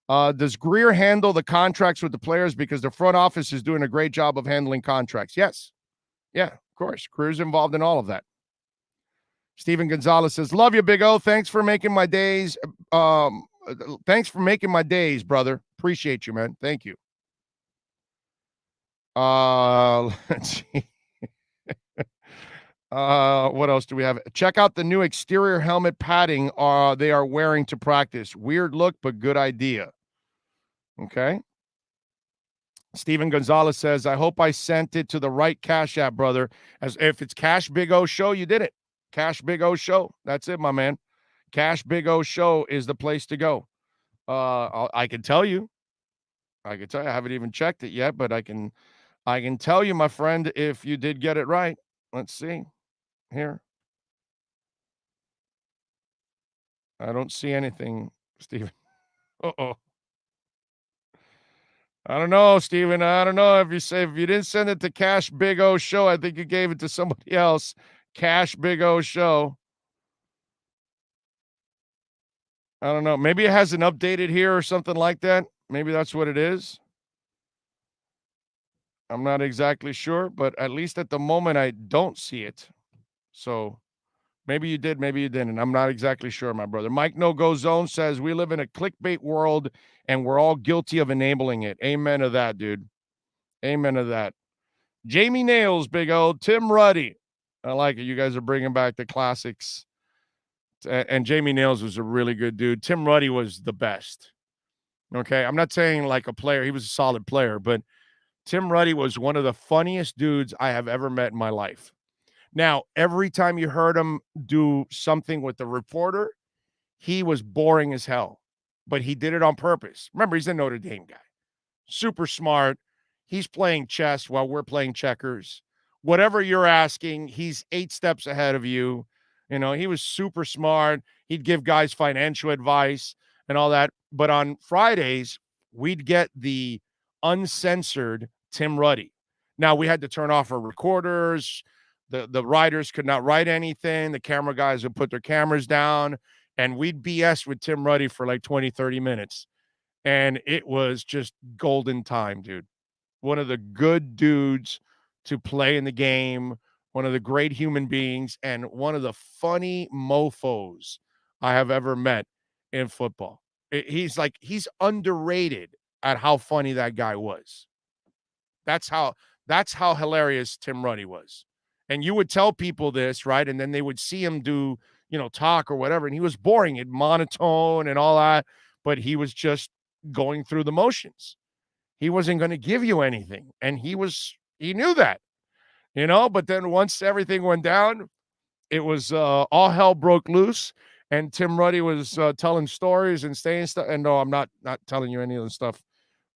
Does Greer handle the contracts with the players? Because the front office is doing a great job of handling contracts. Yes. Yeah, of course. Greer's involved in all of that. Steven Gonzalez says, love you, Big O. Thanks for making my days. Thanks for making my days, brother. Appreciate you, man. Thank you. Let's see. What else do we have? Check out the new exterior helmet padding they are wearing to practice. Weird look, but good idea. Okay. Steven Gonzalez says, I hope I sent it to the right Cash App, brother. As if it's Cash Big O Show, you did it. Cash Big O Show. That's it, my man. Cash Big O Show is the place to go. I can tell you. I haven't even checked it yet, but I can tell you, my friend, if you did get it right. Let's see. Here. I don't see anything, Steven. Uh-oh. I don't know, Steven. I don't know if you didn't send it to Cash Big O Show. I think you gave it to somebody else. Cash Big O Show. I don't know. Maybe it hasn't updated here or something like that. Maybe that's what it is. I'm not exactly sure, but at least at the moment I don't see it. So Maybe you did, maybe you didn't. I'm not exactly sure, my brother. Mike No Go Zone says we live in a clickbait world and we're all guilty of enabling it. Amen to that, dude. Amen to that. Jamie Nails, big O. Tim Ruddy. I like it. You guys are bringing back the classics. And Jamie Nails was a really good dude. Tim Ruddy was the best. Okay. I'm not saying like a player. He was a solid player, but Tim Ruddy was one of the funniest dudes I have ever met in my life. Now, every time you heard him do something with the reporter, he was boring as hell, but he did it on purpose. Remember, he's a Notre Dame guy. Super smart. He's playing chess while we're playing checkers. Whatever you're asking, he's 8 steps ahead of you. You know, he was super smart. He'd give guys financial advice and all that. But on Fridays, we'd get the uncensored Tim Ruddy. Now, we had to turn off our recorders. The writers could not write anything. The camera guys would put their cameras down, and we'd BS with Tim Ruddy for like 20, 30 minutes. And it was just golden time, dude. One of the good dudes to play in the game, one of the great human beings, and one of the funny mofos I have ever met in football. He's underrated at how funny that guy was. That's how hilarious Tim Ruddy was. And you would tell people this, right? And then they would see him do, talk or whatever. And he was boring and monotone and all that, but he was just going through the motions. He wasn't going to give you anything. And he knew that, but then once everything went down, it was all hell broke loose. And Tim Ruddy was telling stories and saying stuff. And no, I'm not telling you any of the stuff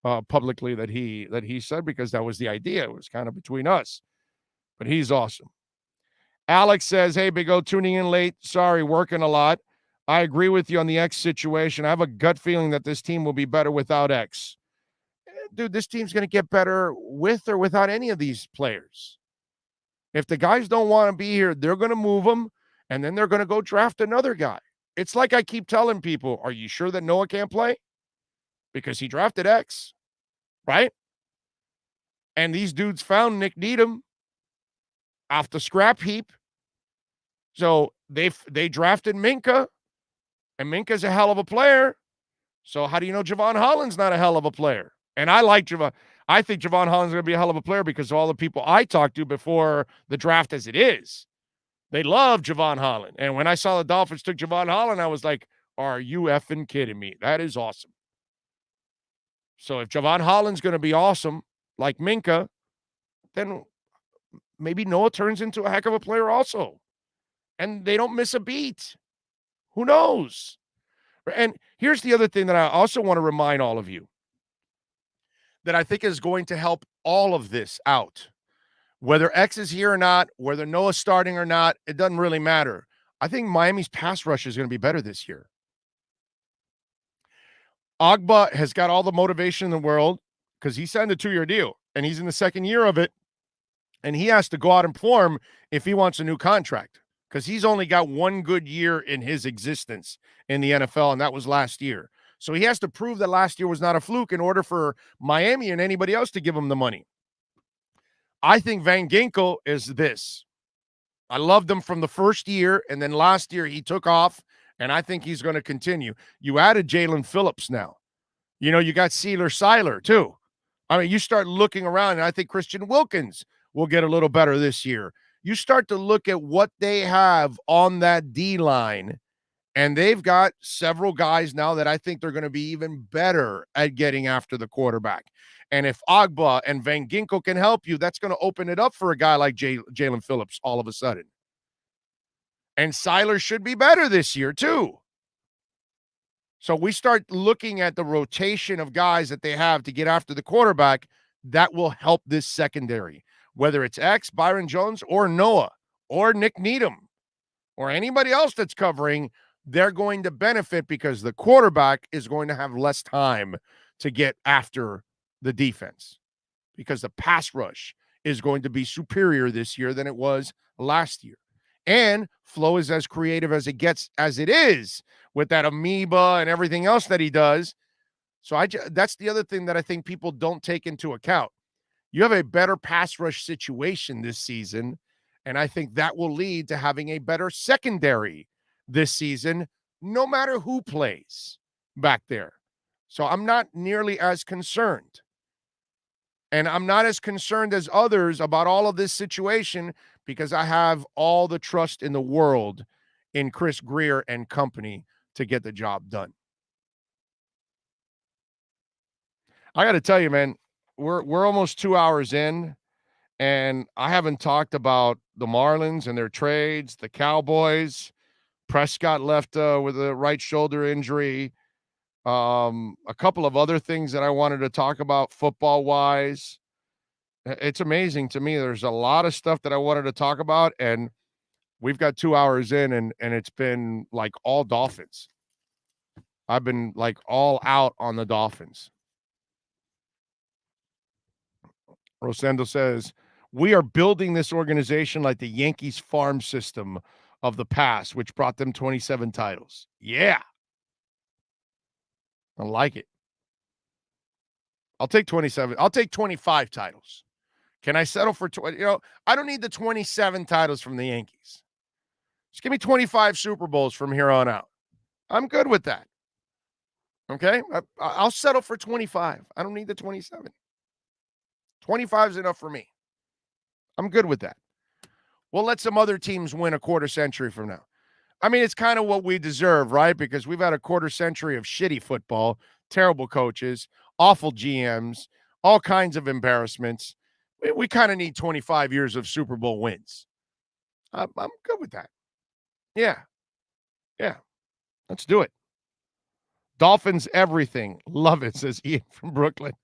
publicly that he said, because that was the idea. It was kind of between us. But he's awesome. Alex says, hey, Big O, tuning in late. Sorry, working a lot. I agree with you on the X situation. I have a gut feeling that this team will be better without X. Dude, this team's going to get better with or without any of these players. If the guys don't want to be here, they're going to move them, and then they're going to go draft another guy. It's like I keep telling people, are you sure that Noah can't play? Because he drafted X, right? And these dudes found Nick Needham off the scrap heap. So they drafted Minka, and Minka's a hell of a player. So how do you know Javon Holland's not a hell of a player? And I like Javon. I think Javon Holland's going to be a hell of a player because of all the people I talked to before the draft as it is. They love Javon Holland. And when I saw the Dolphins took Javon Holland, I was like, are you effing kidding me? That is awesome. So if Javon Holland's going to be awesome, like Minka, then maybe Noah turns into a heck of a player also. And they don't miss a beat. Who knows? And here's the other thing that I also want to remind all of you that I think is going to help all of this out. Whether X is here or not, whether Noah's starting or not, it doesn't really matter. I think Miami's pass rush is going to be better this year. Agba has got all the motivation in the world because he signed a 2-year deal, and he's in the second year of it, and he has to go out and perform if he wants a new contract because he's only got one good year in his existence in the NFL, and that was last year. So he has to prove that last year was not a fluke in order for Miami and anybody else to give him the money. I think Van Ginkel is this. I loved him from the first year, and then last year he took off, and I think he's going to continue. You added Jalen Phillips now. You got Seiler too. I mean, you start looking around, and I think Christian Wilkins will get a little better this year. You start to look at what they have on that D-line, and they've got several guys now that I think they're going to be even better at getting after the quarterback. And if Agba and Van Ginkel can help you, that's going to open it up for a guy like Jalen Phillips all of a sudden. And Seiler should be better this year too. So we start looking at the rotation of guys that they have to get after the quarterback. That will help this secondary, whether it's X, Byron Jones, or Noah, or Nick Needham, or anybody else that's covering. They're going to benefit because the quarterback is going to have less time to get after the defense because the pass rush is going to be superior this year than it was last year. And Flo is as creative as it gets as it is with that amoeba and everything else that he does. So that's the other thing that I think people don't take into account. You have a better pass rush situation this season, And I think that will lead to having a better secondary this season, no matter who plays back there. So I'm not nearly as concerned. And I'm not as concerned as others about all of this situation because I have all the trust in the world in Chris Grier and company to get the job done. I got to tell you, man, we're almost 2 hours in, and I haven't talked about the Marlins and their trades, the Cowboys. Prescott left with a right shoulder injury. A couple of other things that I wanted to talk about football-wise. It's amazing to me. There's a lot of stuff that I wanted to talk about, and we've got 2 hours in, and it's been like all Dolphins. I've been like all out on the Dolphins. Rosendo says, we are building this organization like the Yankees farm system of the past, which brought them 27 titles. Yeah. I like it. I'll take 27. I'll take 25 titles. Can I settle for 20? I don't need the 27 titles from the Yankees. Just give me 25 Super Bowls from here on out. I'm good with that. Okay? I'll settle for 25. I don't need the 27. 25 is enough for me. I'm good with that. We'll let some other teams win a quarter century from now. I mean, it's kind of what we deserve, right? Because we've had a quarter century of shitty football, terrible coaches, awful GMs, all kinds of embarrassments. We kind of need 25 years of Super Bowl wins. I'm good with that. Yeah. Let's do it. Dolphins everything. Love it, says Ian from Brooklyn.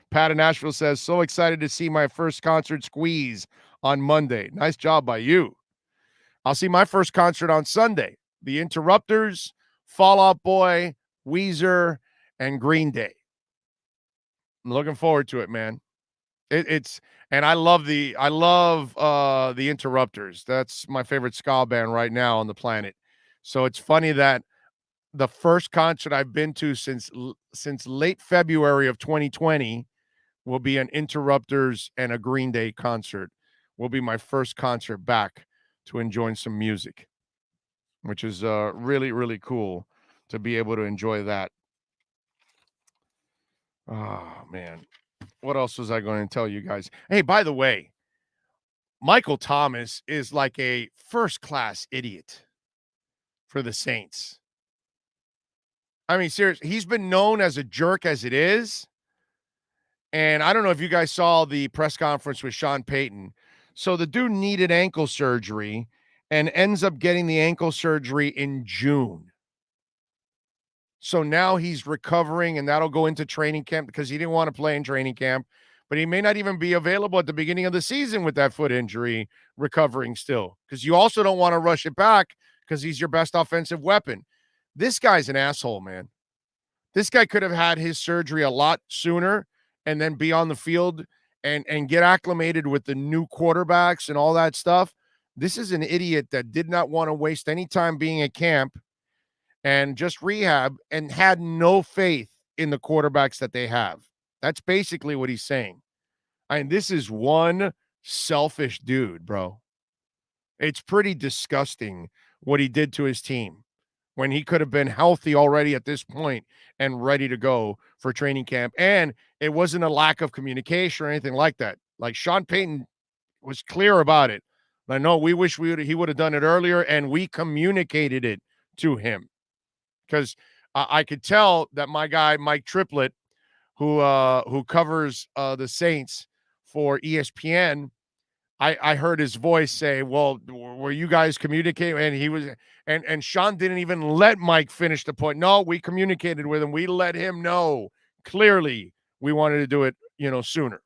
Pat in Nashville says, so excited to see my first concert Squeeze on Monday. Nice job by you. I'll see my first concert on Sunday. The Interrupters, Fall Out Boy, Weezer, and Green Day. I'm looking forward to it, man. And I love the Interrupters. That's my favorite ska band right now on the planet. So it's funny that the first concert I've been to since late February of 2020 will be an Interrupters and a Green Day concert. Will be my first concert back to enjoying some music, which is really, really cool to be able to enjoy that. Oh, man. What else was I going to tell you guys? Hey, by the way, Michael Thomas is like a first-class idiot for the Saints. I mean, seriously, he's been known as a jerk as it is. And I don't know if you guys saw the press conference with Sean Payton. So the dude needed ankle surgery and ends up getting the ankle surgery in June. So now he's recovering, and that'll go into training camp because he didn't want to play in training camp. But he may not even be available at the beginning of the season with that foot injury recovering still, because you also don't want to rush it back because he's your best offensive weapon. This guy's an asshole, man. This guy could have had his surgery a lot sooner and then be on the field and get acclimated with the new quarterbacks and all that stuff. This is an idiot that did not want to waste any time being at camp and just rehab and had no faith in the quarterbacks that they have. That's basically what he's saying. I mean, this is one selfish dude, bro. It's pretty disgusting what he did to his team when he could have been healthy already at this point and ready to go for training camp. And it wasn't a lack of communication or anything like that. Like Sean Payton was clear about it. I know we wish he would have done it earlier, and we communicated it to him. Because I could tell that my guy, Mike Triplett, who covers the Saints for ESPN, I heard his voice say, well, were you guys communicating? And he was, and Sean didn't even let Mike finish the point. No, we communicated with him. We let him know clearly we wanted to do it, sooner.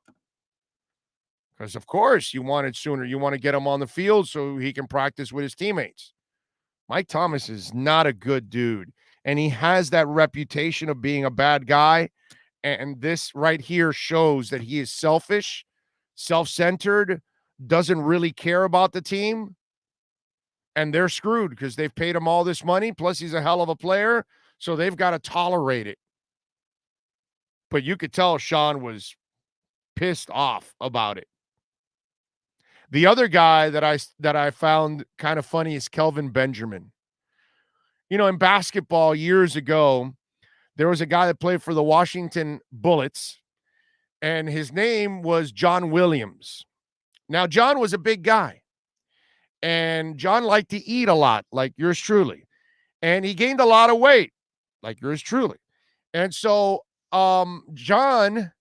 Because of course you want it sooner. You want to get him on the field so he can practice with his teammates. Mike Thomas is not a good dude. And he has that reputation of being a bad guy. And this right here shows that he is selfish, self-centered, doesn't really care about the team, and they're screwed because they've paid him all this money, plus he's a hell of a player, so they've got to tolerate it. But you could tell Sean was pissed off about it. The other guy that I found kind of funny is Kelvin Benjamin. You know, in basketball years ago, there was a guy that played for the Washington Bullets, and his name was John Williams. Now, John was a big guy, and John liked to eat a lot, like yours truly. And he gained a lot of weight, like yours truly. And so John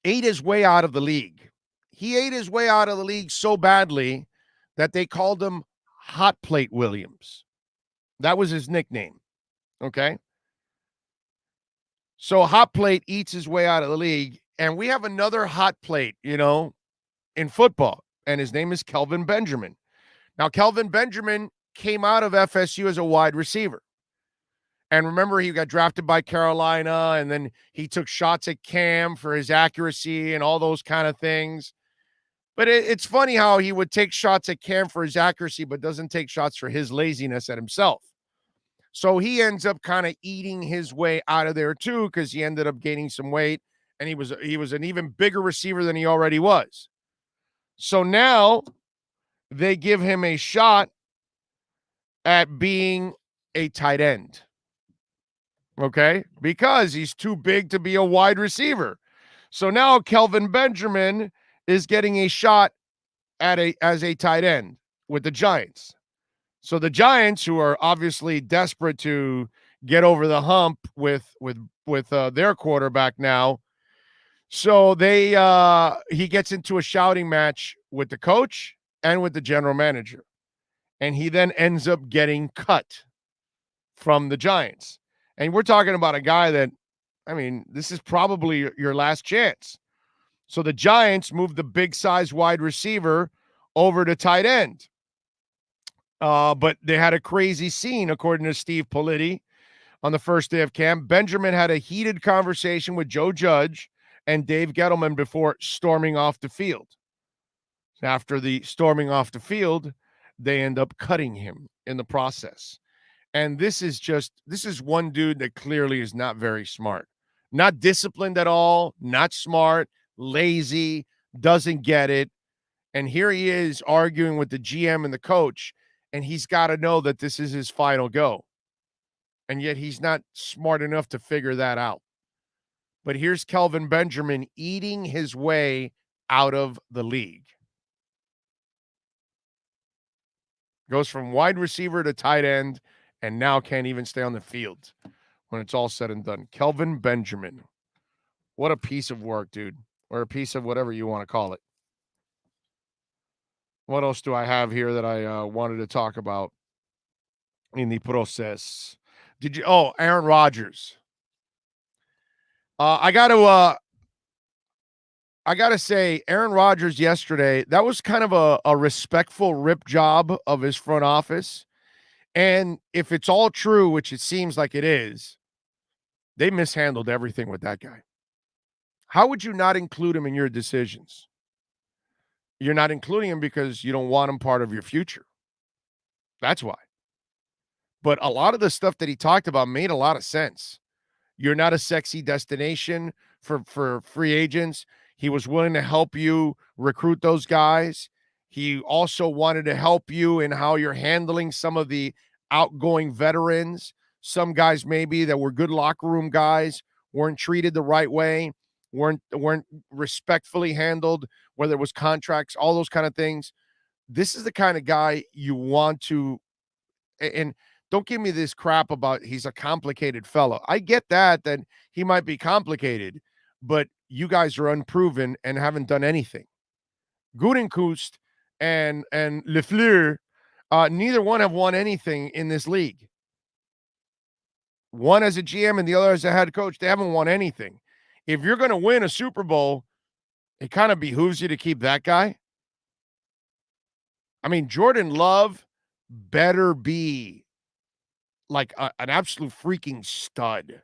ate his way out of the league. He ate his way out of the league so badly that they called him Hot Plate Williams. That was his nickname, okay? So Hot Plate eats his way out of the league, and we have another hot plate, in football, and his name is Kelvin Benjamin. Now, Kelvin Benjamin came out of FSU as a wide receiver. And remember, he got drafted by Carolina, and then he took shots at Cam for his accuracy and all those kind of things. But it's funny how he would take shots at Cam for his accuracy, but doesn't take shots for his laziness at himself. So he ends up kind of eating his way out of there too, because he ended up gaining some weight, and he was an even bigger receiver than he already was. So now they give him a shot at being a tight end. Okay? Because he's too big to be a wide receiver. So now Kelvin Benjamin is getting a shot as a tight end with the Giants. So the Giants, who are obviously desperate to get over the hump with their quarterback now, so he gets into a shouting match with the coach and with the general manager, and he then ends up getting cut from the Giants. And we're talking about a guy that, this is probably your last chance. So the Giants moved the big size wide receiver over to tight end. But they had a crazy scene, according to Steve Politi, on the first day of camp. Benjamin had a heated conversation with Joe Judge and Dave Gettleman before storming off the field. After the storming off the field, they end up cutting him in the process. And this is one dude that clearly is not very smart. Not disciplined at all, not smart, lazy, doesn't get it. And here he is arguing with the GM and the coach, and he's got to know that this is his final go. And yet he's not smart enough to figure that out. But here's Kelvin Benjamin eating his way out of the league. Goes from wide receiver to tight end, and now can't even stay on the field when it's all said and done. Kelvin Benjamin. What a piece of work, dude. Or a piece of whatever you want to call it. What else do I have here that I wanted to talk about in the process? Aaron Rodgers. I got to say, Aaron Rodgers yesterday, that was kind of a respectful rip job of his front office. And if it's all true, which it seems like it is, they mishandled everything with that guy. How would you not include him in your decisions? You're not including him because you don't want him part of your future. That's why. But a lot of the stuff that he talked about made a lot of sense. You're not a sexy destination for free agents. He was willing to help you recruit those guys. He also wanted to help you in how you're handling some of the outgoing veterans. Some guys maybe that were good locker room guys weren't treated the right way, weren't respectfully handled, whether it was contracts, all those kind of things. This is the kind of guy you want to, and don't give me this crap about he's a complicated fellow. I get that he might be complicated, but you guys are unproven and haven't done anything. Gutekunst and LeFleur, neither one have won anything in this league. One as a GM and the other as a head coach, they haven't won anything. If you're going to win a Super Bowl, it kind of behooves you to keep that guy. Jordan Love better be like an absolute freaking stud,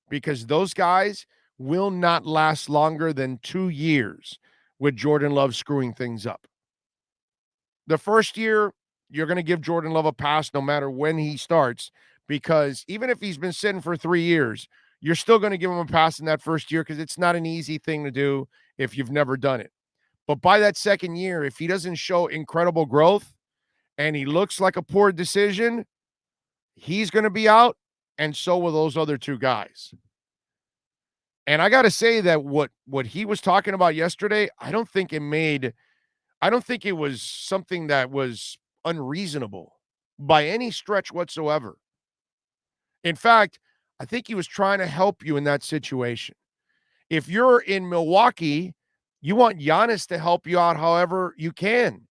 because those guys will not last longer than 2 years with Jordan Love screwing things up. The first year, you're going to give Jordan Love a pass no matter when he starts, because even if he's been sitting for 3 years, you're still going to give him a pass in that first year because it's not an easy thing to do if you've never done it. But by that second year, if he doesn't show incredible growth and he looks like a poor decision, he's going to be out, and so will those other two guys. And I got to say that what he was talking about yesterday, I don't think it was something that was unreasonable by any stretch whatsoever. In fact, I think he was trying to help you in that situation. If you're in Milwaukee, you want Giannis to help you out however you can,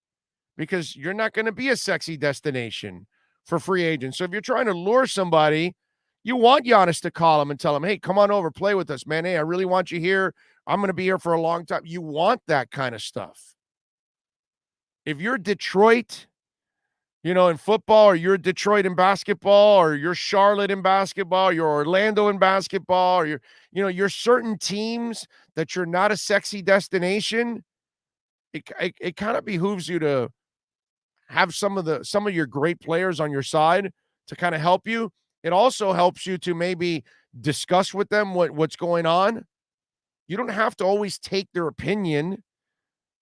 because you're not going to be a sexy destination for free agents. So if you're trying to lure somebody, you want Giannis to call him and tell him, hey, come on over, play with us, man. Hey, I really want you here. I'm going to be here for a long time. You want that kind of stuff. If you're Detroit, in football, or you're Detroit in basketball, or you're Charlotte in basketball, you're Orlando in basketball, or you're certain teams that you're not a sexy destination, it kind of behooves you to have some of your great players on your side to kind of help you. It also helps you to maybe discuss with them what's going on. You don't have to always take their opinion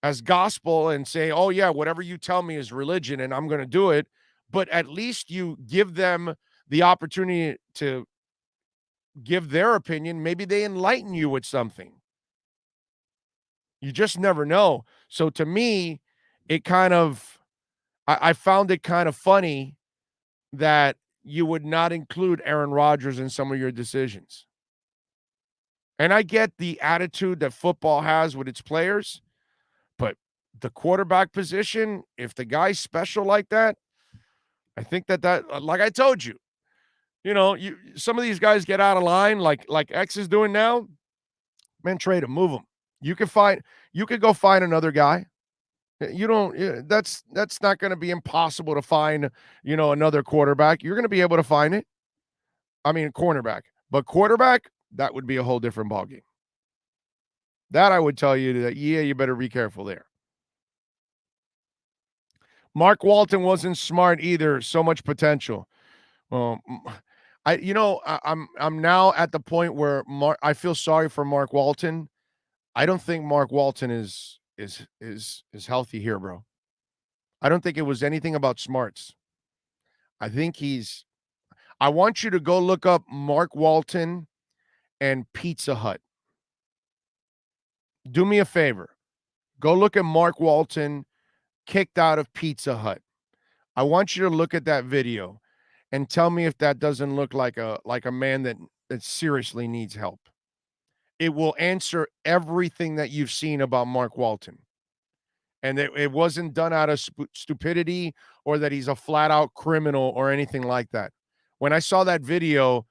as gospel and say, oh yeah, whatever you tell me is religion and I'm going to do it. But at least you give them the opportunity to give their opinion. Maybe they enlighten you with something. You just never know. So to me, I found it kind of funny that you would not include Aaron Rodgers in some of your decisions. And I get the attitude that football has with its players, but the quarterback position, if the guy's special like that, I think that like I told you, some of these guys get out of line like X is doing now, man, trade him, move him. You could go find another guy. That's not going to be impossible to find, another quarterback. You're going to be able to find it. I mean, cornerback, but quarterback, that would be a whole different ballgame. That I would tell you that, you better be careful there. Mark Walton wasn't smart either. So much potential. I'm now at the point where I feel sorry for Mark Walton. I don't think Mark Walton is healthy here, bro. I don't think it was anything about smarts. I think I want you to go look up Mark Walton and Pizza Hut. Do me a favor. Go look at Mark Walton kicked out of Pizza Hut. I want you to look at that video and tell me if that doesn't look like a man that seriously needs help. It will answer everything that you've seen about Mark Walton. And it wasn't done out of stupidity or that he's a flat-out criminal or anything like that. When I saw that video,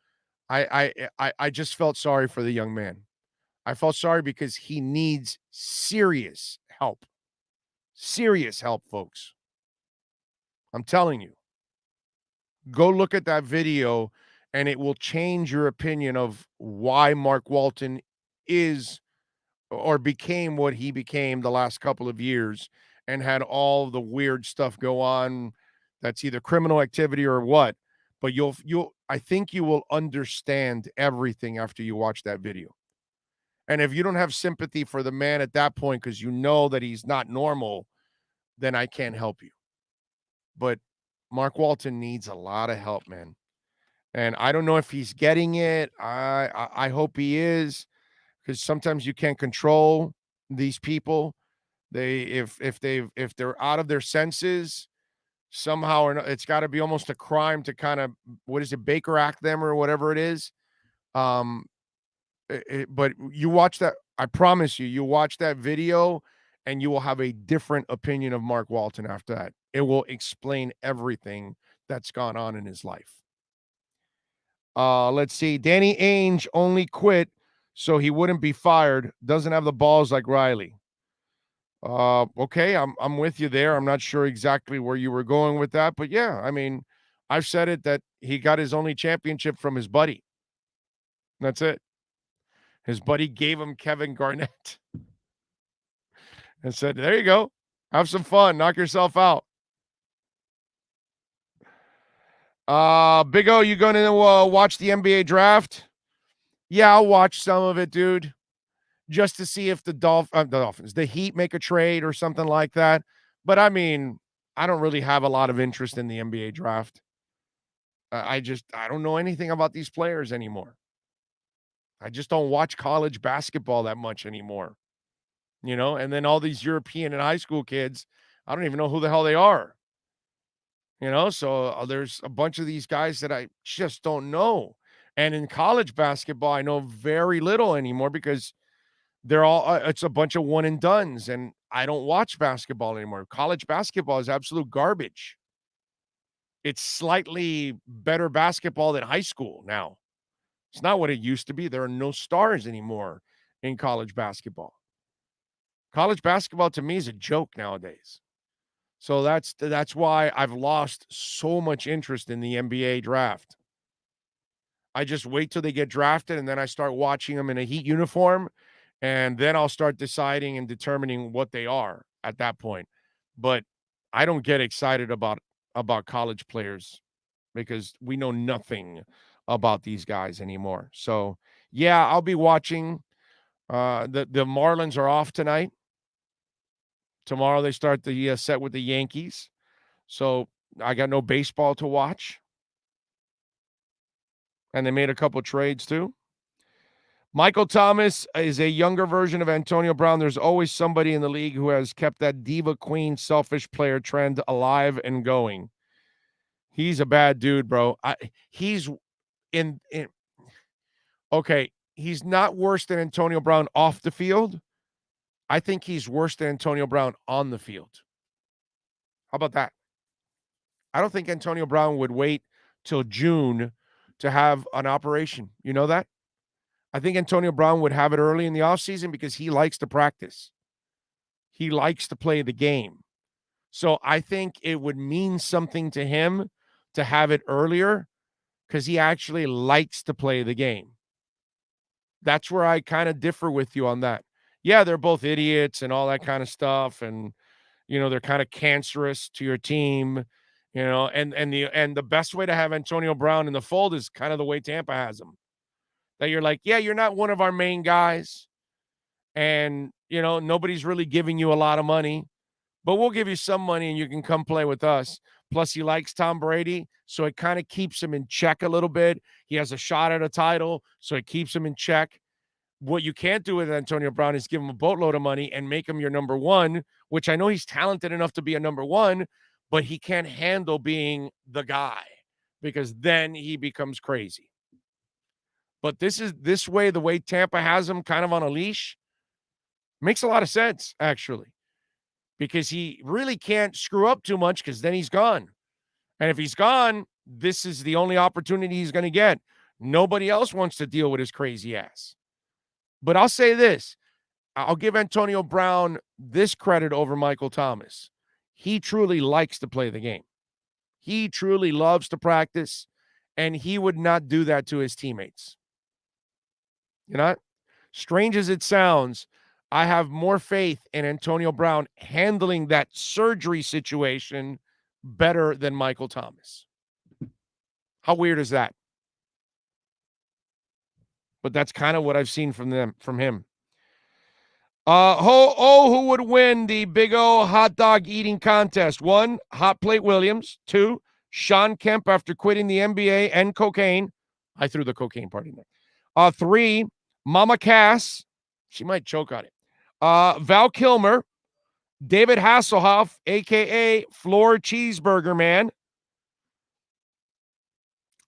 I just felt sorry for the young man. I felt sorry because he needs serious help. Serious help, folks. I'm telling you. Go look at that video, and it will change your opinion of why Mark Walton is or became what he became the last couple of years and had all the weird stuff go on that's either criminal activity or what. But I think you will understand everything after you watch that video. And if you don't have sympathy for the man at that point because you know that he's not normal, then I can't help you. But Mark Walton needs a lot of help, man. And I don't know if he's getting it. I hope he is, because sometimes you can't control these people. If they're out of their senses somehow, or it's got to be almost a crime to kind of, Baker Act them or whatever it is. But you watch that, I promise you watch that video and you will have a different opinion of Mark Walton after that. It will explain everything that's gone on in his life. Let's see. Danny Ainge only quit so he wouldn't be fired. Doesn't have the balls like Riley. Okay, I'm with you there. I'm not sure exactly where you were going with that, but yeah, I mean, I've said it that he got his only championship from his buddy. That's it. His buddy gave him Kevin Garnett and said, there you go. Have some fun. Knock yourself out. Big O, you going to watch the NBA draft? Yeah, I'll watch some of it, dude, just to see if the Dolphins, the Heat make a trade or something like that. But I mean, I don't really have a lot of interest in the NBA draft. I don't know anything about these players anymore. I just don't watch college basketball that much anymore, and then all these European and high school kids, I don't even know who the hell they are, so there's a bunch of these guys that I just don't know. And in college basketball, I know very little anymore because they're all, it's a bunch of one and dones, and I don't watch basketball anymore. College basketball is absolute garbage. It's slightly better basketball than high school now. It's not what it used to be. There are no stars anymore in college basketball. College basketball to me is a joke nowadays. So that's why I've lost so much interest in the NBA draft. I just wait till they get drafted and then I start watching them in a Heat uniform, and then I'll start deciding and determining what they are at that point. But I don't get excited about college players because we know nothing about these guys anymore. So, yeah, I'll be watching. The Marlins are off tonight. Tomorrow they start the set with the Yankees. So I got no baseball to watch. And they made a couple trades too. Michael Thomas is a younger version of Antonio Brown. There's always somebody in the league who has kept that diva queen, selfish player trend alive and going. He's a bad dude, bro. He's okay. He's not worse than Antonio Brown off the field. I think he's worse than Antonio Brown on the field. How about that? I don't think Antonio Brown would wait till June to have an operation. You know that? I think Antonio Brown would have it early in the offseason because he likes to practice. He likes to play the game. So I think it would mean something to him to have it earlier because he actually likes to play the game. That's where I kind of differ with you on that. Yeah, they're both idiots and all that kind of stuff. And, they're kind of cancerous to your team, and the best way to have Antonio Brown in the fold is kind of the way Tampa has him. That you're like, yeah, you're not one of our main guys. And, nobody's really giving you a lot of money, but we'll give you some money and you can come play with us. Plus, he likes Tom Brady, so it kind of keeps him in check a little bit. He has a shot at a title, so it keeps him in check. What you can't do with Antonio Brown is give him a boatload of money and make him your number one, which I know he's talented enough to be a number one, but he can't handle being the guy because then he becomes crazy. But this way, the way Tampa has him kind of on a leash, makes a lot of sense, actually, because he really can't screw up too much because then he's gone. And if he's gone, this is the only opportunity he's going to get. Nobody else wants to deal with his crazy ass. But I'll say this. I'll give Antonio Brown this credit over Michael Thomas. He truly likes to play the game. He truly loves to practice, and he would not do that to his teammates. Strange as it sounds, I have more faith in Antonio Brown handling that surgery situation better than Michael Thomas. How weird is that? But that's kind of what I've seen from him. Who would win the Big O hot dog eating contest? 1, Hot Plate Williams. 2, Sean Kemp after quitting the NBA and cocaine. I threw the cocaine part in there. 3, Mama Cass. She might choke on it. Val Kilmer. David Hasselhoff, a.k.a. Floor Cheeseburger Man.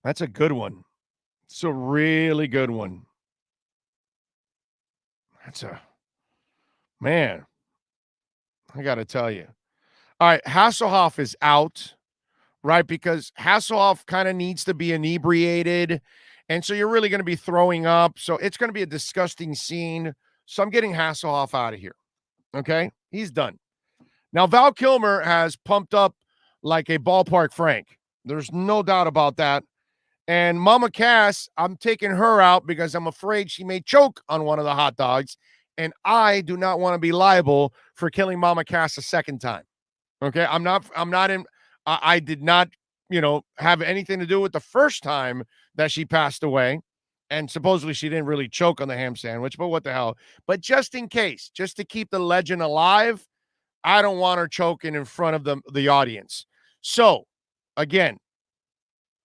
That's a good one. It's a really good one. Man, I got to tell you. All right, Hasselhoff is out, right? Because Hasselhoff kind of needs to be inebriated. And so you're really going to be throwing up. So it's going to be a disgusting scene. So I'm getting Hasselhoff out of here. Okay? He's done. Now, Val Kilmer has pumped up like a ballpark Frank. There's no doubt about that. And Mama Cass, I'm taking her out because I'm afraid she may choke on one of the hot dogs. And I do not want to be liable for killing Mama Cass a second time. Okay? I did not, have anything to do with the first time that she passed away. And supposedly she didn't really choke on the ham sandwich, but what the hell? But just in case, just to keep the legend alive, I don't want her choking in front of the audience. So, again,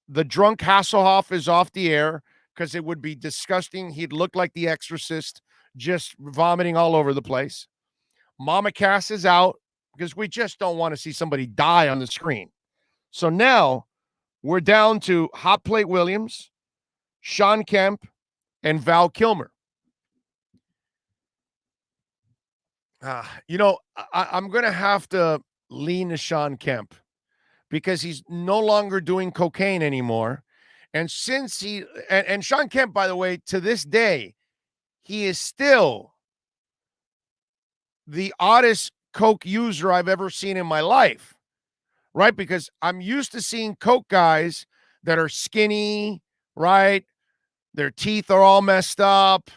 the drunk Hasselhoff is off the air because it would be disgusting. He'd look like the Exorcist, just vomiting all over the place. Mama Cass is out because we just don't want to see somebody die on the screen. So now we're down to Hot Plate Williams, Sean Kemp, and Val Kilmer. I'm going to have to lean to Sean Kemp because he's no longer doing cocaine anymore. And since and Sean Kemp, by the way, to this day, he is still the oddest coke user I've ever seen in my life, right? Because I'm used to seeing coke guys that are skinny, right? Their teeth are all messed up.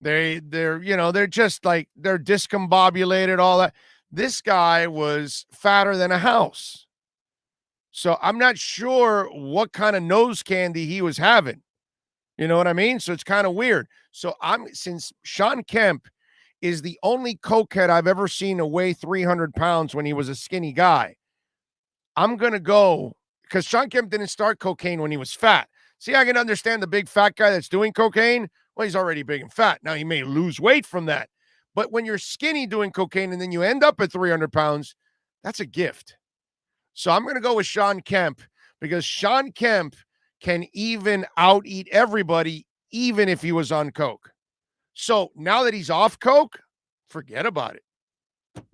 They're just like, they're discombobulated, all that. This guy was fatter than a house. So I'm not sure what kind of nose candy he was having. You know what I mean? So it's kind of weird. So since Sean Kemp is the only cokehead I've ever seen to weigh 300 pounds when he was a skinny guy, I'm going to go, because Sean Kemp didn't start cocaine when he was fat. See, I can understand the big fat guy that's doing cocaine. Well, he's already big and fat. Now he may lose weight from that. But when you're skinny doing cocaine and then you end up at 300 pounds, that's a gift. So I'm going to go with Sean Kemp because Sean Kemp can even out-eat everybody, even if he was on coke. So now that he's off coke, forget about it.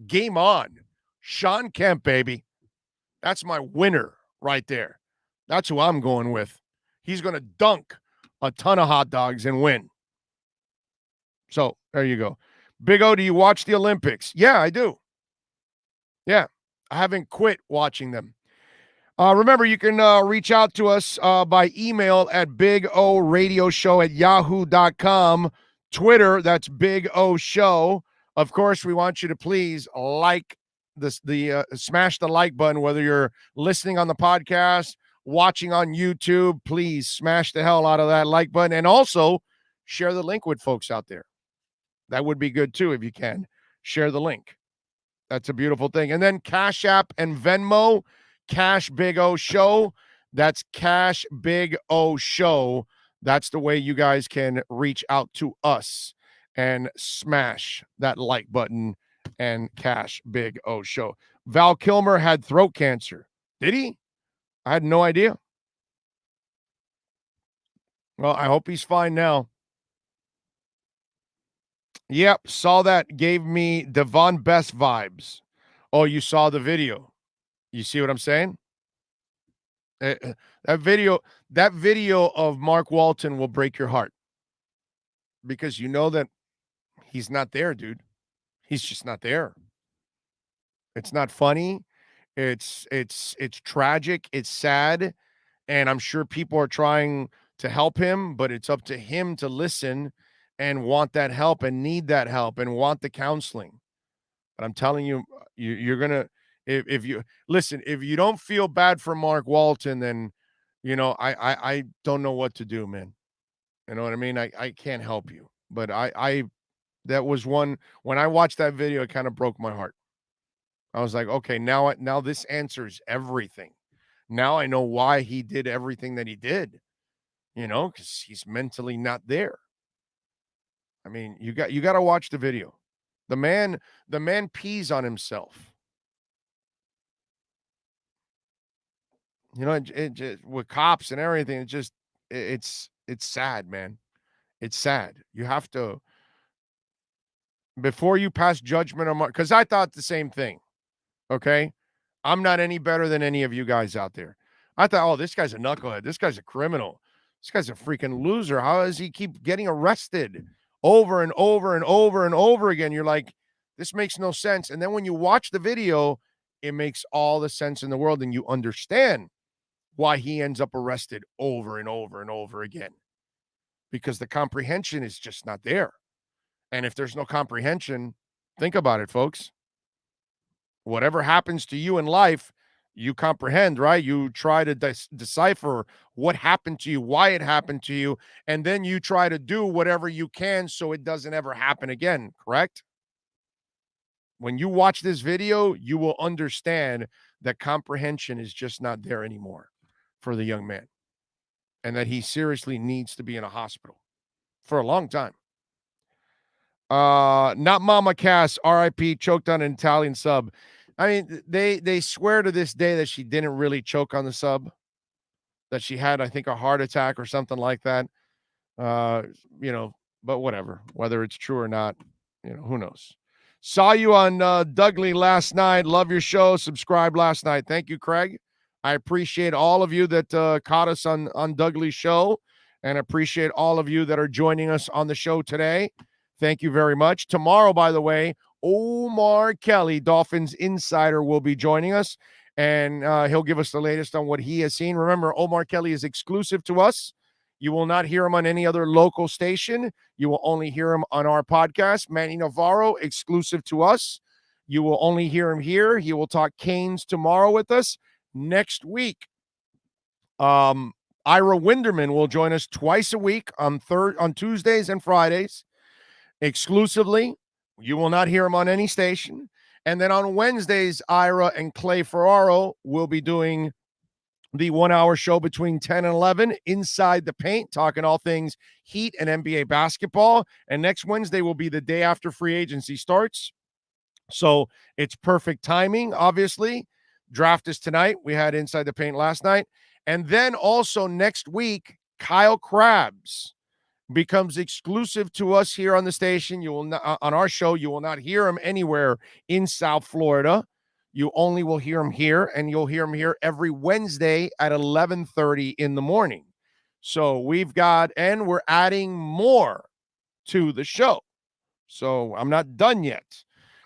Game on. Sean Kemp, baby. That's my winner right there. That's who I'm going with. He's going to dunk a ton of hot dogs and win. So there you go. Big O, do you watch the Olympics? Yeah, I do. Yeah, I haven't quit watching them. Remember, you can reach out to us by email at bigoradioshow@yahoo.com. Twitter, that's Big O Show. Of course, we want you to please like smash the like button, whether you're listening on the podcast, watching on YouTube. Please smash the hell out of that like button, and also share the link with folks out there. That would be good too if you can. Share the link. That's a beautiful thing. And then Cash App and Venmo, Cash Big O Show. That's Cash Big O Show. That's the way you guys can reach out to us and smash that like button and Cash Big O Show. Val Kilmer had throat cancer. Did he? I had no idea. Well, I hope he's fine now. Yep, saw that. Gave me Devon Best vibes. Oh, you saw the video. You see what I'm saying? That video of Mark Walton will break your heart. Because you know that he's not there, dude. He's just not there. It's not funny. It's tragic. It's sad. And I'm sure people are trying to help him, but it's up to him to listen and want that help and need that help and want the counseling. But I'm telling you, you're going to, if you listen, if you don't feel bad for Mark Walton, then, I don't know what to do, man. You know what I mean? I can't help you, but that was one, when I watched that video, it kind of broke my heart. I was like, okay, now this answers everything. Now I know why he did everything that he did, because he's mentally not there. I mean, you got to watch the video. The man pees on himself. It with cops and everything, it's sad, man. It's sad. You have to, before you pass judgment on Mark, because I thought the same thing. Okay, I'm not any better than any of you guys out there. I thought, oh, this guy's a knucklehead. This guy's a criminal. This guy's a freaking loser. How does he keep getting arrested over and over and over and over again? You're like, this makes no sense. And then when you watch the video, it makes all the sense in the world, and you understand why he ends up arrested over and over and over again. Because the comprehension is just not there. And if there's no comprehension, think about it, folks. Whatever happens to you in life, you comprehend, right? You try to decipher what happened to you, why it happened to you, and then you try to do whatever you can so it doesn't ever happen again, correct? When you watch this video, you will understand that comprehension is just not there anymore for the young man, and that he seriously needs to be in a hospital for a long time. Not Mama Cass, RIP, choked on an Italian sub. I mean, they swear to this day that she didn't really choke on the sub, that she had, I think, a heart attack or something like that. Uh, but whatever, whether it's true or not, who knows? Saw you on Dougley last night. Love your show. Subscribe last night. Thank you, Craig. I appreciate all of you that caught us on Dougley's show, and appreciate all of you that are joining us on the show today. Thank you very much. Tomorrow, by the way, Omar Kelly, Dolphins insider, will be joining us, and he'll give us the latest on what he has seen. Remember, Omar Kelly is exclusive to us. You will not hear him on any other local station. You will only hear him on our podcast. Manny Navarro, exclusive to us. You will only hear him here. He will talk Canes tomorrow with us. Next week, Ira Winderman will join us twice a week on Tuesdays and Fridays, exclusively. You will not hear him on any station. And then on Wednesdays, Ira and Clay Ferraro will be doing the 1 hour show between 10 and 11, Inside the Paint, talking all things Heat and NBA basketball. And next Wednesday will be the day after free agency starts. So it's perfect timing, obviously. Draft is tonight. We had Inside the Paint last night. And then also next week, Kyle Krabs becomes exclusive to us here on the station. You will not, on our show, you will not hear him anywhere in South Florida. You only will hear him here, and you'll hear him here every Wednesday at 11:30 in the morning. So we're adding more to the show. So I'm not done yet.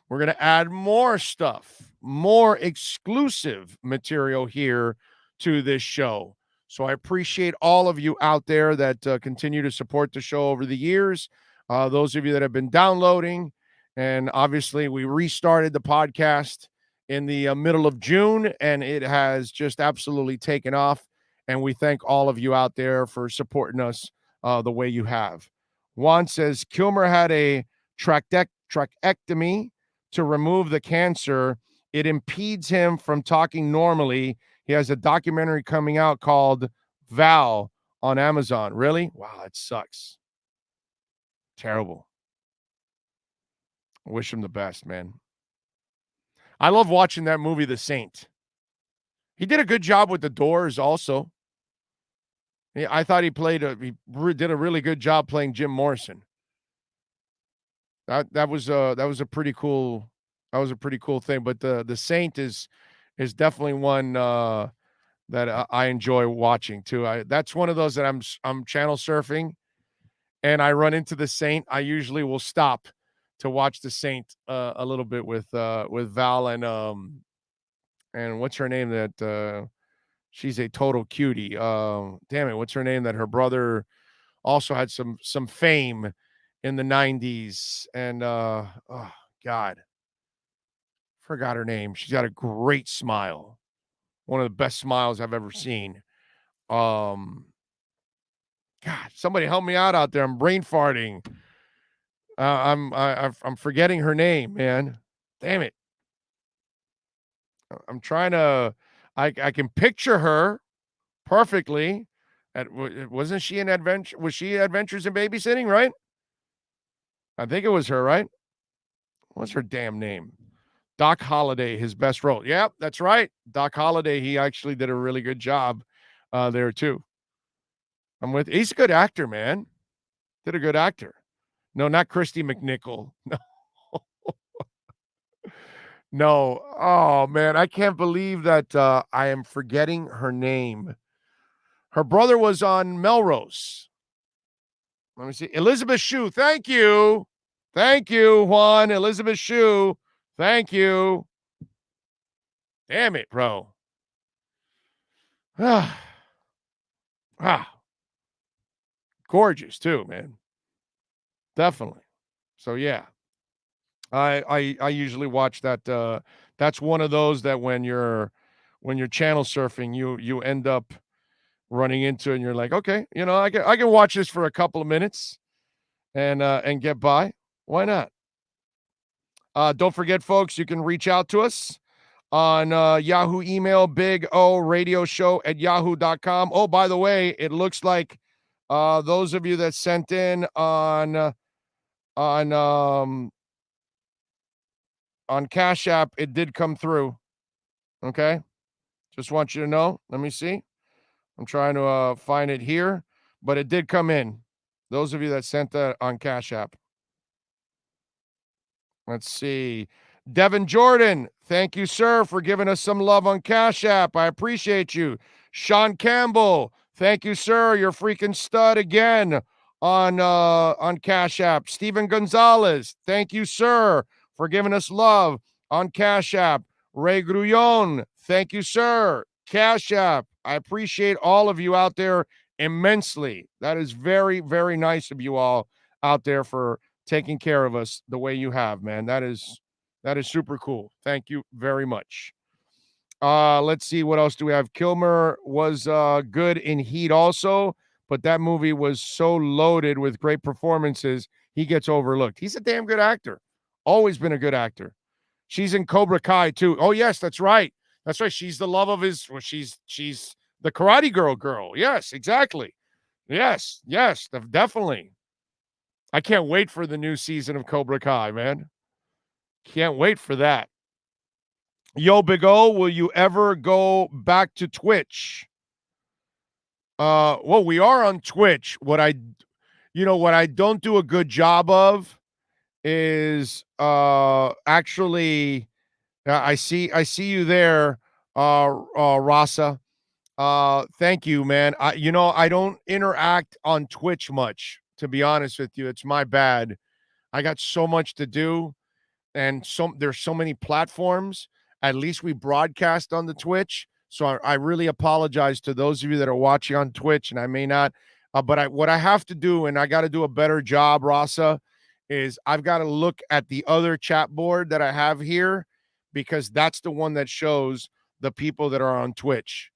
We're going to add more stuff, more exclusive material here to this show. So I appreciate all of you out there that continue to support the show over the years. Those of you that have been downloading, and obviously we restarted the podcast in the middle of June, and it has just absolutely taken off. And we thank all of you out there for supporting us the way you have. Juan says Kilmer had a tracheectomy to remove the cancer. It impedes him from talking normally. He has a documentary coming out called Val on Amazon. Really? Wow, that sucks. Terrible. I wish him the best, man. I love watching that movie, The Saint. He did a good job with The Doors also. I thought he did a really good job playing Jim Morrison. That was a pretty cool thing. But the Saint is definitely one that I enjoy watching too. That's one of those that I'm channel surfing, and I run into The Saint. I usually will stop to watch The Saint a little bit with Val and what's her name that she's a total cutie. Damn it, what's her name that her brother also had some fame in the 90s, and oh God, forgot her name. She's got a great smile. One of the best smiles I've ever seen. God, somebody help me out there. I'm brain farting. I'm forgetting her name, man. Damn it. I'm trying to. I can picture her perfectly. Wasn't she in Adventure? Was she Adventures in Babysitting? Right. I think it was her. Right. What's her damn name? Doc Holliday, his best role. Yep, that's right. Doc Holliday. He actually did a really good job there too. He's a good actor, man. Did a good actor. No, not Christy McNichol. No. No. Oh, man. I can't believe that I am forgetting her name. Her brother was on Melrose. Let me see. Elizabeth Shue. Thank you. Thank you, Juan. Elizabeth Shue. Thank you. Damn it, bro. Ah. Gorgeous, too, man. Definitely. So, yeah. I usually watch that. That's one of those that when you're when you're channel surfing, you end up running into it and you're like, okay, I can watch this for a couple of minutes and get by. Why not? Don't forget, folks, you can reach out to us on Yahoo email, Big O Radio Show at yahoo.com. Oh, by the way, it looks like those of you that sent in on Cash App, it did come through. Okay. Just want you to know. Let me see. I'm trying to find it here, but it did come in. Those of you that sent that on Cash App. Let's see. Devin Jordan, thank you, sir, for giving us some love on Cash App. I appreciate you. Sean Campbell, thank you, sir. You're freaking stud again on Cash App. Steven Gonzalez, thank you, sir, for giving us love on Cash App. Ray Grullon, thank you, sir. Cash App. I appreciate all of you out there immensely. That is very, very nice of you all out there for taking care of us the way you have, man. That is super cool. Thank you very much. Let's see, what else do we have? Kilmer was good in Heat also, but that movie was so loaded with great performances, he gets overlooked. He's a damn good actor. Always been a good actor. She's in Cobra Kai too. Oh yes, that's right. That's right. She's the love of his. Well, she's the Karate girl. Yes, exactly. Yes, definitely. I can't wait for the new season of Cobra Kai, man. Can't wait for that. Yo, Big O, will you ever go back to Twitch? Well, we are on Twitch. What I don't do a good job of is actually I see you there, Rasa. Thank you, man. I don't interact on Twitch much, to be honest with you. It's my bad. I got so much to do, and there's so many platforms. At least we broadcast on the Twitch, so I really apologize to those of you that are watching on Twitch, and I may not. But what I have to do, and I got to do a better job, Rasa, is I've got to look at the other chat board that I have here, because that's the one that shows the people that are on Twitch.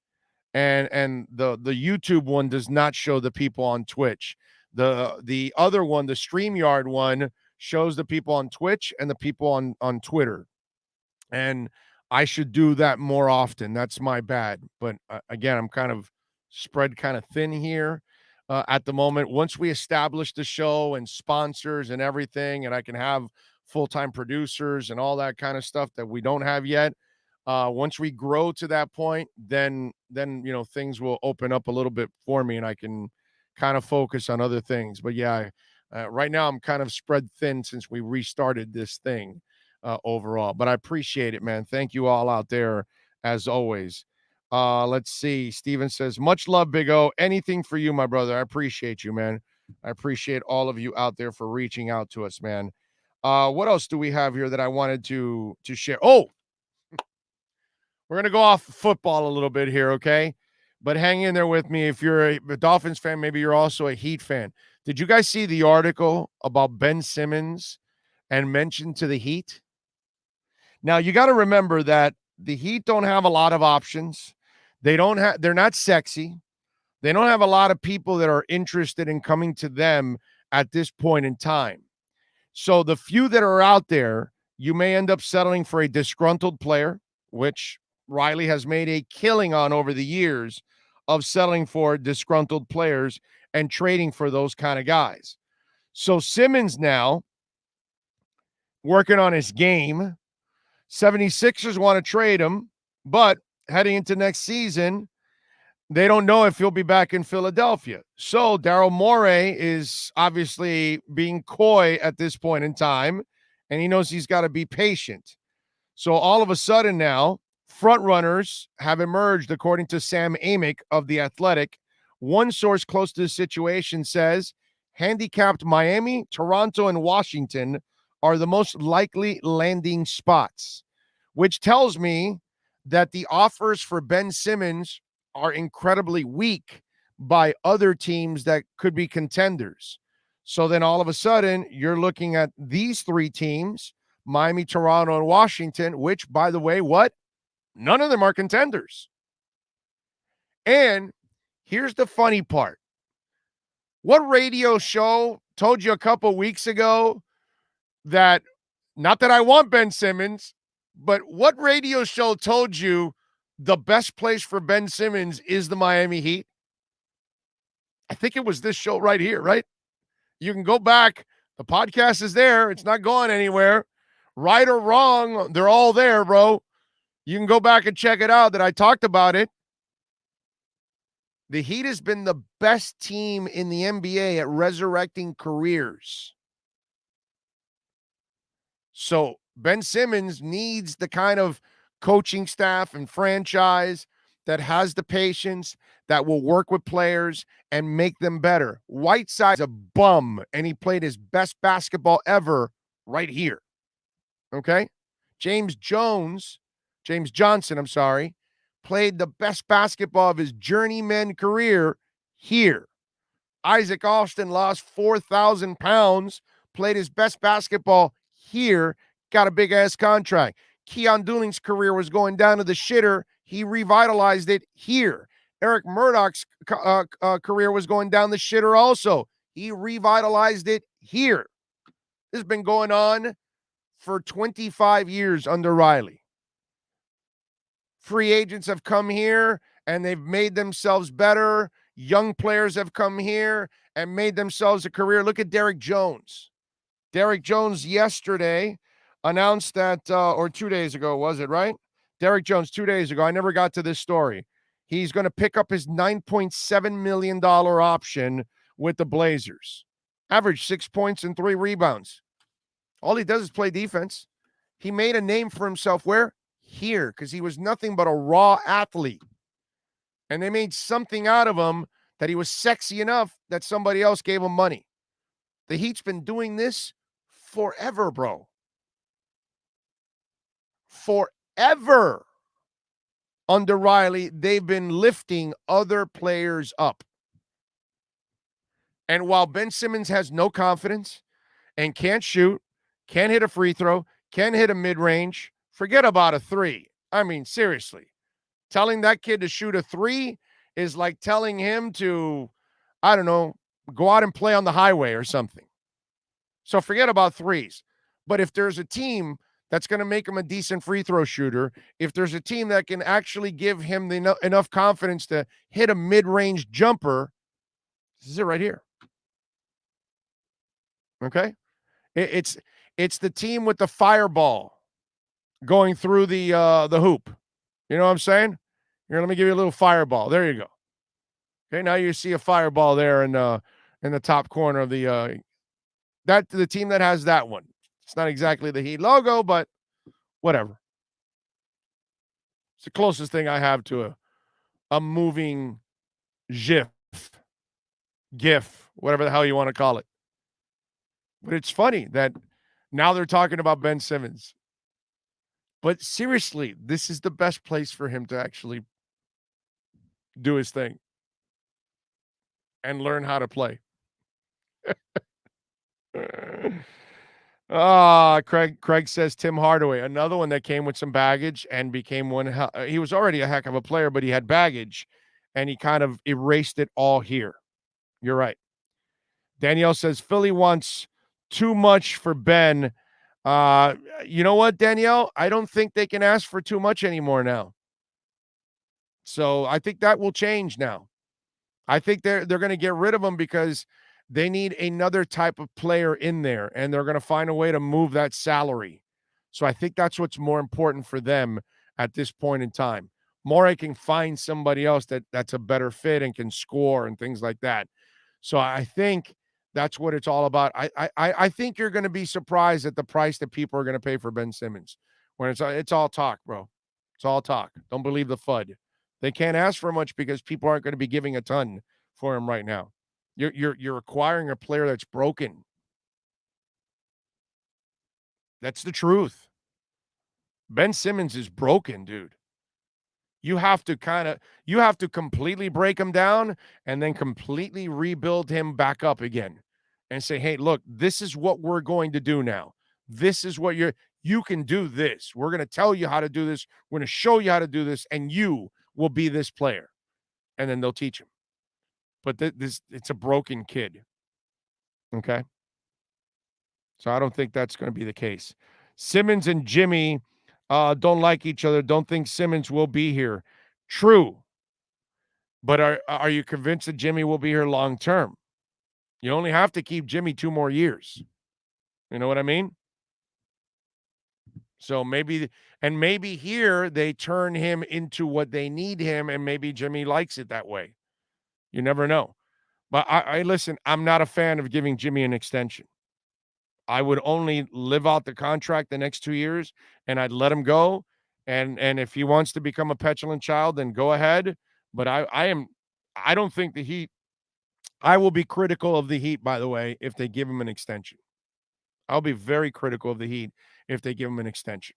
And the YouTube one does not show the people on Twitch. The other one, the StreamYard one, shows the people on Twitch and the people on Twitter. And I should do that more often. That's my bad. But again, I'm kind of spread kind of thin here at the moment. Once we establish the show and sponsors and everything, and I can have full-time producers and all that kind of stuff that we don't have yet, once we grow to that point, then things will open up a little bit for me, and I can kind of focus on other things. But yeah, right now I'm kind of spread thin since we restarted this thing overall. But I appreciate it, man. Thank you all out there as always. Let's see. Steven says, much love, Big O. Anything for you, my brother. I appreciate you, man. I appreciate all of you out there for reaching out to us, man. What else do we have here that I wanted to share? Oh, we're going to go off football a little bit here, okay? But hang in there with me. If you're a Dolphins fan, maybe you're also a Heat fan. Did you guys see the article about Ben Simmons and mention to the Heat? Now, you got to remember that the Heat don't have a lot of options. They're not sexy. They don't have a lot of people that are interested in coming to them at this point in time. So the few that are out there, you may end up settling for a disgruntled player, which Riley has made a killing on over the years of settling for disgruntled players and trading for those kind of guys. So Simmons now working on his game. 76ers want to trade him, but heading into next season, they don't know if he'll be back in Philadelphia. So Daryl Morey is obviously being coy at this point in time, and he knows he's got to be patient. So all of a sudden now, front runners have emerged, according to Sam Amick of The Athletic. One source close to the situation says handicapped Miami, Toronto, and Washington are the most likely landing spots, which tells me that the offers for Ben Simmons are incredibly weak by other teams that could be contenders. So then all of a sudden, you're looking at these three teams, Miami, Toronto, and Washington, which, by the way, what? None of them are contenders. And here's the funny part. What radio show told you a couple weeks ago that, not that I want Ben Simmons, but what radio show told you the best place for Ben Simmons is the Miami Heat? I think it was this show right here, right? You can go back. The podcast is there. It's not going anywhere. Right or wrong, they're all there, bro. You can go back and check it out that I talked about it. The Heat has been the best team in the NBA at resurrecting careers. So Ben Simmons needs the kind of coaching staff and franchise that has the patience, that will work with players and make them better. Whiteside's a bum, and he played his best basketball ever right here. Okay? James Johnson, played the best basketball of his journeyman career here. Isaac Austin lost 4,000 pounds, played his best basketball here, got a big-ass contract. Keon Dooling's career was going down to the shitter. He revitalized it here. Eric Murdoch's career was going down the shitter also. He revitalized it here. This has been going on for 25 years under Riley. Free agents have come here and they've made themselves better. Young players have come here and made themselves a career. Look at Derrick Jones. Derrick Jones yesterday announced that, or 2 days ago, was it, right? Derrick Jones 2 days ago. I never got to this story. He's going to pick up his $9.7 million option with the Blazers. Average 6 points and 3 rebounds. All he does is play defense. He made a name for himself where? Here, because he was nothing but a raw athlete. And they made something out of him that he was sexy enough that somebody else gave him money. The Heat's been doing this forever, bro. Forever. Under Riley, they've been lifting other players up. And while Ben Simmons has no confidence and can't shoot, can't hit a free throw, can't hit a mid-range, forget about a 3. I mean, seriously. Telling that kid to shoot a 3 is like telling him to, I don't know, go out and play on the highway or something. So forget about 3s. But if there's a team that's going to make him a decent free throw shooter, if there's a team that can actually give him enough confidence to hit a mid-range jumper, this is it right here. Okay? It's the team with the fireball going through the hoop. You know what I'm saying? Here, let me give you a little fireball. There you go. Okay, now you see a fireball there in the top corner of the team that has that one. It's not exactly the Heat logo, but whatever. It's the closest thing I have to a moving GIF, whatever the hell you want to call it. But it's funny that now they're talking about Ben Simmons. But seriously, this is the best place for him to actually do his thing and learn how to play. Craig says Tim Hardaway, another one that came with some baggage and became one. He was already a heck of a player, but he had baggage and he kind of erased it all here. You're right. Danielle says Philly wants too much for Ben. You know what, Danielle? I don't think they can ask for too much anymore now. So I think that will change now. I think they're going to get rid of him because they need another type of player in there, and they're going to find a way to move that salary. So I think that's what's more important for them at this point in time. Morey can find somebody else that's a better fit and can score and things like that. So I think that's what it's all about. I think you're going to be surprised at the price that people are going to pay for Ben Simmons. When it's all talk, bro. It's all talk. Don't believe the FUD. They can't ask for much because people aren't going to be giving a ton for him right now. You're acquiring a player that's broken. That's the truth. Ben Simmons is broken, dude. You have to completely break him down and then completely rebuild him back up again and say, hey, look, this is what we're going to do now. This is what you can do this. We're going to tell you how to do this. We're going to show you how to do this, and you will be this player. And then they'll teach him. But it's a broken kid. Okay? So I don't think that's going to be the case. Simmons and Jimmy don't like each other. Don't think Simmons will be here. True. But are you convinced that Jimmy will be here long term? You only have to keep Jimmy 2 more years. You know what I mean? So maybe here they turn him into what they need him, and maybe Jimmy likes it that way. You never know. But I listen, I'm not a fan of giving Jimmy an extension. I would only live out the contract the next 2 years, and I'd let him go. And if he wants to become a petulant child, then go ahead. But I don't think the Heat. I will be critical of the Heat, by the way, if they give him an extension. I'll be very critical of the Heat if they give him an extension.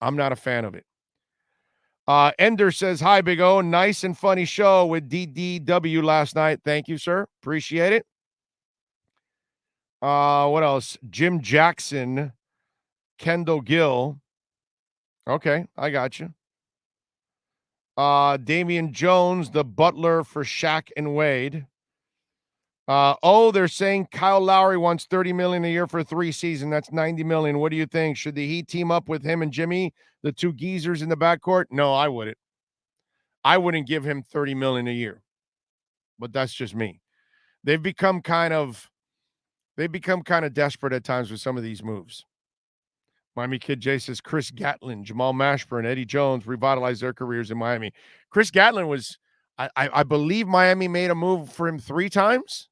I'm not a fan of it. Ender says, hi, Big O. Nice and funny show with DDW last night. Thank you, sir. Appreciate it. What else? Jim Jackson, Kendall Gill. Okay, I got you. Damian Jones, the butler for Shaq and Wade. They're saying Kyle Lowry wants $30 million a year for 3 seasons. That's $90 million. What do you think? Should the Heat team up with him and Jimmy, the 2 geezers in the backcourt? No, I wouldn't. I wouldn't give him $30 million a year. But that's just me. They've become kind of desperate at times with some of these moves. Miami Kid J says Chris Gatlin, Jamal Mashburn, Eddie Jones revitalized their careers in Miami. Chris Gatlin was, I believe Miami made a move for him 3 times.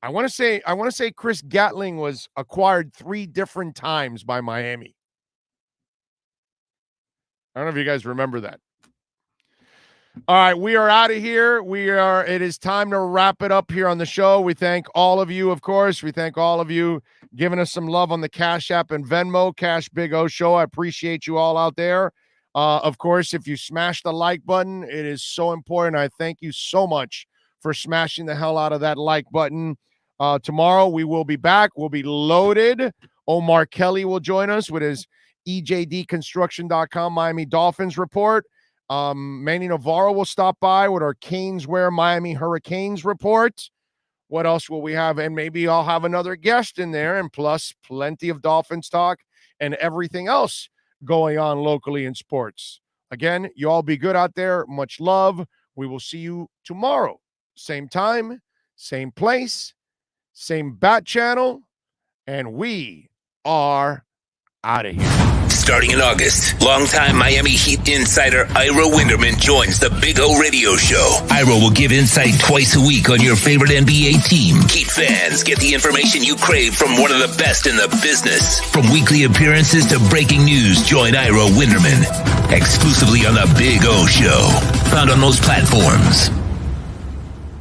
I want to say Chris Gatling was acquired 3 different times by Miami. I don't know if you guys remember that. All right, we are out of here. It is time to wrap it up here on the show. We thank all of you, of course. We thank all of you giving us some love on the Cash App and Venmo, Cash Big O Show. I appreciate you all out there. Of course, if you smash the like button, it is so important. I thank you so much for smashing the hell out of that like button. Tomorrow we will be back. We'll be loaded. Omar Kelly will join us with his EJDconstruction.com Miami Dolphins report. Manny Navarro will stop by with our Caneswear Miami Hurricanes report. What else will we have? And maybe I'll have another guest in there, and plus plenty of Dolphins talk and everything else going on locally in sports. Again, you all be good out there. Much love. We will see you tomorrow. Same time, same place, same bat channel, and we are out of here. Starting in August, longtime Miami Heat insider Ira Winderman joins the Big O Radio Show. Ira will give insight twice a week on your favorite NBA team. Heat fans get the information you crave from one of the best in the business. From weekly appearances to breaking news, join Ira Winderman exclusively on the Big O Show. Found on most platforms.